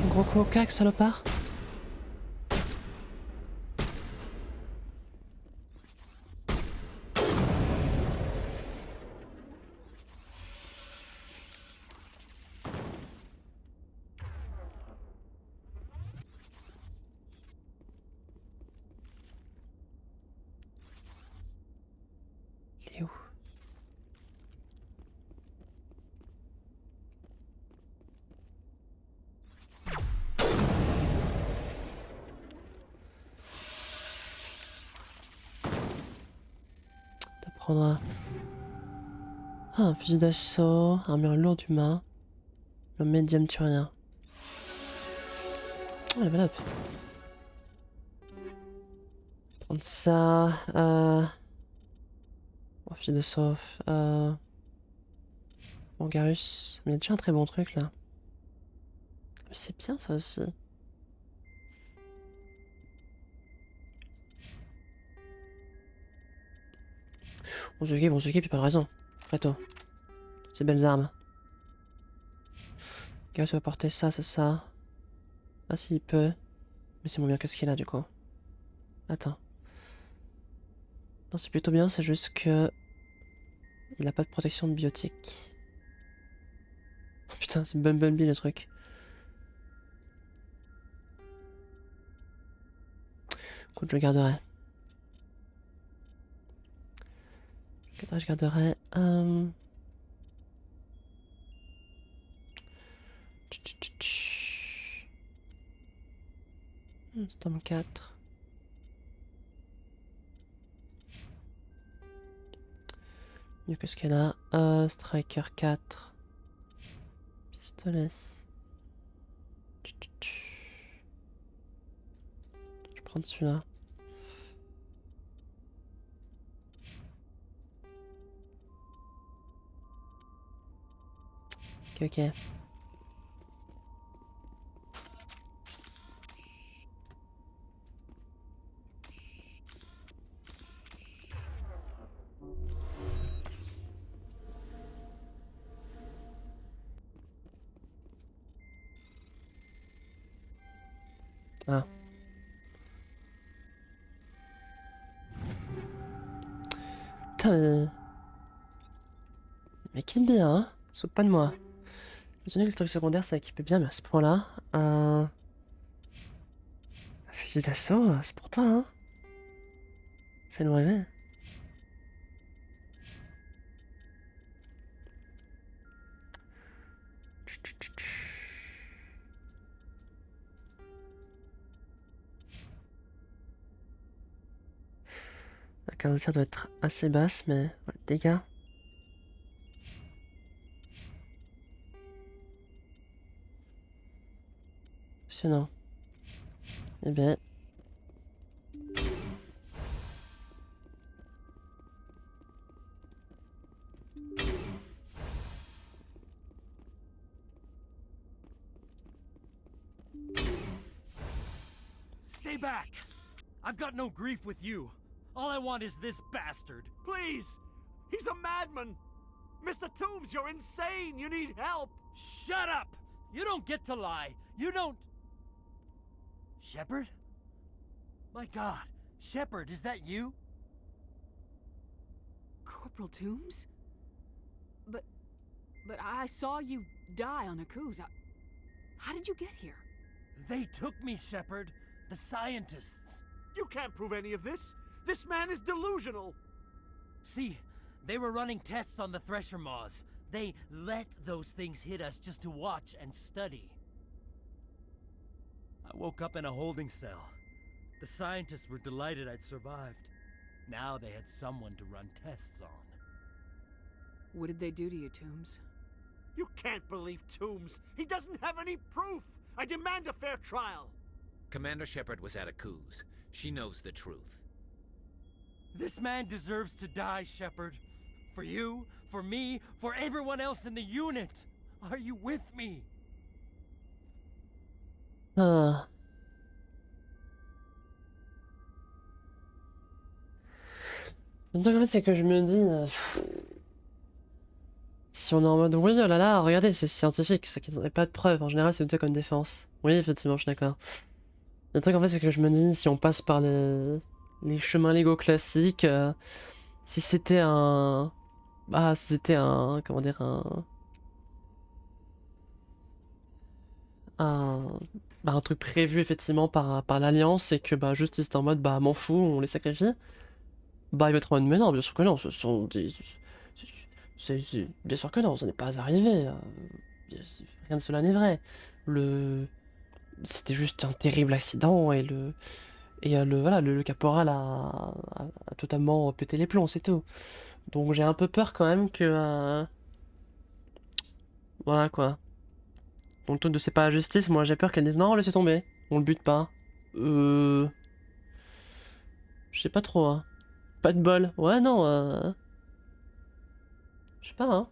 Gros coup au cac, salopard. Il est où? Prendre un fusil d'assaut, armure lourde humain, le médium turien. Oh level up. Prendre ça. Profil de sauf. Angarus. Mais il y a déjà un très bon truc là. Mais c'est bien ça aussi. On s'occupe, pas de raison. Après toi. Ces belles armes. Garus va porter ça, c'est ça. Ah si, il peut. Mais c'est moins bien que ce qu'il a du coup. Attends. Non, c'est plutôt bien, c'est juste que... Il a pas de protection de biotique. Oh putain, c'est Bumblebee le truc. Écoute, je garderai. Je garderai. Storm 4. Mieux que ce qu'elle a. Striker 4. Pistolet. Je vais prendre celui-là. Ok. Ah. Putain, mais qui bien, hein? Saute pas de moi. Je me souviens que le truc secondaire, ça équipait bien, mais à ce point-là. Fusil d'assaut, c'est pour toi, hein? Fais-nous rêver. La carte de tir doit être assez basse, mais le dégât. Impressionnant. Eh bien. Stay back! I've got no grief with you. All I want is this bastard. Please! He's a madman! Mr. Toombs, you're insane! You need help! Shut up! You don't get to lie. You don't... Shepard? My God. Shepard, is that you? Corporal Toombs? But I saw you die on Akuz. How did you get here? They took me, Shepard. The scientists. You can't prove any of this! This man is delusional! See, they were running tests on the Thresher Maws. They let those things hit us just to watch and study. I woke up in a holding cell. The scientists were delighted I'd survived. Now they had someone to run tests on. What did they do to you, Toombs? You can't believe Toombs! He doesn't have any proof! I demand a fair trial! Commander Shepard was at Akuz. She knows the truth. This man deserves to die, Shepard. For you, for me, for everyone else in the unit. Are you with me? Ah. Le truc en fait c'est que je me dis... si on est en mode oui, oh là là, regardez, c'est scientifique, c'est qu'ils n'avaient pas de preuves. En général, c'est plutôt comme défense. Oui, effectivement, je suis d'accord. Le truc en fait, c'est que je me dis, si on passe par les chemins légaux classiques, si c'était un... Ah, si c'était un... Comment dire, un truc prévu effectivement par l'Alliance et que bah juste ils étaient en mode bah m'en fous, on les sacrifie. Bah ils vont être en mode mais non, bien sûr que non, ce sont des... Bien sûr que non, ça n'est pas arrivé. Rien de cela n'est vrai. C'était juste un terrible accident et voilà, le caporal a totalement pété les plombs, c'est tout. Donc j'ai un peu peur quand même que... Voilà quoi. Donc le truc de c'est pas la justice, moi j'ai peur qu'elle dise non, laissez tomber, on le bute pas. Je sais pas trop, hein. Pas de bol. Ouais, non. Je sais pas, hein.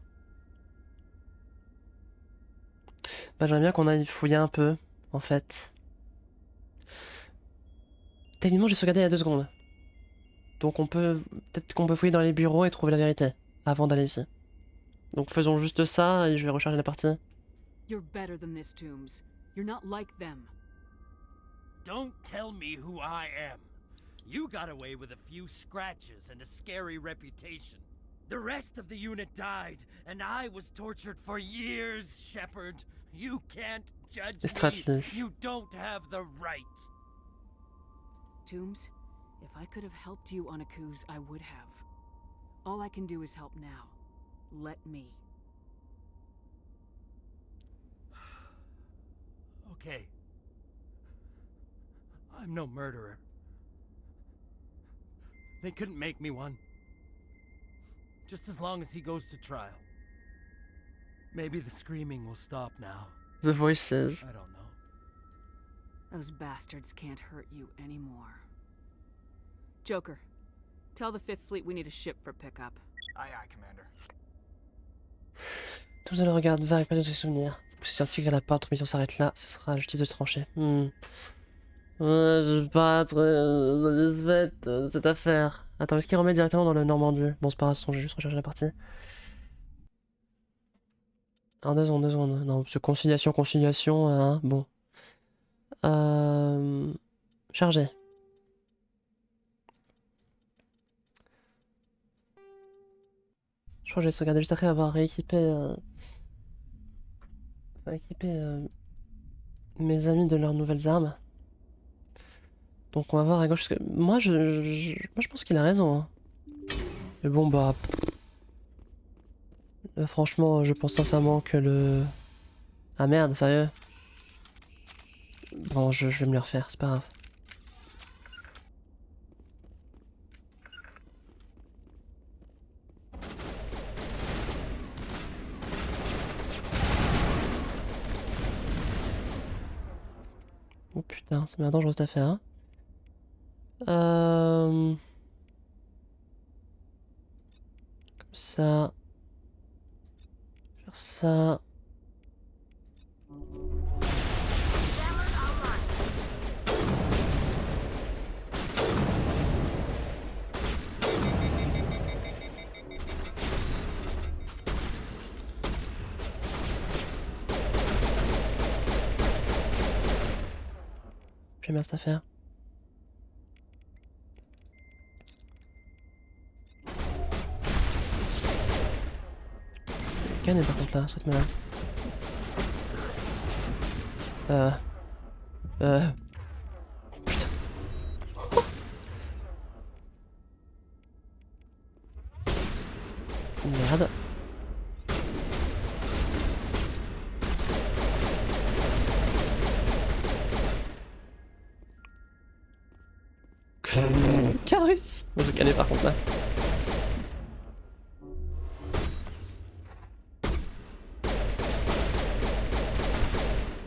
Bah, j'aimerais bien qu'on aille fouiller un peu, en fait. Techniquement, j'ai sauvegardé il y a 2 secondes. Donc on peut... Peut-être qu'on peut fouiller dans les bureaux et trouver la vérité, avant d'aller ici. Donc faisons juste ça et je vais recharger la partie. You're better than this, Tombs. You're not like them. Don't tell me who I am. You got away with a few scratches and a scary reputation. The rest of the unit died, and I was tortured for years, Shepard. You can't judge me. You don't have the right. Tombs, if I could have helped you on Akuz, I would have. All I can do is help now. Let me. Okay. I'm no murderer. They couldn't make me one. Just as long as he goes to trial. Maybe the screaming will stop now. The voices. I don't know. Those bastards can't hurt you anymore. Joker, tell the 5th Fleet we need a ship for pickup. Aye, aye, Commander. Tout à l'heure, regarde, va avec pas de ses souvenirs. Pousser certificat à la porte, mission s'arrête là, ce sera la justice de trancher. Je vais pas être satisfaite de cette affaire. Attends, est-ce qu'il remet directement dans le Normandie? Bon, c'est pas grave, j'ai juste recherché la partie. Alors, 2 secondes. Non, c'est conciliation, hein, bon. Chargé. Je crois que j'ai sauvegardé juste après avoir rééquipé... mes amis de leurs nouvelles armes. Donc on va voir à gauche. Moi je pense qu'il a raison. Hein. Mais bon bah... franchement je pense sincèrement que le... Ah merde, sérieux? Bon je vais me le refaire, c'est pas grave. Oh putain, ça m'a l'air dangereux cette affaire. Comme ça. Faire ça. J'aime bien cette affaire. Canne par contre là, cette malade. Putain. Merde. Carus. Bon, j'ai canné par contre là.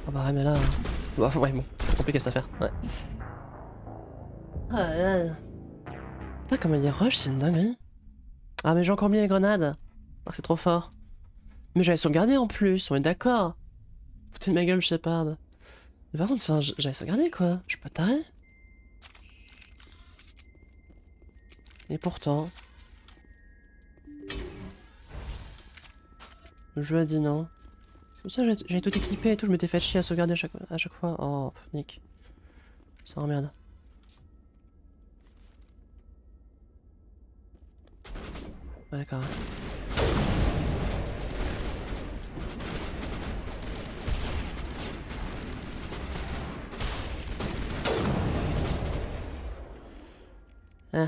Ah bah ouais mais là... Bah, ouais bon, c'est compliqué cette affaire, ouais. Putain comment il rush, c'est une dinguerie. Ah mais j'ai encore mis les grenades. Ah, c'est trop fort. Mais j'avais sauvegardé en plus, on est d'accord. Foutez de ma gueule Shepard. Mais par contre, enfin, j'avais sauvegardé quoi, je suis pas taré. Et pourtant... Le jeu a dit non. Comme ça j'avais tout équipé et tout, je m'étais fait chier à sauvegarder à chaque fois. Oh, nick. Ça emmerde. Ah d'accord. Ah.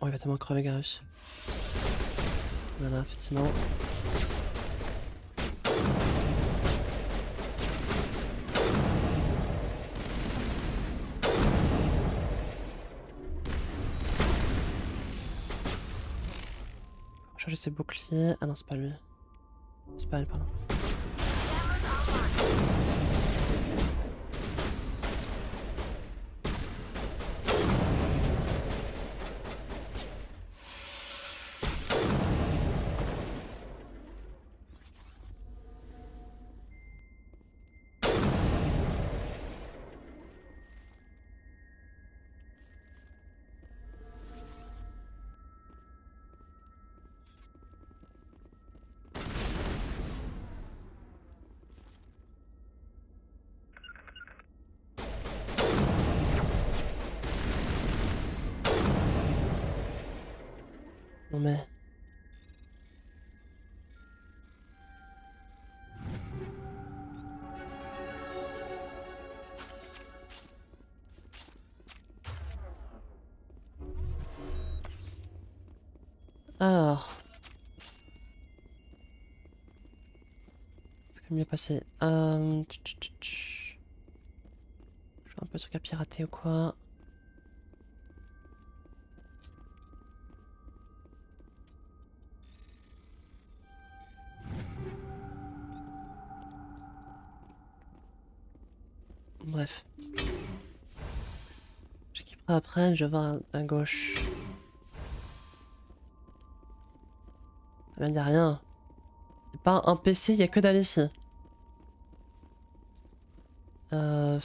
Oh, il va tellement crever Garus. Voilà, effectivement. Changer ses boucliers. Ah non, c'est pas lui. C'est pas elle, pardon. Non mais... Alors... C'est quand même mieux passé. Je suis un peu truc à pirater ou quoi. Bref. J'équiperai après, je vais voir à gauche. Ah ben, y a rien. Y a pas un PC, y a que dalle ici. Ah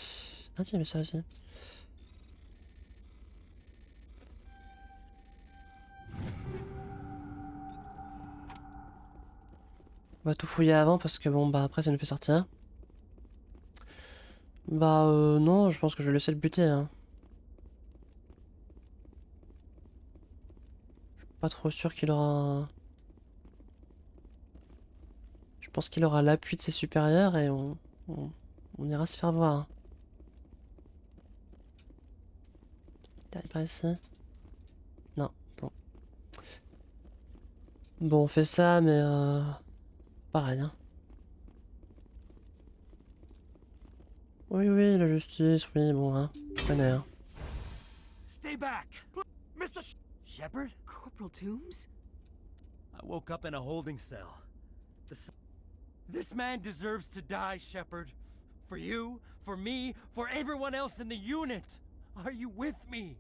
tiens, mais ça aussi. On va tout fouiller avant parce que bon bah après ça nous fait sortir. Bah non, je pense que je vais laisser le buter hein. Je suis pas trop sûr qu'il aura... Je pense qu'il aura l'appui de ses supérieurs et on ira se faire voir. Il par ici. Non, bon. Bon, on fait ça, mais pareil, hein. Oui, oui, la justice, oui, bon, hein. Je connais, hein. Stay back! Mr. Shepard? Corporal Toombs? I woke up in a holding cell. This man deserves to die, Shepard. For you, for me, for everyone else in the unit. Are you with me?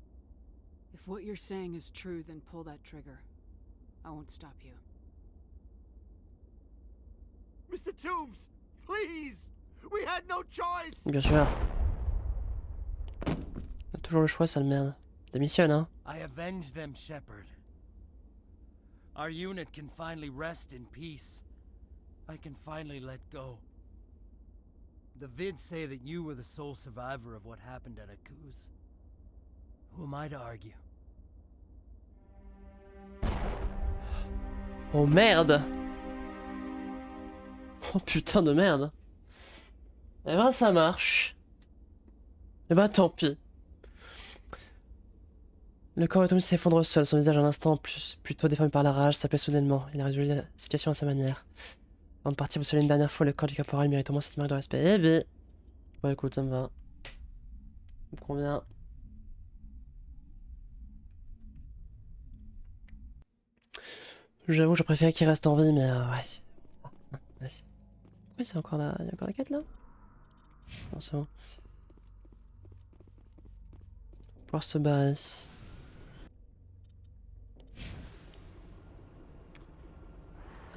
If what you're saying is true, then pull that trigger. I won't stop you. Mr. Toombs, please! We had no choice! Bien sûr. On a toujours le choix, sale merde. Démissionne, hein. I avenged them, Shepard. Our unit can finally rest in peace. I can finally let go. The vids say that you were the sole survivor of what happened at Akuz. Who am I to argue? Oh merde! Oh putain de merde! Eh ben ça marche. Eh ben tant pis. Le corps de Tom s'effondre au sol, son visage un instant plutôt déformé par la rage s'appelait soudainement. Il a résolu la situation à sa manière. Avant de partir, vous saluez une dernière fois, le corps du caporal mérite au moins cette marque de respect. Eh bien... Bon écoute, ça me va. Ça me convient. J'avoue, je préfère qu'il reste en vie, mais ouais. Oui, c'est encore là. Il y a encore la quête là? Non, c'est bon. Pouvoir se barrer.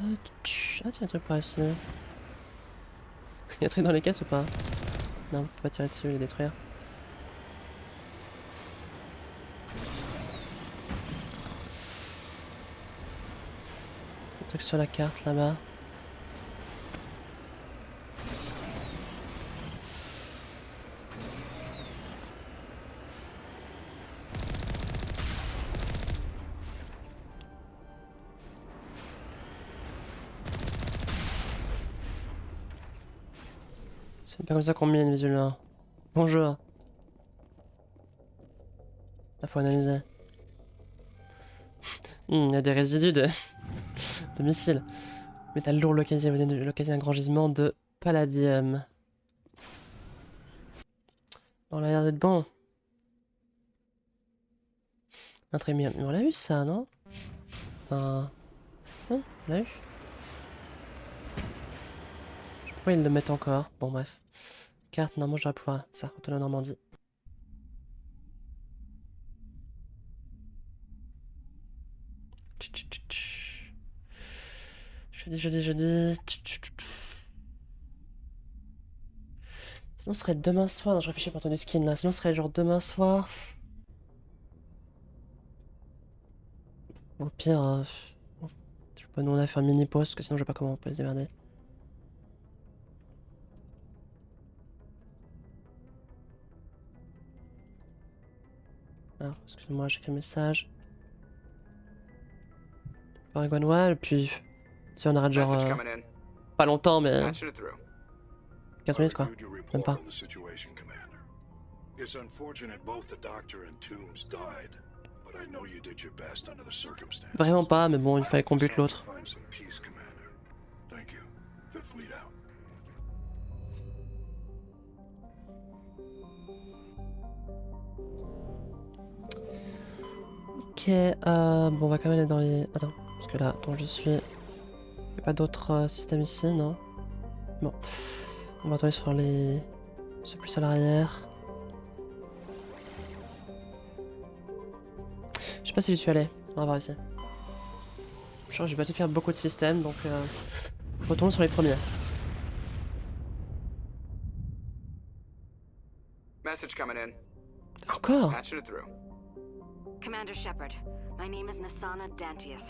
Ah tiens, un truc par ici. Il y a un truc dans les caisses ou pas? Non, on peut pas tirer dessus et les détruire. Un truc sur la carte là-bas. C'est pas comme ça qu'on mine visuellement. Bonjour. Là, faut analyser. Il y a des résidus de missiles. Métal lourd localisé, vous venez de localiser un grand gisement de palladium. On a l'air d'être bon. Un trémium. On l'a eu ça, non? Enfin... Oui, on l'a eu. Pourquoi ils le mettent encore? Bon bref. Carte, normalement j'aurais pouvoir ça, retourner en Normandie. Jeudi. Sinon ce serait demain soir, non, je réfléchis pour ton skin là, sinon ce serait genre demain soir. Au pire, je peux nous on a fait un mini pause parce que sinon je sais pas comment on peut se démerder. Alors, excusez-moi, j'ai écrit le message. Paraguay, et puis si on arrête genre pas longtemps mais 15 minutes quoi, même pas. It's unfortunate both the doctor and Toombs died, but I know you did your best under the circumstances. Vraiment pas, mais bon, il fallait qu'on bute l'autre. Thank you. Fifth Fleet out. Ok, bon, on va quand même aller dans les... Attends, parce que là, dont je suis... Y'a pas d'autres systèmes ici, non? Bon. On va retourner sur les... C'est plus à l'arrière. Je sais pas si j'y suis allé. On va voir ici. Je crois que j'ai pas dû faire beaucoup de systèmes, donc... Retournons sur les premiers. Message coming in. Encore? Patching it through. Commander Shepard, my name is Nasana Dantius.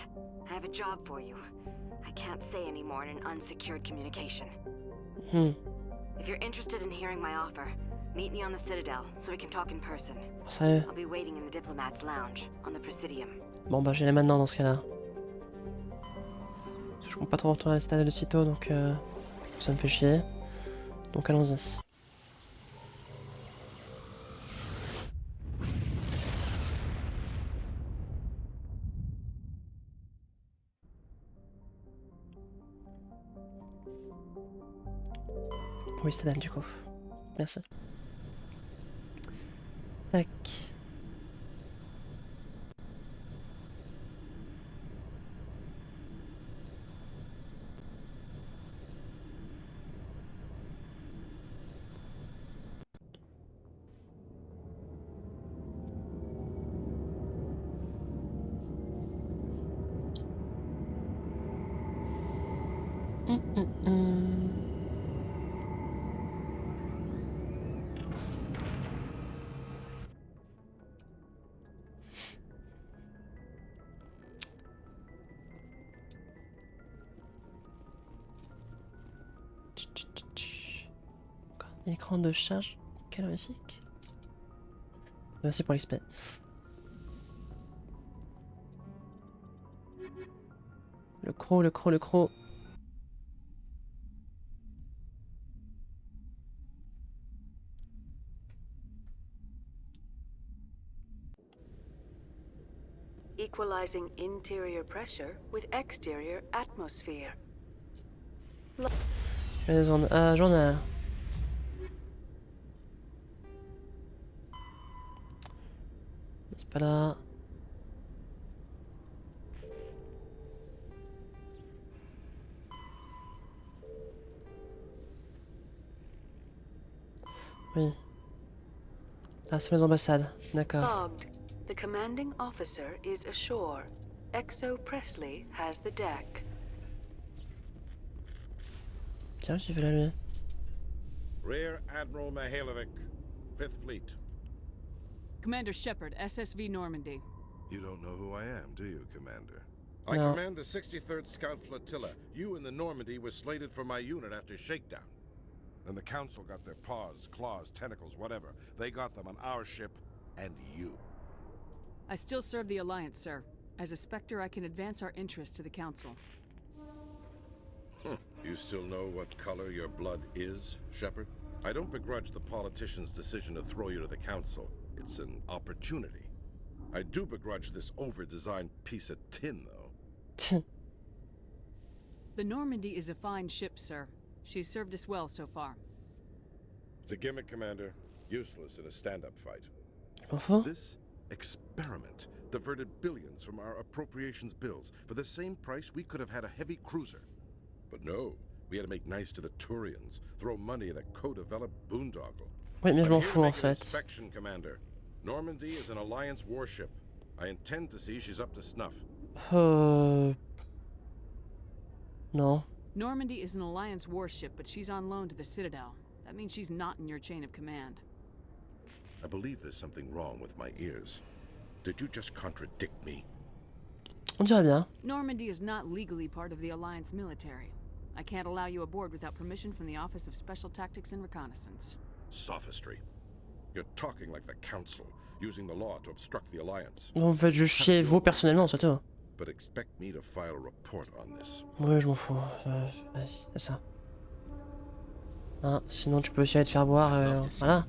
I have a job for you. I can't say any more in an unsecured communication. If you're interested in hearing my offer, meet me on the Citadel so we can talk in person. Sérieux? I'll be waiting in the Diplomat's Lounge on the Presidium. Bon bah j'y allais maintenant dans ce cas-là. Je compte pas trop retourner à la Citadel de sitôt, donc ça me fait chier. Donc allons-y. Oui, Citadel du coup. Merci. Tac. Écran de charge calorifique. Merci pour l'XP. Le croc. Equalizing interior pressure with exterior atmosphere. Journal. C'est pas là. Oui. Ah, c'est les ambassades. D'accord. Logged. The commanding officer is ashore. Exo Presley has the deck. Tiens, j'ai fait la lui. Rear Admiral Mihailovic, 5th Fleet. Commander Shepard, SSV Normandy. You don't know who I am, do you, Commander? No. I command the 63rd Scout Flotilla. You and the Normandy were slated for my unit after shakedown. And the Council got their paws, claws, tentacles, whatever. They got them on our ship and you. I still serve the Alliance, sir. As a Spectre, I can advance our interests to the Council. You still know what color your blood is, Shepard? I don't begrudge the politician's decision to throw you to the Council. It's an opportunity. I do begrudge this over-designed piece of tin, though. The Normandy is a fine ship, sir. She's served us well so far. It's a gimmick, Commander. Useless in a stand-up fight. Enfin? This experiment diverted billions from our appropriations bills. For the same price, we could have had a heavy cruiser. But no, we had to make nice to the Turians, throw money at a co-developed boondoggle. Oui, mais je m'en I'm here to fous en make an fait. inspection, Commander. Normandy is an Alliance warship. I intend to see she's up to snuff. Non. Normandy is an Alliance warship, but she's on loan to the Citadel. That means she's not in your chain of command. I believe there's something wrong with my ears. Did you just contradict me? On dirait bien. Normandy is not legally part of the Alliance military. I can't allow you aboard without permission from the Office of Special Tactics and Reconnaissance. Sophistry. You're talking like the Council, using the law to obstruct the Alliance. Vous me faites juste chier, vous personnellement, c'est tout. But expect me to file a report on this. Ouais, je m'en fous. Vas-y, c'est ça. Hein, sinon tu peux aussi aller te faire voir, voilà.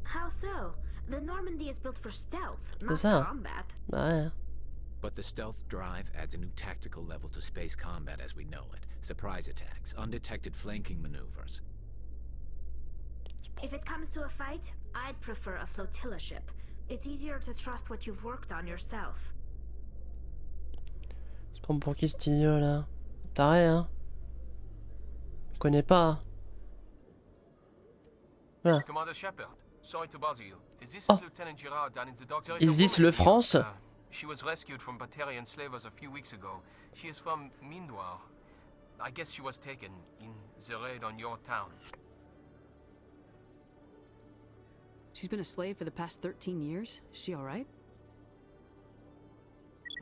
How so? The Normandy is built for stealth, C'est not ça. combat. Bah ouais. But the stealth drive adds a new tactical level to space combat as we know it. Surprise attacks, undetected flanking maneuvers. If it comes to a fight, I'd prefer a flotilla ship. It's easier to trust what you've worked on yourself. Se prendre pour qui ce idiot là? Taré, hein? Je connais pas. Voilà. Commander Shepard, sorry to bother you. Is this Lieutenant Girard down in the docks? Is this Le France? She was rescued from Batarian slavers a few weeks ago. She is from Mindoir. I guess she was taken in the raid on your town. She's been a slave for the past 13 years? Is she alright?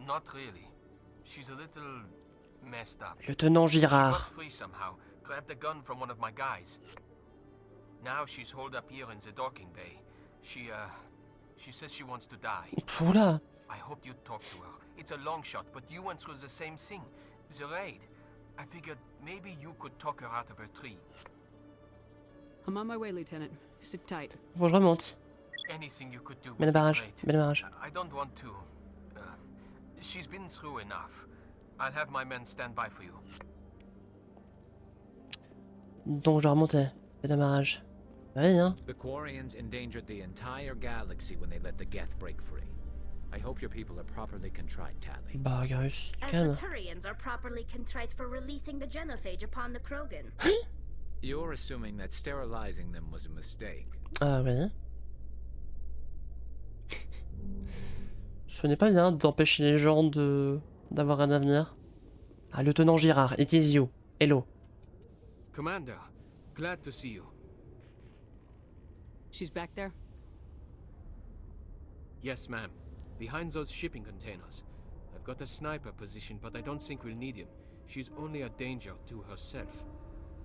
Not really. She's a little messed up. Lieutenant She Girard. got free somehow, grabbed a gun from one of my guys. Now she's holed up here in the docking bay. She says she wants to die. Oula. I hoped you'd talk to her. It's a long shot, but you went through the same thing. The raid. I figured maybe you could talk her out of her tree. I'm on my way, Lieutenant. Sit tight. Faut que je remonte. Anything you could do Mets le would be barrage. great. Mets le barrage. I don't want to. She's been through enough. I'll have my men stand by for you. Donc je dois remonter. Mets le barrage. Oui, hein. The Quarians endangered the entire galaxy when they let the Geth break free. I hope your people are properly contrite, Tally. Bah, Garus, As calme. the Turians are properly contrite for releasing the genophage upon the Krogan. You're assuming that sterilizing them was a mistake. Ah oui. Ce n'est pas bien d'empêcher les gens d'avoir un avenir. Ah, Lieutenant Girard, it is you. Hello. Commander, glad to see you. She's back there? Yes, ma'am. Behind those shipping containers. I've got a sniper position, but I don't think we'll need him. She's only a danger to herself.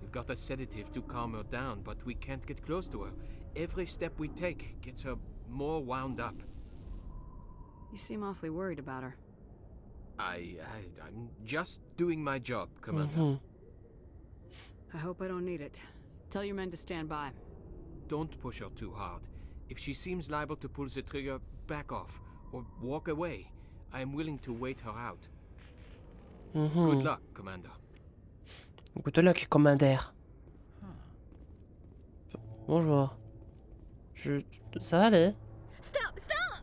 We've got a sedative to calm her down, but we can't get close to her. Every step we take gets her more wound up. You seem awfully worried about her. I'm just doing my job, Commander. Mm-hmm. I hope I don't need it. Tell your men to stand by. Don't push her too hard. If she seems liable to pull the trigger, back off or walk away. I am willing to wait her out. Mm-hmm. Good luck, Commander. Good luck, Commander. Bonjour. Ça va aller? Stop! Stop!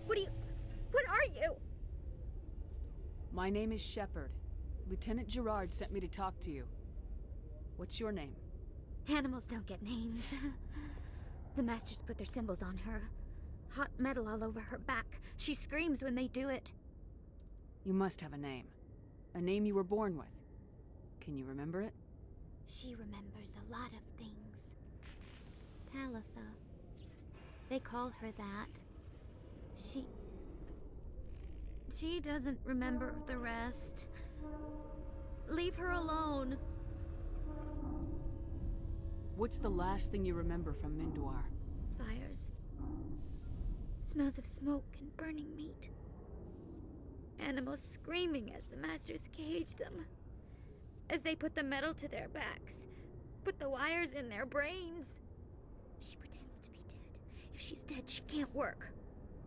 What are you? My name is Shepard. Lieutenant Girard sent me to talk to you. What's your name? Animals don't get names. The Masters put their symbols on her. Hot metal all over her back. She screams when they do it. You must have a name. A name you were born with. Can you remember it? She remembers a lot of things. Talitha. They call her that. She doesn't remember the rest. Leave her alone. What's the last thing you remember from Mindoir? Fires. Smells of smoke and burning meat. Animals screaming as the Masters cage them. As they put the metal to their backs. Put the wires in their brains. She pretends to be dead. If she's dead, she can't work.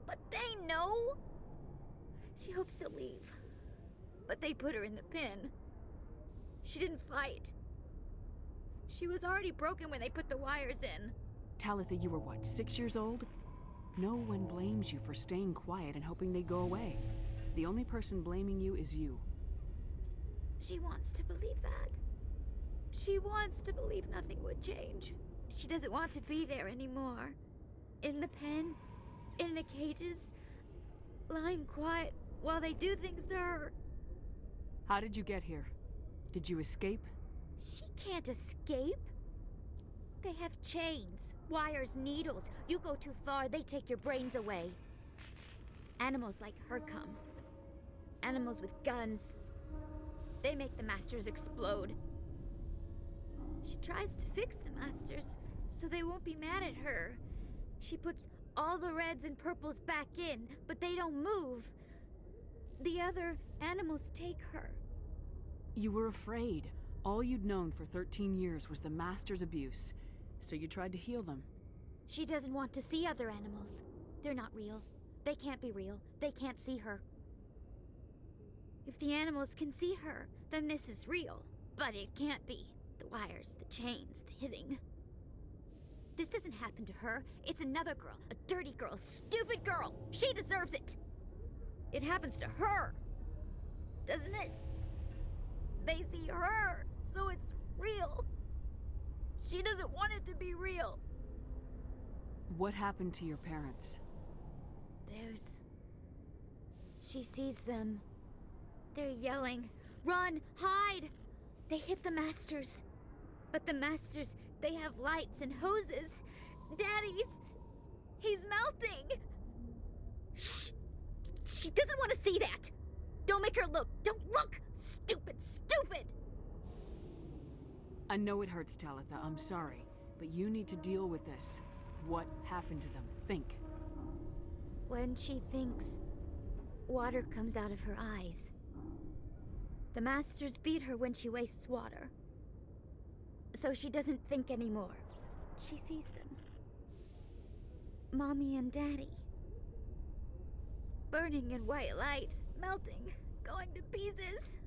But they know. She hopes they'll leave. But they put her in the pen. She didn't fight. She was already broken when they put the wires in. Talitha, you were what, 6 years old? No one blames you for staying quiet and hoping they go away. The only person blaming you is you. She wants to believe that. She wants to believe nothing would change. She doesn't want to be there anymore. In the pen, in the cages, lying quiet while they do things to her. How did you get here? Did you escape? She can't escape. They have chains, wires, needles. You go too far, they take your brains away. Animals like her come. Animals with guns. They make the Masters explode. She tries to fix the Masters so they won't be mad at her. She puts all the reds and purples back in, but they don't move. The other animals take her. You were afraid. All you'd known for 13 years was the Master's abuse, so you tried to heal them. She doesn't want to see other animals. They're not real. They can't be real. They can't see her. If the animals can see her, then this is real. But it can't be. The wires, the chains, the hitting. This doesn't happen to her. It's another girl. A dirty girl. A stupid girl. She deserves it. It happens to her. Doesn't it? They see her, so it's real. She doesn't want it to be real. What happened to your parents? She sees them. They're yelling, "Run! Hide!" They hit the Masters. But the Masters, they have lights and hoses. He's melting! Shh! She doesn't want to see that! Don't make her look! Don't look! Stupid! Stupid! I know it hurts, Talitha. I'm sorry. But you need to deal with this. What happened to them? Think. When she thinks, water comes out of her eyes. The Masters beat her when she wastes water. So she doesn't think anymore. She sees them. Mommy and Daddy. Burning in white light, melting, going to pieces.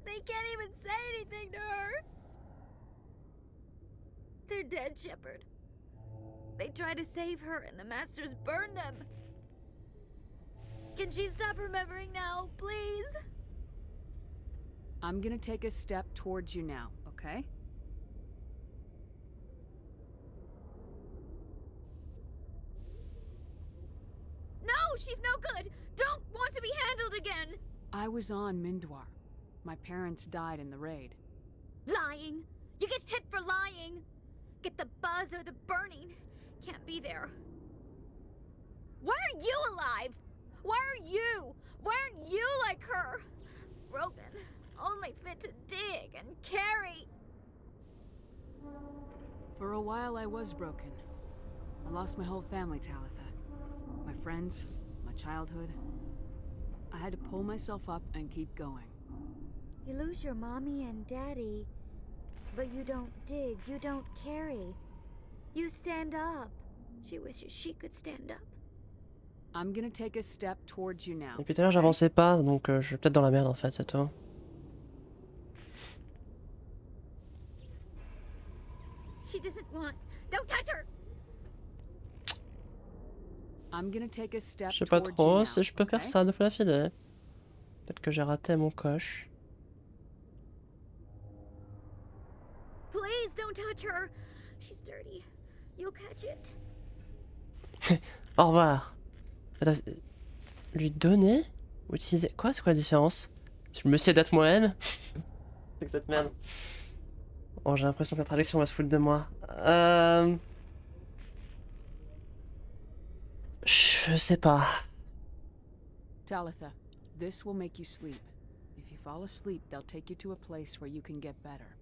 They can't even say anything to her. They're dead, Shepard. They try to save her and the Masters burn them. Can she stop remembering now, please? I'm gonna take a step towards you now, okay? No, she's no good! Don't want to be handled again! I was on Mindwar. My parents died in the raid. Lying! You get hit for lying! Get the buzz or the burning. Can't be there. Why are you alive? Why are you? Why aren't you like her? Broken. Only fit to dig and carry. For a while I was broken. I lost my whole family, Talitha. My friends, my childhood. I had to pull myself up and keep going. You lose your mommy and daddy, but you don't dig, you don't carry. You stand up. She wishes she could stand up. I'm gonna take a step towards you now. Depuis tout à l'heure j'avançais pas, donc je suis peut-être dans la merde en fait, c'est tout. She doesn't want. Don't touch her. I'm gonna take a step Je sais pas towards trop you si je peux now, faire okay? ça 2 fois d'affilée. Peut-être que j'ai raté mon coche. Please don't touch her. She's dirty. You'll catch it. Au revoir. Attends, lui donner ou utiliser... Quoi? C'est quoi la différence? Je me sais d'être moi-même. C'est que cette merde. Oh, j'ai l'impression que la traduction va se foutre de moi. Je sais pas. Talitha, this will make you sleep. If you fall asleep, they'll take you to a place where you can get better.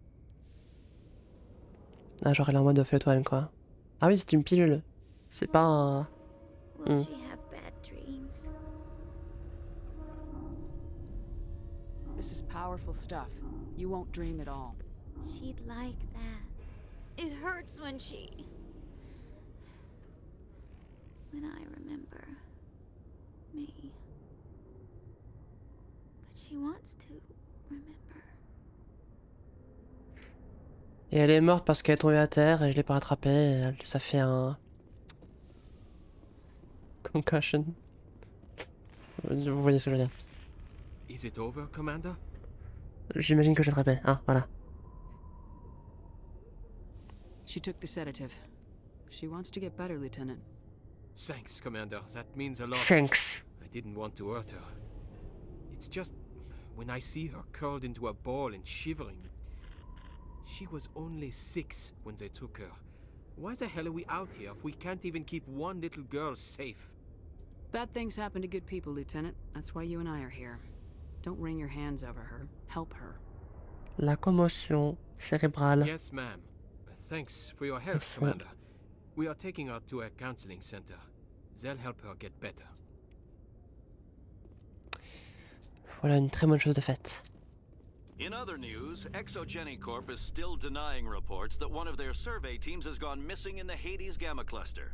Ah, genre elle est en mode fais toi-même quoi. Ah oui, c'est une pilule. C'est pas un... Will she have bad dreams? This is powerful stuff. You won't dream at all. She'd like that. It hurts when I remember me. But she wants to remember. Et elle est morte parce qu'elle est tombée à terre et je l'ai pas rattrapée. Ça fait un... Concussion. Vous voyez ce que je veux dire. Is it over, Commander? J'imagine que j'ai attrapé. Ah, voilà. She took the sedative. She wants to get better, Lieutenant. Thanks, Commander. That means a lot. Thanks. I didn't want to hurt her. It's just when I see her curled into a ball and shivering. She was only 6 when they took her. Why the hell are we out here if we can't even keep one little girl safe? Bad things happen to good people, Lieutenant. That's why you and I are here. Don't wring your hands over her. Help her. La commotion cérébrale. Yes, ma'am. Thanks for your help, Merci. Commander. We are taking her to a counseling center. They'll help her get better. Voilà une très bonne chose de faite. In other news, Exogeny Corp is still denying reports that one of their survey teams has gone missing in the Hades Gamma Cluster.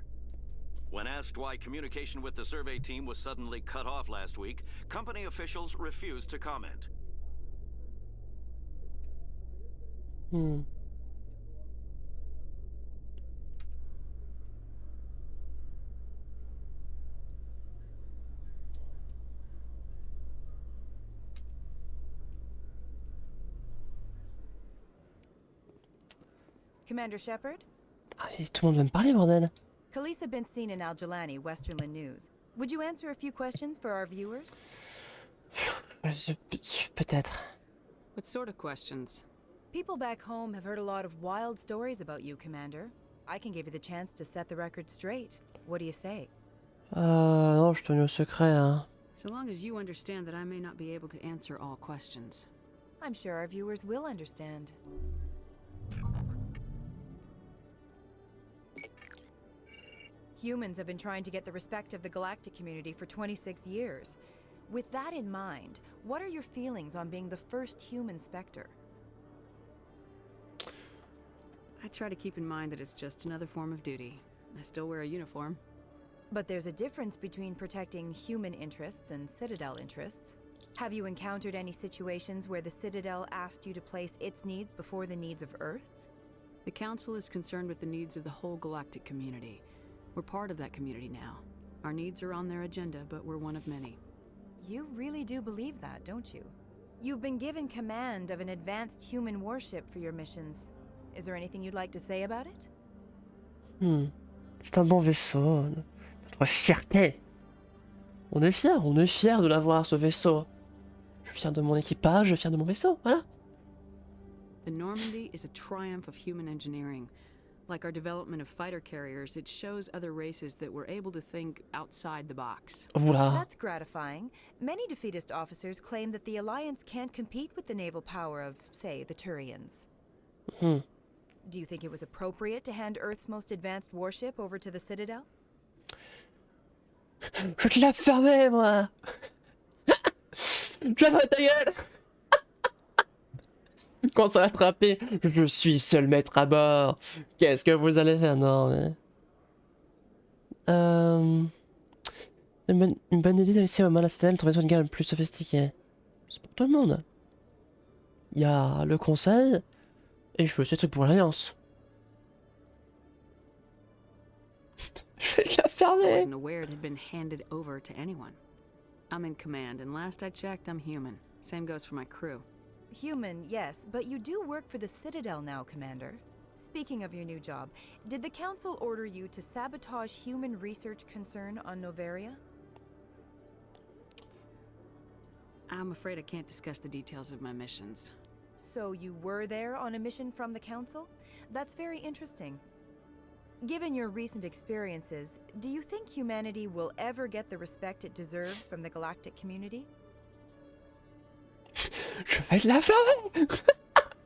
When asked why communication with the survey team was suddenly cut off last week, company officials refused to comment. Commander Shepard? Ah, tout le monde veut me parler, bordel. Khaleesa been seen in Al-Jalani, Westerland News. Would you answer a few questions for our viewers? Peut-être. What sort of questions? People back home have heard a lot of wild stories about you, Commander. I can give you the chance to set the record straight. What do you say? Non, je tenais au secret, hein. So long as you understand that I may not be able to answer all questions. I'm sure our viewers will understand. Humans have been trying to get the respect of the galactic community for 26 years. With that in mind, what are your feelings on being the first human Spectre? I try to keep in mind that it's just another form of duty. I still wear a uniform. But there's a difference between protecting human interests and Citadel interests. Have you encountered any situations where the Citadel asked you to place its needs before the needs of Earth? The Council is concerned with the needs of the whole galactic community. We're part of that community now. Our needs are on their agenda, but we're one of many. You really do believe that, don't you? You've been given command of an advanced human warship for your missions. Is there anything you'd like to say about it? C'est un bon vaisseau. Notre fierté. On est fiers de l'avoir, ce vaisseau. Je suis fier de mon équipage, je suis fier de mon vaisseau, voilà. The Normandy is a triumph of human engineering. Like our development of fighter carriers, it shows other races that we're able to think outside the box. Oula. That's gratifying. Many defeatist officers claim that the Alliance can't compete with the naval power of, say, the Turians. Do you think it was appropriate to hand Earth's most advanced warship over to the Citadel? Je te l'ai fermé, moi. J'avais ta gueule. Quand ça l'a attrapé, je suis seul maître à bord. Qu'est-ce que vous allez faire? Non, mais... Une bonne idée de laisser aux mains la Citadelle trouver une gamme plus sophistiquée. C'est pour tout le monde. Il y a le conseil, et je fais aussi trucs pour l'Alliance. Je vais la I fermer. wasn't aware it had been handed over to anyone. I'm in command, and last I checked, I'm human. Same goes for my crew. Human, yes, but you do work for the Citadel now, Commander. Speaking of your new job, did the Council order you to sabotage human research concern on Noveria? I'm afraid I can't discuss the details of my missions. So you were there on a mission from the Council? That's very interesting. Given your recent experiences, do you think humanity will ever get the respect it deserves from the galactic community? Je vais la fermer.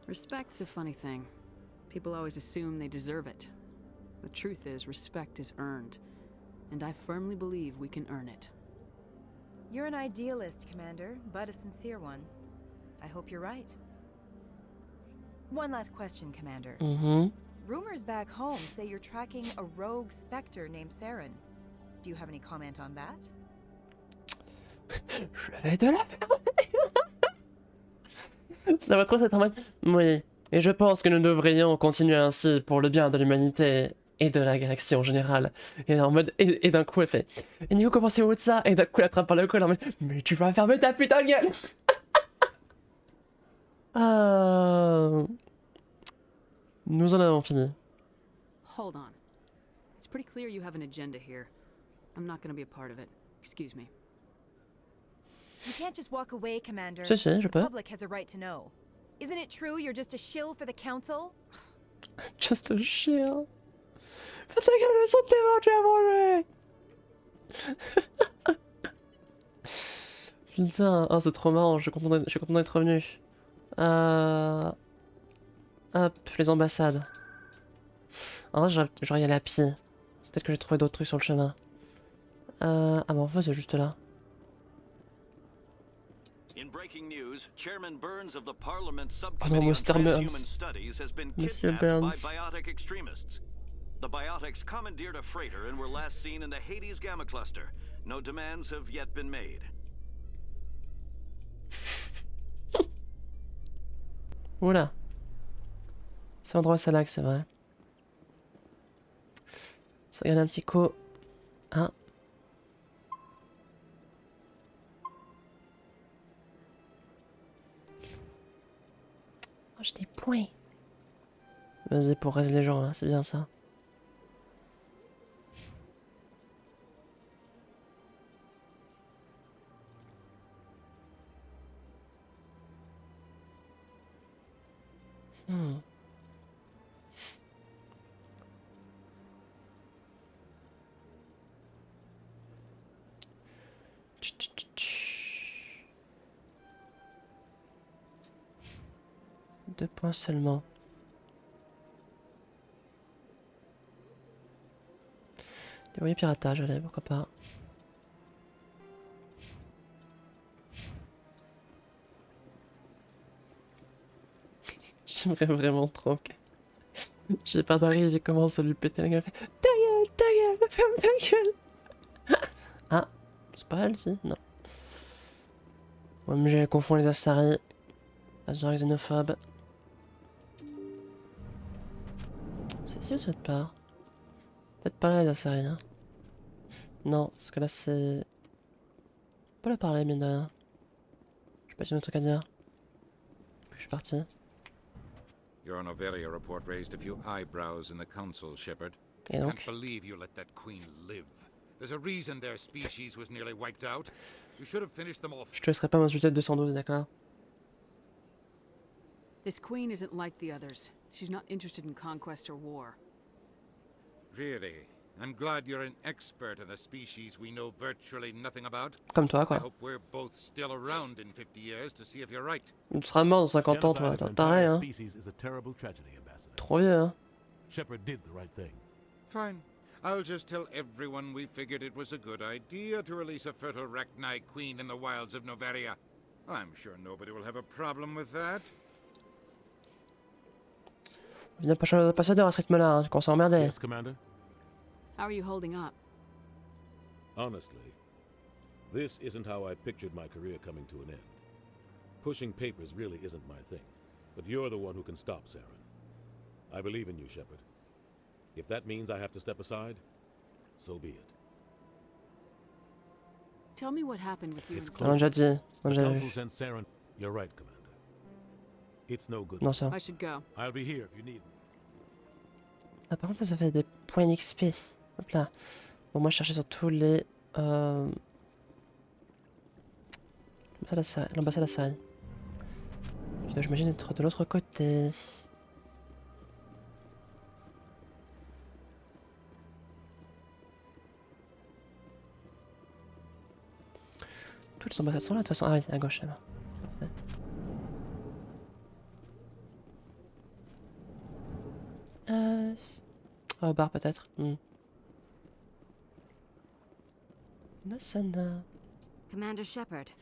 Respect's a funny thing. People always assume they deserve it. The truth is, respect is earned. And I firmly believe we can earn it. You're an idealist, Commander, but a sincere one. I hope you're right. One last question, Commander. Rumors back home say you're tracking a rogue Spectre named Saren. Do you have any comment on that? Je vais de la fermer. Ça va trop être dramatique. Oui, et je pense que nous devrions continuer ainsi pour le bien de l'humanité et de la galaxie en général. Et en mode, et d'un coup elle fait, et Nico comment c'est où de ça? Et d'un coup elle attrape par le col en mode, mais tu vas fermer ta putain de gueule. Nous en avons fini. Hold on. It's pretty clear you have an agenda here. I'm not gonna be a part of it. Excuse me. You can't just walk away, Commander. Si, si, je The peux. public has a right to know. Isn't it true you're just a shill for the council? Just a shill. Faites la gueule, le sang de tes morts, tu vas manger. Putain, oh, c'est trop marrant, je suis content d'être revenu. Hop, les ambassades. En vrai, j'aurais y aller à pied. Peut-être que j'ai trouvé d'autres trucs sur le chemin. Ah bon, en fait, c'est juste là. In breaking news, Chairman Burns of the Parliament Oh Subcommittee non, on Mr. Transhuman Burns. Studies has been Monsieur kidnapped by Burns. biotic extremists. The biotics commandeered a freighter and were last seen in the Hades Gamma Cluster. No demands have yet been made. Oula. C'est l'endroit où ça lag, c'est vrai. Ça regarde un petit coup. Ah. Oh, j'ai des points. Vas-y, pour reste les gens là, c'est bien ça. Deux points seulement. Dévoyer piratage, allez, pourquoi pas. J'aimerais vraiment trop que... J'ai pas d'arrive et commence à lui péter la gueule. Ta gueule, ferme ta gueule. Ah, c'est pas elle, si? Non. OMG, elle confond les Asari. Asari xénophobe. C'est ici ou c'est autre part? Peut-être pas là les Asari, hein. Non, parce que là c'est... On peut la parler, mine de rien. Je sais pas si on a un truc à dire. Puis je suis parti. Your Noveria report raised a few eyebrows in the council, Shepard. Et donc? Can't believe you let that queen live. There's a reason their species was nearly wiped out. You should have finished them off. Je te laisserai pas m'insulter de 212, d'accord? This queen isn't like the others. She's not interested in conquest or war. Really? I'm glad you're an expert in a species we know virtually nothing about. Comme toi, quoi. I hope we're both still around in 50 years to see if you're right. Tu seras mort dans 50 ans, toi. T'as rien, hein. Trop vieux, hein. Shepard did the right thing. Fine. I'll just tell everyone we figured it was a good idea to release a fertile Rachni queen in the wilds of Noveria. I'm sure nobody will have a problem with that. Viens pas ça à ce rythme-là, hein. Qu'on s'est emmerdé. Yes, Commander. How are you holding up? Honestly, this isn't how I pictured my career coming to an end. Pushing papers really isn't my thing, but you're the one who can stop Saren. I believe in you, Shepard. If that means I have to step aside, so be it. Tell me what happened with you and On l'a déjà dit. On The l'a council vu. sent Saren. You're right, Commander. It's no good. Non, ça. I should go. I'll be here if you need me. Ah, par contre, ça fait des points d'XP. Hop là. Bon, moi, je cherchais sur tous les... L'ambassade Asari. Qui doit, j'imagine, être de l'autre côté. Toutes les ambassades sont là, de toute façon. Ah oui, à gauche, là-bas. Au bar, peut-être. Nasana. Commander Shepard,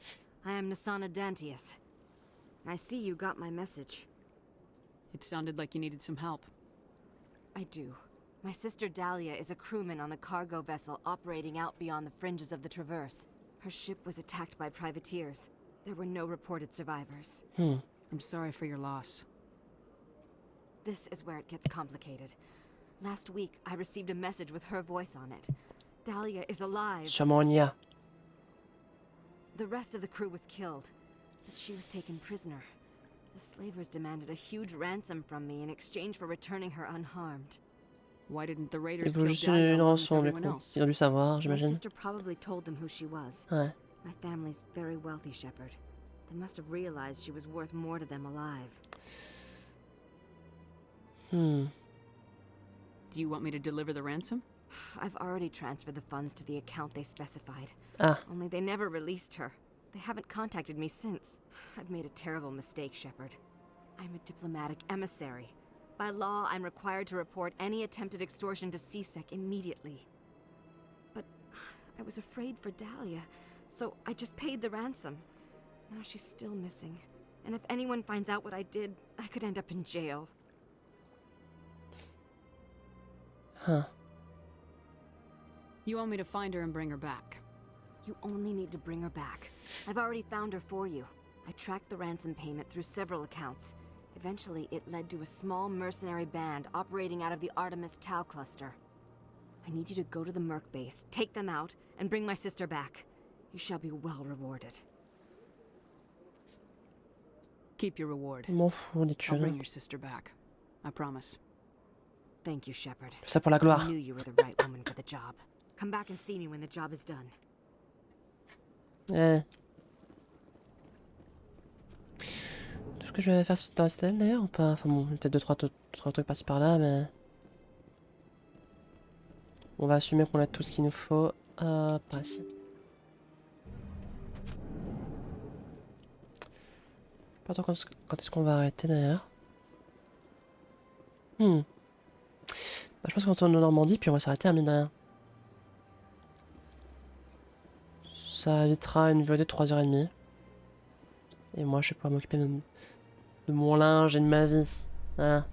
I am Nasana Dantius. I see you got my message. It sounded like you needed some help. I do. My sister Dahlia is a crewman on the cargo vessel operating out beyond the fringes of the Traverse. Her ship was attacked by privateers. There were no reported survivors. I'm sorry for your loss. This is where it gets complicated. Last week, I received a message with her voice on it. Dahlia is alive. Sûrement une IA. The rest of the crew was killed, but she was taken prisoner. The slavers demanded a huge ransom from me in exchange for returning her unharmed. Why didn't the Il raiders faut kill juste Dahlia une along with rançon, du everyone coup. else? Ils ont dû savoir, My j'imagine. sister probably told them who she was. Ouais. My family's very wealthy, Shepard. They must have realized she was worth more to them alive. Do you want me to deliver the ransom? I've already transferred the funds to the account they specified. Ah. Only they never released her. They haven't contacted me since. I've made a terrible mistake, Shepard. I'm a diplomatic emissary. By law, I'm required to report any attempted extortion to CSEC immediately. But I was afraid for Dahlia, so I just paid the ransom. Now she's still missing. And if anyone finds out what I did, I could end up in jail. Huh. You want me to find her and bring her back? You only need to bring her back. I've already found her for you. I tracked the ransom payment through several accounts. Eventually, it led to a small mercenary band operating out of the Artemis Tau cluster. I need you to go to the Merc base, take them out, and bring my sister back. You shall be well rewarded. Keep your reward. M'en fous des I'll bring thunes. your sister back. I promise. Thank you, Shepard. Ça pour la gloire. I knew you were the right woman for the job. Come back and see me when the job is done. Ouais. Tout ce que je vais faire dans la citadelle d'ailleurs ou pas? Enfin bon, peut-être deux trois trucs par-ci par-là, mais... On va assumer qu'on a tout ce qu'il nous faut par ici. Pas trop quand est-ce qu'on va arrêter d'ailleurs. Bah, je pense qu'on retourne en Normandie puis on va s'arrêter à mine de rien. Ça évitera une VOD de 3h30. Et moi je vais pouvoir m'occuper de mon linge et de ma vie. Voilà.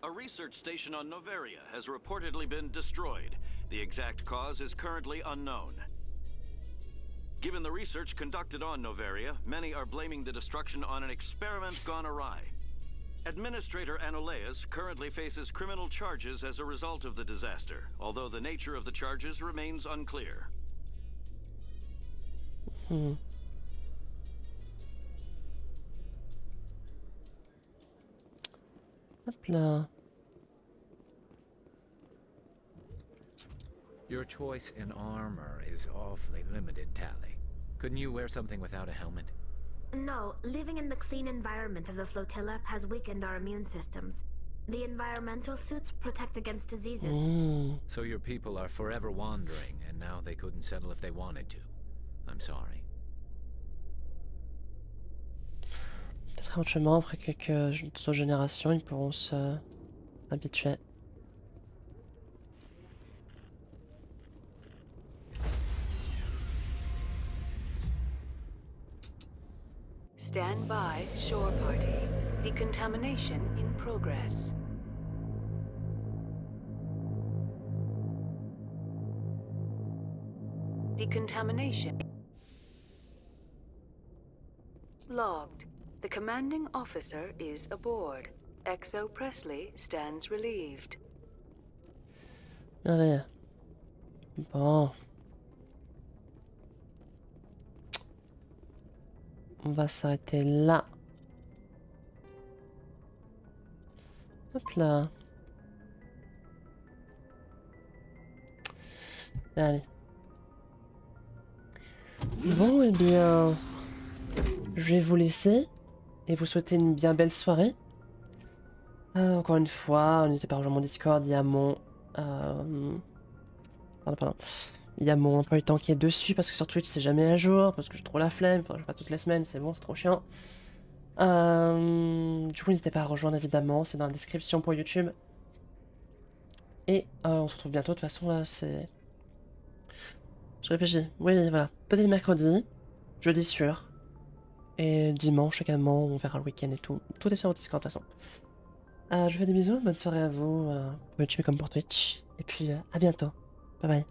A research station on Noveria has reportedly been destroyed. The exact cause is currently unknown. Given the research conducted on Noveria, many are blaming the destruction on an experiment gone awry. Administrator Anoleus currently faces criminal charges as a result of the disaster, although the nature of the charges remains unclear. Hop là. Your choice in armor is awfully limited, Tally. Couldn't you wear something without a helmet? No, living in the clean environment of the flotilla has weakened our immune systems. The environmental suits protect against diseases. So your people are forever wandering, and now they couldn't settle if they wanted to. I'm sorry. Peut-être éventuellement après quelques générations ils pourront se habituer. Stand by, shore party. Decontamination in progress. Decontamination logged. The commanding officer is aboard. XO Presley stands relieved. Merveilleux. Bon. On va s'arrêter là. Hop là. Allez. Bon, eh bien... Je vais vous laisser. Et vous souhaiter une bien belle soirée. Encore une fois, n'hésitez pas à rejoindre mon Discord, il y a mon... Pardon. Il y a mon emploi du temps qui est dessus parce que sur Twitch c'est jamais à jour, parce que j'ai trop la flemme, enfin je fais toutes les semaines, c'est bon, c'est trop chiant. Du coup n'hésitez pas à rejoindre évidemment, c'est dans la description pour YouTube. Et on se retrouve bientôt, de toute façon là c'est... Je réfléchis, oui voilà, peut-être mercredi, jeudi sûr, et dimanche également, on verra le week-end et tout. Tout est sur Discord de toute façon. Je vous fais des bisous, bonne soirée à vous, pour YouTube comme pour Twitch, et puis à bientôt, bye bye.